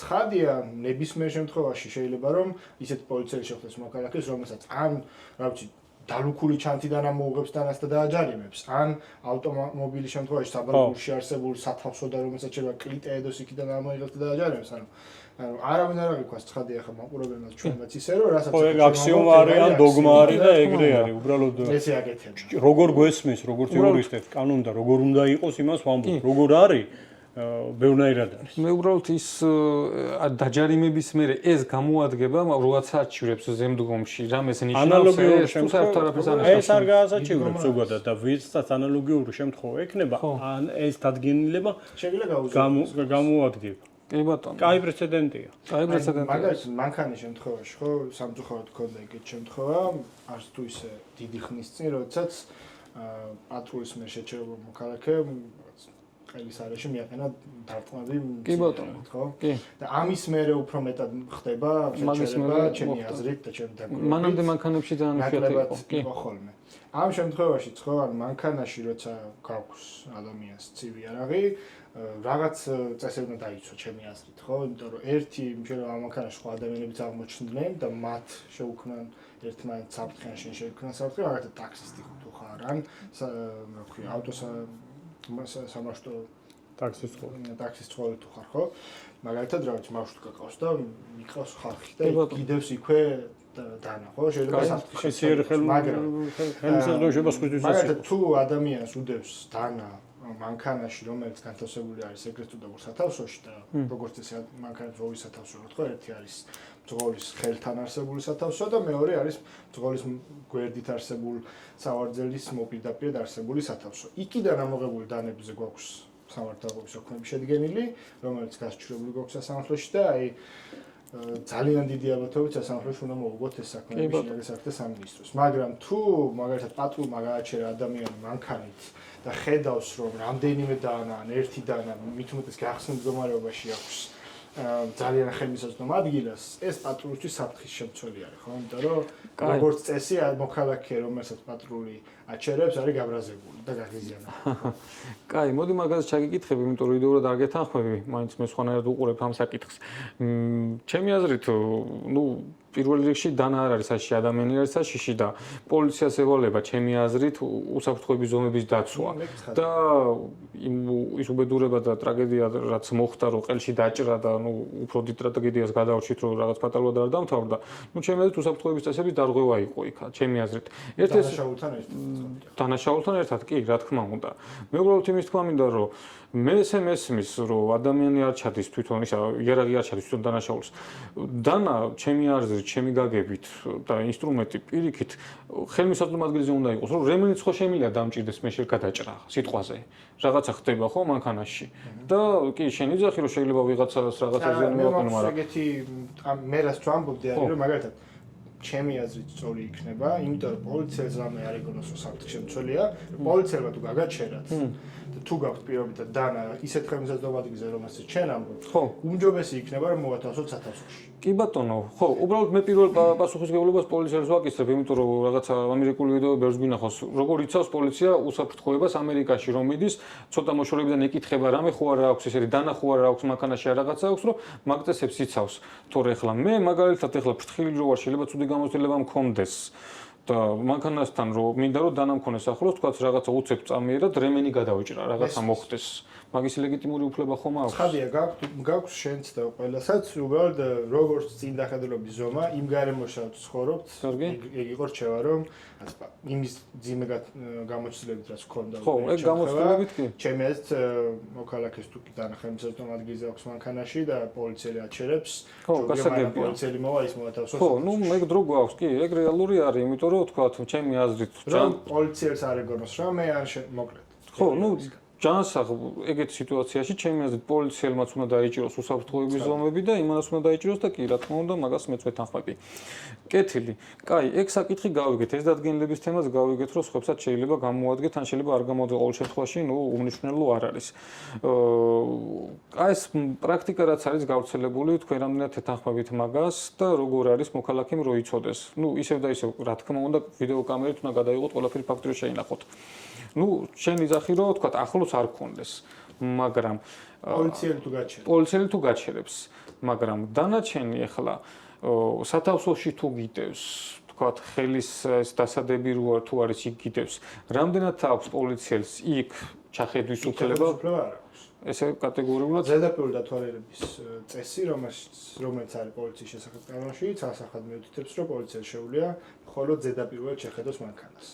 [SPEAKER 2] ცხადია ნებისმიერ შემთხვევაში შეიძლება რომ ისეთ პოლიციელი შეხვდეს მოქალაქეს რომელსაც ან რა ვიცი დალუქული ჩანთიდან ამოუღებს დანას და დააჯარიმებს ან ავტომობილის შემთხვევაში საბაგურში არსებული სათავსო და რომელსაც შეიძლება კლიტე ედოს იქიდან ამოიღებს და დააჯარიმებს ანუ ანუ არავინ არ აღიქვას ცხადი ახლა მაყურებელს ჩვენაც ისე რომ რასაც
[SPEAKER 3] ხო, ეგ აქსიომა არის, ან დოგმა არის და ეგრე არის, უბრალოდ
[SPEAKER 2] ესე აკეთებენ.
[SPEAKER 3] როგორ გვესმის, როგორც იურისტებს, კანონი და როგორ უნდა იყოს იმას ვამბობ, როგორ არის ბევრნაირად არის.
[SPEAKER 1] მე უბრალოდ ის დაჯარიმების მერე ეს გამოადგება, როაც აჩივრებს ზემდგომში, რამეს ნიშნავს
[SPEAKER 3] ანალოგიური
[SPEAKER 1] ეს
[SPEAKER 3] შემთხვევა. ეს არ გაასაჩივრებს ზოგადად და ვისაც ანალოგიური შემთხვევა ექნება, ან ეს დადგენილება
[SPEAKER 2] შეგვიძლია
[SPEAKER 3] გამოადგება.
[SPEAKER 1] კი ბატონო.
[SPEAKER 3] კაი პრეცედენტია.
[SPEAKER 1] კაი პრეცედენტია.
[SPEAKER 2] მაგალითად მანქანის შემთხვევაში ხო სამწუხაროდ ქონდა ეგეთ შემთხვევა, არც თუ ისე დიდი ხნის წინ, როდესაც პატრულის მიერ შეჩერებულ მოქალაქემ ყელის არეში მიაყენა დარტყმები.
[SPEAKER 1] კი ბატონო.
[SPEAKER 2] ხო?
[SPEAKER 1] კი.
[SPEAKER 2] და ამის მერე უფრო მეტად ხდება შეჩერება ჩემი აზრით და ჩემი დაკვირვებით.
[SPEAKER 1] მანამდე მანქანებში ძალიან იშვიათი იყო. კი.
[SPEAKER 2] ხოლმე. ამ შემთხვევაშიც ხო ან მანქანაში როცა გაქვს ადამიანს ცივი არაღი რაღაც წესები უნდა დაიცვა ჩემი აზრით, ხო? იმიტომ რომ ერთი შეიძლება ამ მანქანაში სხვა ადამიანებიც აღმოჩნდნენ და მათ შეუქმნან ერთმანეთს საფრთხე, შენ შეუქმნან საფრთხე, მაგალითად ტაქსისტი თუ ხარ ან რა ქვია, სამარშრუტო ტაქსის ცხოველი თუ ხარ, ხო? მაგალითად რა ვიცი, მარშრუტკა ყავს და მიყავს ხალხი და კიდევს იქვე დანა, ხო? შეიძლება საფრთხე, მაგრამ
[SPEAKER 3] ხელმისაწვდომობა სხვისთვის
[SPEAKER 2] მაგალითად თუ ადამიანს უდევს დანა მანქანაში, რომელიც განთავსებული არის ეგრეთ უდაბურ სათავსოში და როგორც ესე მანქანის ორი სათავსო, ხო, ერთი არის მძღოლის ხელთან არსებული სათავსო და მეორე არის მძღოლის გვერდით არსებული სავარძელის მოპირდაპირედ არსებული სათავსო. იქიდან ამოღებული დანებზე გვაქვს სამართალობის ოქმები შედგენილი, რომელიც გასაჩივრებული გვაქვს სასამართლოში და აი ძალიან დიდი ალბათობით სასამართლოში უნდა მოვუგოთ ეს საქმეები შეგესახდეს სამინისტროს. მაგრამ თუ მაგალითად პატრულმა გააჩერა ადამიანი მანქანით და ხედავს რომ რამდენიმე დანა ან ერთი დანა მით უმეტეს გახსნილ მდგომარეობაში აქვს ძალიან ხელმისაწვდომ ადგილას, ეს პატრულისთვის საფრთხის შემცველი არის, ხო? იმიტომ რომ როგორც წესი მოქალაქე, რომელსაც პატრული აჩერებს, არის გაბრაზებული და გაღიზიანება.
[SPEAKER 1] კაი, მოდი მაგას ჩაგიკითხები, იმიტომ რომ იდეურად არ გეთანხმები, მაინც მე სხვანაირად უყურებ ამ საკითხს. ჩემი აზრით, ნუ პირველ რიგში დანა არ არის საშიში, ადამიანი არის საშიში და პოლიციას ევალება ჩემი აზრით უსაფრთხოების ზომების დაცვა და ის უბედურება და ტრაგედია რაც მოხდა რომ ყელში დაჭრა და ნუ უფრო დიდ ტრაგედიას გადავრჩით რომ რაღაც ფატალურად არ დამთავრდა. ნუ ჩემი აზრით უსაფრთხოების წესების დარღვევა იყო იქ, ჩემი აზრით. დანაშაულთან ერთად კი, რა თქმა უნდა. მე უბრალოდ იმის თქვა მინდა რომ მე მესმის რომ ადამიანი არ ჩადის თვითონ ისა იარაღი არ ჩადის თვითონ დანაშაულს. დანა ჩემი აზრით, ჩემი გაგებით და ინსტრუმენტი პირიქით ხელმისაწვდომ ადგილზე უნდა იყოს, რომ რემნიც ხო შემიძლია დამჭირდეს მე შეგადაჭრა სიტყვაზე. რაღაცა ხდება ხო მანქანაში. და კი შენ იძახი რომ შეიძლება ვიღაცას რაღაცა ზიანი მოვაყენო, მაგრამ
[SPEAKER 2] ეგეთი მე რას ვამბობდი არის რომ მაგალითად ჩემი აზრით სწორი იქნება, იმიტომ რომ პოლიციელს რამე არ ეგონოს რომ საფრთხე შემცველია, პოლიციელმა თუ გაგაჩერათ და თუ გაქვთ პირობითად დანა ისეთ ხელმისაწვდომ ადგილზე რომელსაც ჩვენ ამბობთ, ხო, უმჯობესი იქნება რომ მოვათავსოთ სათავსოში.
[SPEAKER 1] კი ბატონო, ხო, უბრალოდ მე პირველ პასუხისმგებლობას პოლიციელს ვაკისრებ, იმიტომ რომ რაღაცა ამერიკული ვიდეოები ბევრს გვინახავს, როგორ იცავს პოლიცია უსაფრთხოებას ამერიკაში რომ მიდის, ცოტა მოშორებიდან ეკითხება რამე ხო არა აქვს ესეთი დანა ხო არა აქვს მანქანაში რაღაცა აქვს, რომ მაგ წესებს იცავს. თორე ახლა მე მაგალითად ახლა ფრთხილი რო ვარ, შეიძლება ცუდი გამოცდილება მქონდეს. და მანქანასთან რომ მინდა რომ დანა მქონდეს ახლოს, თქვაც რაღაცა უცებ წამიერად რემენი გადავიჭრა, რაღაცა მოხდეს. მაგის ლეგიტიმური უფლება ხომ აქვს?
[SPEAKER 2] ცხადია, გაქვს შენც და ყველასაც, უბრალოდ როგორც წინ დახედულობის ზომა, იმ გარემოშიც ცხოვრობთ, ეგ იყო რჩევა, რომ იმის ძიმე გამოცდილებით რაც გქონდა.
[SPEAKER 1] ხო, ეგ გამოცდილებით კი.
[SPEAKER 2] ჩემი აზრით, მოქალაქეს თუ კი დანა ხელმისაწვდომ ადგილზე აქვს მანქანაში და პოლიციელი აჩერებს,
[SPEAKER 1] გასაგებია.
[SPEAKER 2] პოლიციელი მოვა ის მოათავსოს.
[SPEAKER 1] ხო, ნუ ეგ დრო გვაქვს, კი, ეგ რეალური არის, იმიტომ რომ თქვა ჩემი აზრით,
[SPEAKER 2] რომ პოლიციელს არ ეგონოს რამე ან მოკლედ.
[SPEAKER 1] ხო, ნუ ჯანსაღ ეგეთ სიტუაციაში ჩემი აზრით პოლიციელმაც უნდა დაიჭიროს უსაფრთხოების ზომები და იმანაც უნდა დაიჭიროს და კი რა თქმა უნდა მაგას მეც ვეთანხმები. კეთილი. კაი, ეგ საკითხი გავიგეთ, ეს დადგენილების თემას გავიგეთ, რომ სხვებსაც შეიძლება გამოუადგეთ, ან შეიძლება არ გამოუადგეთ, ყოველ შემთხვევაში, ნუ უმნიშვნელო არ არის. ეს პრაქტიკა რაც არის გავრცელებული, თქვენ რამდენად ეთანხმებით მაგას და როგორ არის მოქალაქემ რო იცოდეს. ნუ ისევ და ისევ, რა თქმა უნდა, ვიდეო კამერით უნდა გადაიღოთ ყველაფერი ფაქტური შეინახოთ. ნუ შენ იძახი რომ თქვა ახლოს არ გქონდეს, მაგრამ პოლიციელი თუ გაჩერებს, მაგრამ დანარჩენი ახლა სათავსოში თუ გიტევს, თქვა ხელის ეს დასადები რო თუ არის იქ გიტევს, რამდენად აქვს პოლიციელს იქ ჩახედვის უფლება
[SPEAKER 2] არ აქვს.
[SPEAKER 1] ესე კატეგორიულად
[SPEAKER 2] ზედაპირული დათვალიერების წესი, რომელიც არის პოლიციის შესახებ კანონში, სასახად მიუთითებს, რომ პოლიციას შეუძლია მხოლოდ ზედაპირულად შეხედოს მანქანას.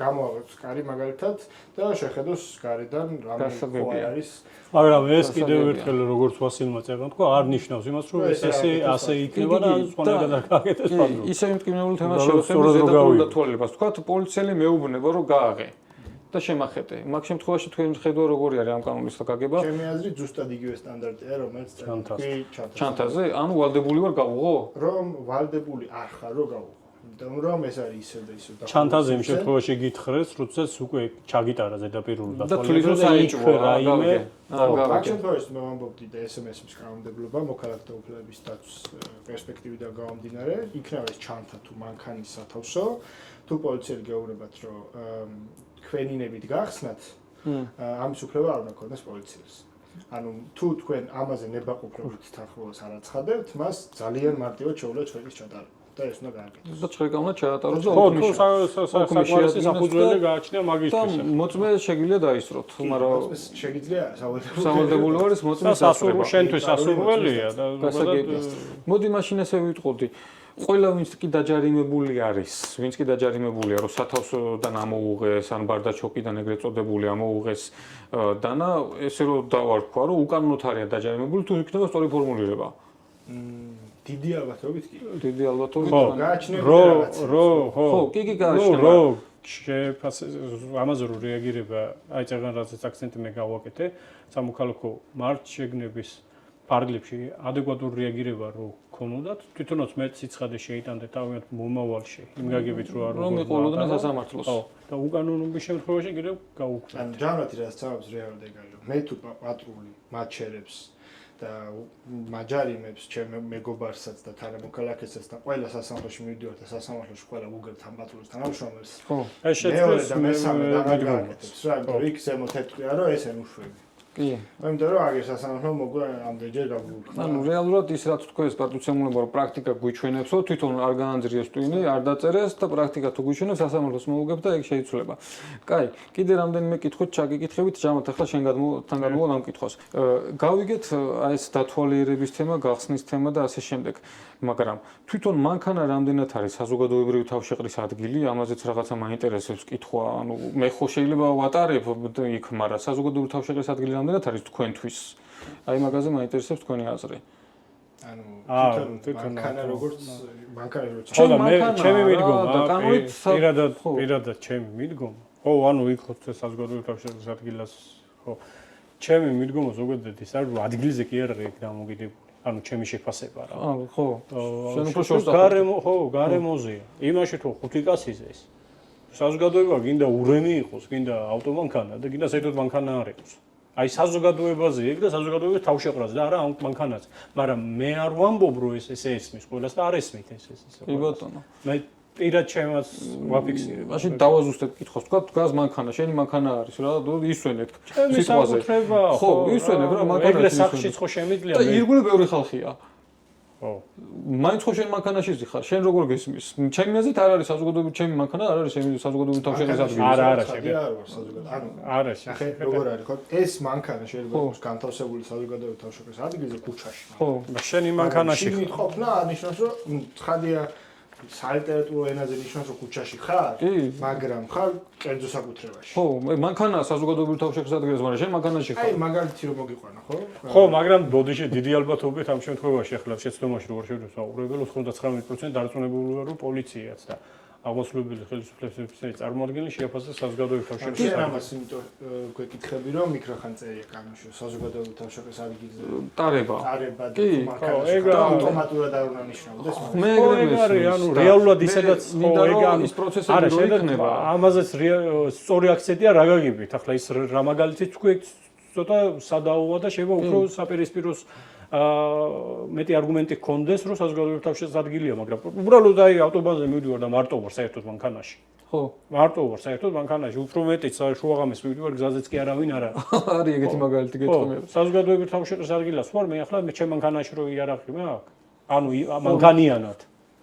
[SPEAKER 2] გამოაქვს კარი მაგალითად და შეხედოს გარედან რამე ხო არის.
[SPEAKER 3] მაგრამ ეს კიდევ ერთხელ როგორც ვასილმა წერდა, თქვა არ ნიშნავს იმას, რომ ეს ასე იქნება და სხვანაირად არ გააკეთეს პატრული.
[SPEAKER 1] ისე მტკივნეულ თემას შევეხებით ზედაპირულ დათვალიერებას. თქვა პოლიციელი მეუბნება რომ გააღე და შემახედე. მაგ შემთხვევაში თქვენ ხედვა როგორი არის ამ კანონის გაგება?
[SPEAKER 2] ჩემი აზრით ზუსტად იგივე სტანდარტია, რომელიც
[SPEAKER 1] ჩანთაზე, ანუ ვალდებული ვარ გავუღო?
[SPEAKER 2] რომ ვალდებული არ ხარ რომ გავუღო. იმიტომ რომ ეს არის ისე და ისე და
[SPEAKER 3] ჩანთაზე იმ შემთხვევაში გითხრეს, როდესაც უკვე ჩაგიტარა ზედაპირული
[SPEAKER 1] და თulis რომ საიჭმო რაიმე.
[SPEAKER 2] მაგ შემთხვევაში მე ვამბობდი და SMS-ის კანონმდებლობა მოქალაქეთა უფლებების დაცვის პერსპექტივიდან გამომდინარე, იქნება ეს ჩანთა თუ მანქანის სათავსო, თუ პოლიციელი გეუბნებათ, რომ ქვენინებით გახსნათ, ამის უფლება არ უნდა ქონდეს პოლიციას. ანუ თუ თქვენ ამაზე ნებაყოფლობით თანხმობას არ აცხადებთ, მას ძალიან მარტივად შეუძლია ჩვენის ჩატარება. და ეს უნდა გააკეთოს.
[SPEAKER 1] და ჩხერკა უნდა ჩაატაროს და
[SPEAKER 3] საქმეში საფუძველი გააჩნია მაგისთვის.
[SPEAKER 1] და მოწმე შეგიძლია დაისროთ, მაგრამ
[SPEAKER 2] შეგიძლია
[SPEAKER 1] სავალდებულო არის მოწმის
[SPEAKER 3] ასურველი შენთვის ასურველია და
[SPEAKER 1] მოდი მაშინ ესე ვიტყოდი. ყველა ვინც კი დაჯარიმებული არის, ვინც კი დაჯარიმებულია, რომ სათავსოდან ამოუღეს, ან ბარდაჩოკიდან ეგრეთ წოდებული ამოუღეს დანა, ესე რომ დავარქვა, რომ უკანონოდ არის დაჯარიმებული, თუ იქნება სწორი ფორმულირება.
[SPEAKER 2] დიდი ალბათობით კი.
[SPEAKER 1] დიდი ალბათობით.
[SPEAKER 2] ხო,
[SPEAKER 1] კი გააჩნია.
[SPEAKER 3] ამაზე რო რეაგირება, აი წეგან რასაც აქცენტი მე გავაკეთე, სამოქალაქო მარშეგნების ფარგლებში ადეკვატური რეაგირება რო ქონოდათ, თვითონაც მე ციცხადე შეიტანდე თავიანთ მომავალში, იმ გაგებით რომ
[SPEAKER 1] მიყოლოდნენ სასამართლოს.
[SPEAKER 3] ხო, და უკანონობის შემთხვევაში კიდევ გაუქმდა.
[SPEAKER 2] ან ჯანმრთელი რაც თავებს რეალურად ეგარია. მე თუ პატრული მაჩერებს და მაჯარიმებს ჩემ მეგობარსაც და თანამოქალაქესაც და ყველა სასამართლოში მივიდივარ და სასამართლოში ყველა უგებთ ამ პატრულის თანამშრომელს.
[SPEAKER 3] ხო, ეს შეცდოს
[SPEAKER 2] მე მესამე და გააკეთებს რა, იმიტომ რომ იქ ზემოთ ეთქვია რომ ეს ემუშვები.
[SPEAKER 1] კი.
[SPEAKER 2] ამიტომ რომ აგერ სასამართლო მოგვა ამდენჯერ გაგვიქნა.
[SPEAKER 1] ანუ რეალურად ის რაც თქვენს პატუცემულობა რომ პრაქტიკა გვიჩვენებსო, თვითონ არ გაანძრიეს ტვინი, არ დაწერეს და პრაქტიკა თუ გვიჩვენებს სასამართლოს მოუგებ და ეგ შეიცვლება. კაი, კიდე რამდენიმე კითხვით ჩაგიკითხებით, ჯამოთ ახლა შენ თან გადმოვალ ამ კითხვას. გავიგეთ აი ეს დათვალიერების თემა, გახსნის თემა და ასე შემდეგ. მაგრამ თვითონ მანქანა რამდენად არის საზოგადოებრივი თავშეყრის ადგილი, ამაზეც რაღაცა მაინტერესებს კითხვა. ანუ მე ხო შეიძლება ვატარებ იქ, მაგრამ საზოგადოებრივი თავშეყრის ადგილი რამდენად არის თქვენთვის? აი მაგაზე მაინტერესებს თქვენი აზრი.
[SPEAKER 2] ანუ თვითონ მანქანა როგორც მანქანა როგორც
[SPEAKER 3] ხო და მე ჩემი მიდგომა პირადად ჩემი მიდგომა. ხო, ანუ იქ ხო საზოგადოებრივი თავშეყრის ადგილას ხო. ჩემი მიდგომა ზოგადად ის არის რომ ადგილზე კი არ არის დამოკიდებული. ანუ ჩემი შეფასება რა.
[SPEAKER 1] ხო. შენ უფრო
[SPEAKER 3] გარემოზეა. იმაში თუ 5 კაცის ეს. საზოგადოება გინდა ურემი იყოს, გინდა ავტომანქანა და გინდა საერთოდ მანქანა არ იყოს. აი საზოგადოებაზე ეგ და საზოგადოების თავშეყრაზე და არა ამ მანქანაზე. მაგრამ მე არ ვამბობ რომ ეს ესე ესმის ყველას და არ ესმით ეს.
[SPEAKER 1] კი ბატონო.
[SPEAKER 3] მე პირად ჩემს ვაფიქსირებ.
[SPEAKER 1] მაშინ დავაზუსტებ კითხვას. თქვა დგას მანქანა, შენი მანქანა არის რა, ისვენეთ სიტყვაზე. ხო, ისვენებ რა მანქანა.
[SPEAKER 3] ეგრე სახშიც ხო შემიძლია
[SPEAKER 1] და ირგვლივ ბევრი ხალხია.
[SPEAKER 3] ხო.
[SPEAKER 1] მაინც ხო შენ მანქანაში ხარ, შენ როგორ გესმის? ჩემი აზრით არ არის საზოგადოებრივი ჩემი მანქანა, არ არის ჩემი საზოგადოებრივი თავშეყრის ადგილი.
[SPEAKER 3] არა,
[SPEAKER 2] არ არის საზოგადოებრივი. ანუ
[SPEAKER 3] არა,
[SPEAKER 2] ახლა როგორ არის ხო? ეს მანქანა შეიძლება იყოს განთავსებული საზოგადოებრივი თავშეყრის ადგილზე ქუჩაში.
[SPEAKER 3] ხო, შენი მანქანაში
[SPEAKER 2] ხარ. შენ ყოფნა არ ნიშნავს რომ ცხადია სალიტერატურო ენაზე ნიშნავს რომ ქუჩაში ხარ, მაგრამ ხარ კერძო საკუთრებაში.
[SPEAKER 1] ხო, მანქანა საზოგადოებრივი თავშეყრის ადგილზე, მაგრამ შენ მანქანაში ხარ.
[SPEAKER 2] აი, მაგალითი რომ მოგიყვანა, ხო?
[SPEAKER 3] ხო, მაგრამ ბოდიში დიდი ალბათობით ამ შემთხვევაში ახლა შეცდომაში როგორ შევიდოს საუბრობელ 99% დარწმუნებულია რომ პოლიციაც და აღმასრულებელი ხელისუფლებების წარმოადგენელი შეაფასეს საზოგადოებრივი თავშეყრის
[SPEAKER 2] ადგილზე. ამას იმიტომ გვეკითხები რომ იქ რახან წერია კანონში საზოგადოებრივი თავშეყრის ადგილზე
[SPEAKER 1] ტარება.
[SPEAKER 2] კი, ეგ ავტომატურად არ უნდა ნიშნავდეს.
[SPEAKER 1] მე ეგრე
[SPEAKER 3] ანუ რეალურად ისედაც ხო ეგ
[SPEAKER 1] ის პროცესები რო იქნება.
[SPEAKER 3] ამაზეც სწორი აქცენტია რა გაგებით. ახლა ის რა მაგალითიც თქვი ცოტა სადაოა და შეიძლება უფრო საპირისპიროს მეტი არგუმენტი გქონდეს, რომ საზოგადოებრივი თავშეყრის ადგილია, მაგრამ უბრალოდ აი ავტობანზე მივდივარ და მარტო ვარ საერთოდ მანქანაში.
[SPEAKER 1] ხო.
[SPEAKER 3] მარტო ვარ საერთოდ მანქანაში, უფრო მეტიც შუაღამეს მივდივარ, გზაზეც კი არავინ არ არის.
[SPEAKER 1] არის ეგეთი მაგალითი გეტყვი.
[SPEAKER 3] საზოგადოებრივი თავშეყრის ადგილას ვარ, მე ახლა მე ჩემ მანქანაში რო იარაღი მაქვს. ანუ მანქანიანად.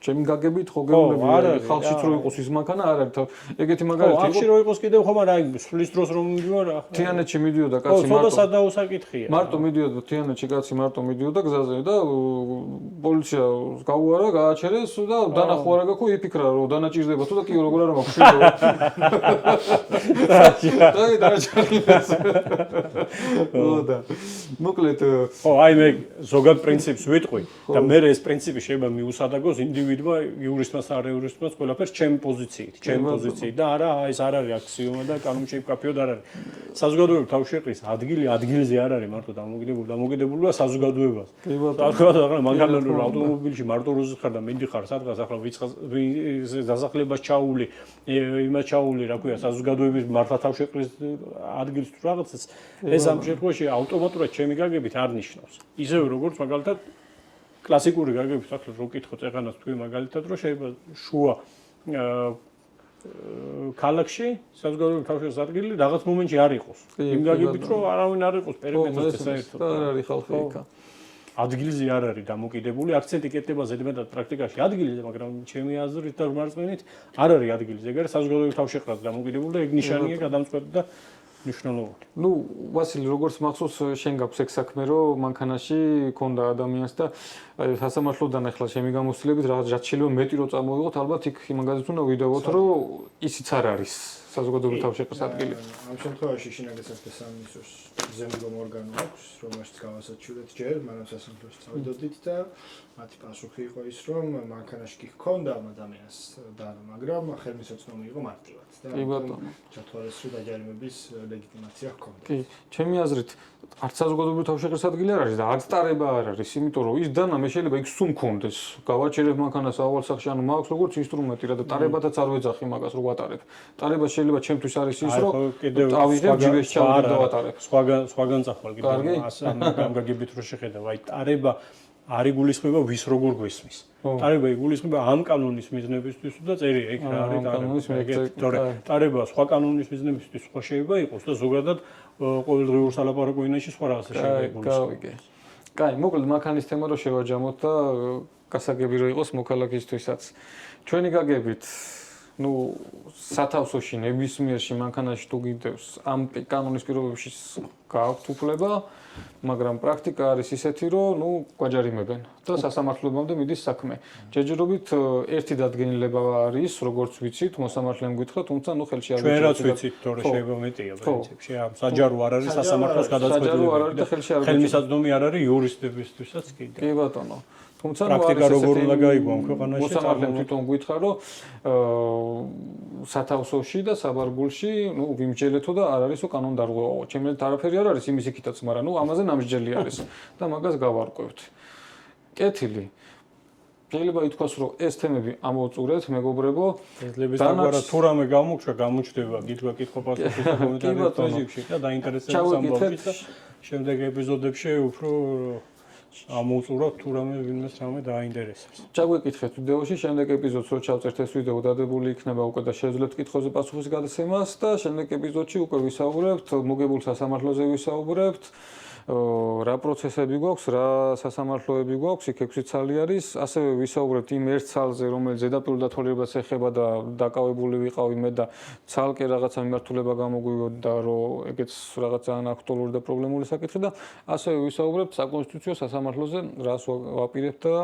[SPEAKER 1] ჩემი გაგებით ხო გეუბნები ხალხშიც რო იყოს ის მანქანა არ არის ეგეთი მაგალითი
[SPEAKER 3] ხო ახში რო იყოს კიდევ ხომ არა სulis დროს რომ მიდივარ
[SPEAKER 1] თიანეთში მიდიოდა კაცი
[SPEAKER 3] მარტო ხო ცოტა სადაუსაკითხია
[SPEAKER 1] მარტო მიდიოდა თიანეთში კაცი მარტო მიდიოდა გზაზე და პოლიცია გაუარა გააჩერეს და დანახვა რა გაქო იფიქრა რომ დანაჭირდება თუ და კი როგორ არა მაქვს შვიდობა დაიჭარბეს და მოკლედ
[SPEAKER 3] ხო აი მე ზოგად პრინციპს ვიტყვი და მე ეს პრინციპი შეიძლება მიუსადაგოს ინდივიდმა იურისტმას არ იურისტმას ყველაფერს ჩემი პოზიციით და არა ეს არ არის აქსიომა და კანონში მკაფიოდ არ არის საზოგადოებრივ თავშეყრის ადგილზე არ არის მარტო დამოკიდებულება საზოგადოებას საზოგადოება მაგალითად ავტომობილში მარტო როზის ხარ და მიდიხარ სადღაც ახლა დასახლებას ჩაული იმას ჩაული რა ქვია საზოგადოების მართლა თავშეყრის ადგილს თუ რაღაცას ეს ამ შემთხვევაში ავტომატურად ჩემი გაგებით არ ნიშნავს ისევე როგორც მაგალითად კლასიკური გაგებით ახლა რო ვკითხოთ ეხანას თქვი მაგალითად რომ შეიძლება შუა ქალაქში საზოგადოებრივ თავშეყრის ადგილი რაღაც მომენტში არ იყოს იმ გაგებით რომ არავინ არ იყოს პერიმეტრზე საერთოდ
[SPEAKER 1] არ არის ხალხი იქა
[SPEAKER 3] ადგილზე არ არის დამოკიდებული აქცენტი კეთდება ზედმეტად პრაქტიკაში ადგილზე მაგრამ ჩემი აზრით და მარცხნივით არ არის ადგილზე ეგ არის საზოგადოებრივ თავშეყრას დამოკიდებული და ეგ ნიშანია გადამწყვეტი და მნიშვნელოვანი.
[SPEAKER 1] ნუ ვასილი როგორც მახსოვს შენ გაქვს ეგ საქმე რომ მანქანაში ქონდა ადამიანს და სასამართლოდან ახლა შემი გამოცდილებით რაღაც შეიძლება მეტი რო წამოვიღოთ ალბათ იქ იმაგაზეთ უნდა ვიდეოთ რომ ისიც არ არის საზოგადოებრივ თავშეყრის ადგილი.
[SPEAKER 2] ამ შემთხვევაში შინაგანსაკუთრების სამინისტროს ზემდგომ ორგანო აქვს რომელშიც გავასაჩივრეთ ჯერ მანამ სასამართლოში წავიდოდით და მათი პასუხი იყო ის რომ მანქანაში კი ჰქონდა ამ ადამიანს და მაგრამ ხელმისაწვდომი იყო მარტივად და ჩათვალეს რომ დაჯარიმების ლეგიტიმაცია ჰქონდა.
[SPEAKER 1] კი, ჩემი აზრით არც საზოგადოებრივ თავშეყრის ადგილი არ არის და აწტარება არ არის, იმიტომ რომ ის დანა მე შეიძლება იქ სულ მქონდეს. გავაჩერებ მანქანას ავალ სახში, ანუ მაქვს როგორც ინსტრუმენტი რა და ტარებათაც არ ვეძახი მაგას რო ვატარებ. ტარება შეიძლება ჩემთვის არის ის რომ ავიღებ ჯიბეს ჩავდებ და ვატარებ.
[SPEAKER 3] სხვაგან წახვალ კიდევ ამ გაგებით რო შეხედავ, აი ტარება არ იგულისხმება ვის როგორ გვესმის. ტარება იგულისხმება ამ კანონის მიზნებისთვის და წერია იქ რა არის ტარება. ტარება სხვა კანონის მიზნებისთვის სხვა შეიძლება იყოს და ზოგადად ყოველდღიურ სალაპარაკო ენაში სხვა რაღაცა შეიძლება
[SPEAKER 1] იგულისხმოს. კაი, მოკლედ მანქანის თემა რო შევაჯამოთ და გასაგები რო იყოს მოქალაქისთვისაც. ჩვენი გაგებით ну სათავსოში ნებისმიერში მანქანაში თუ გიდევს ამ კანონის პირობებში გააქვთ უფლება მაგრამ პრაქტიკა არის ისეთი რომ ну გვაჯარიმებენ და სასამართლოებამდე მიდის საქმე ჯერჯერობით ერთი დადგენილება არის როგორც ვიცით მოსამართლემ გითხრა თუმცა ну ხელში არ
[SPEAKER 3] ჩვენ რაც ვიცით თორე შეიძლება მეტია პრინციპში საჯარო არ არის სასამართლოს გადაწყვეტილება და ხელმისაწვდომი არ არის იურისტებისთვისაც კიდე
[SPEAKER 1] კი ბატონო თუმცა
[SPEAKER 3] პრაქტიკა როგორ უნდა გაიგო ამ ქვეყანაში
[SPEAKER 1] მოსამართლემ თვითონ გითხრა რომ სათავსოში და საბარგულში ну ვიმჯელეთო და არ არისო კანონდარღვევაო ჩემს არაფერი არ არის იმის იქითაც მაგრამ ну ამაზე ნამსჯელი არის და მაგას გავარკვევთ კეთილი შეიძლება ითქვას რომ ეს თემები ამოვწურეთ მეგობრებო
[SPEAKER 3] დანაგვარა თუ რამე გამოჩნდება გითხრა კითხვა პასუხის კომენტარებში და დაინტერესებს ამბავით და შემდეგ ეპიზოდებში უფრო ამოვწურავთ თუ რამე ვინმეს რამე დააინტერესებს.
[SPEAKER 1] ჩაგვეკითხეთ ვიდეოში, შემდეგ ეპიზოდს რო ჩავწერთ ეს ვიდეო დადებული იქნება უკვე და შეძლებთ კითხვებზე პასუხის გადაცემას და შემდეგ ეპიზოდში უკვე ვისაუბრებთ მოგებულ სასამართლოზე ვისაუბრებთ რა პროცესები გვაქვს, რა სასამართლოები გვაქვს, იქ 6 ცალი არის, ასევე ვისაუბრებთ იმ ერთ ცალზე, რომელიც ზედაპირულ დათვალიერებას ეხება და დაკავებული ვიყავი მე და ცალკე რაღაცა მიმართულება გამოგვივიდა, რომ ეგეც რაღაც ძალიან აქტუალური და პრობლემული საკითხი და ასევე ვისაუბრებთ საკონსტიტუციო სასამართლოზე, რას ვაპირებთ და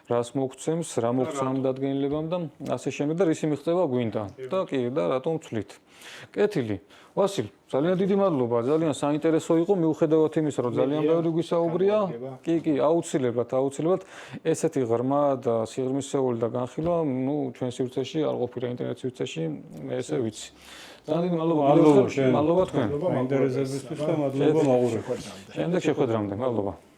[SPEAKER 1] რას მოგცემს, რა მოგცემ ამ დადგენილებამ და ასე შემდეგ და რისი მიღწევა გვინდა. და კი და რატომ ვცვლით. კეთილი. ვასილ, ძალიან დიდი მადლობა, ძალიან საინტერესო იყო, მიუხედავად იმისა, რომ ძალიან ბევრი გვისაუბრია. კი, აუცილებლად. ესეთი ღრმა და სიღრმისეული და განხილვა, ну, ჩვენ სივრცეში არ ყოფილა ინტერნეტ სივრცეში, ესე ვიცი. ძალიან მადლობა თქვენ.
[SPEAKER 3] ინტერესებისთვის და მადლობა მაყურებელს.
[SPEAKER 1] შემდეგ შეხვედრამდე, მადლობა.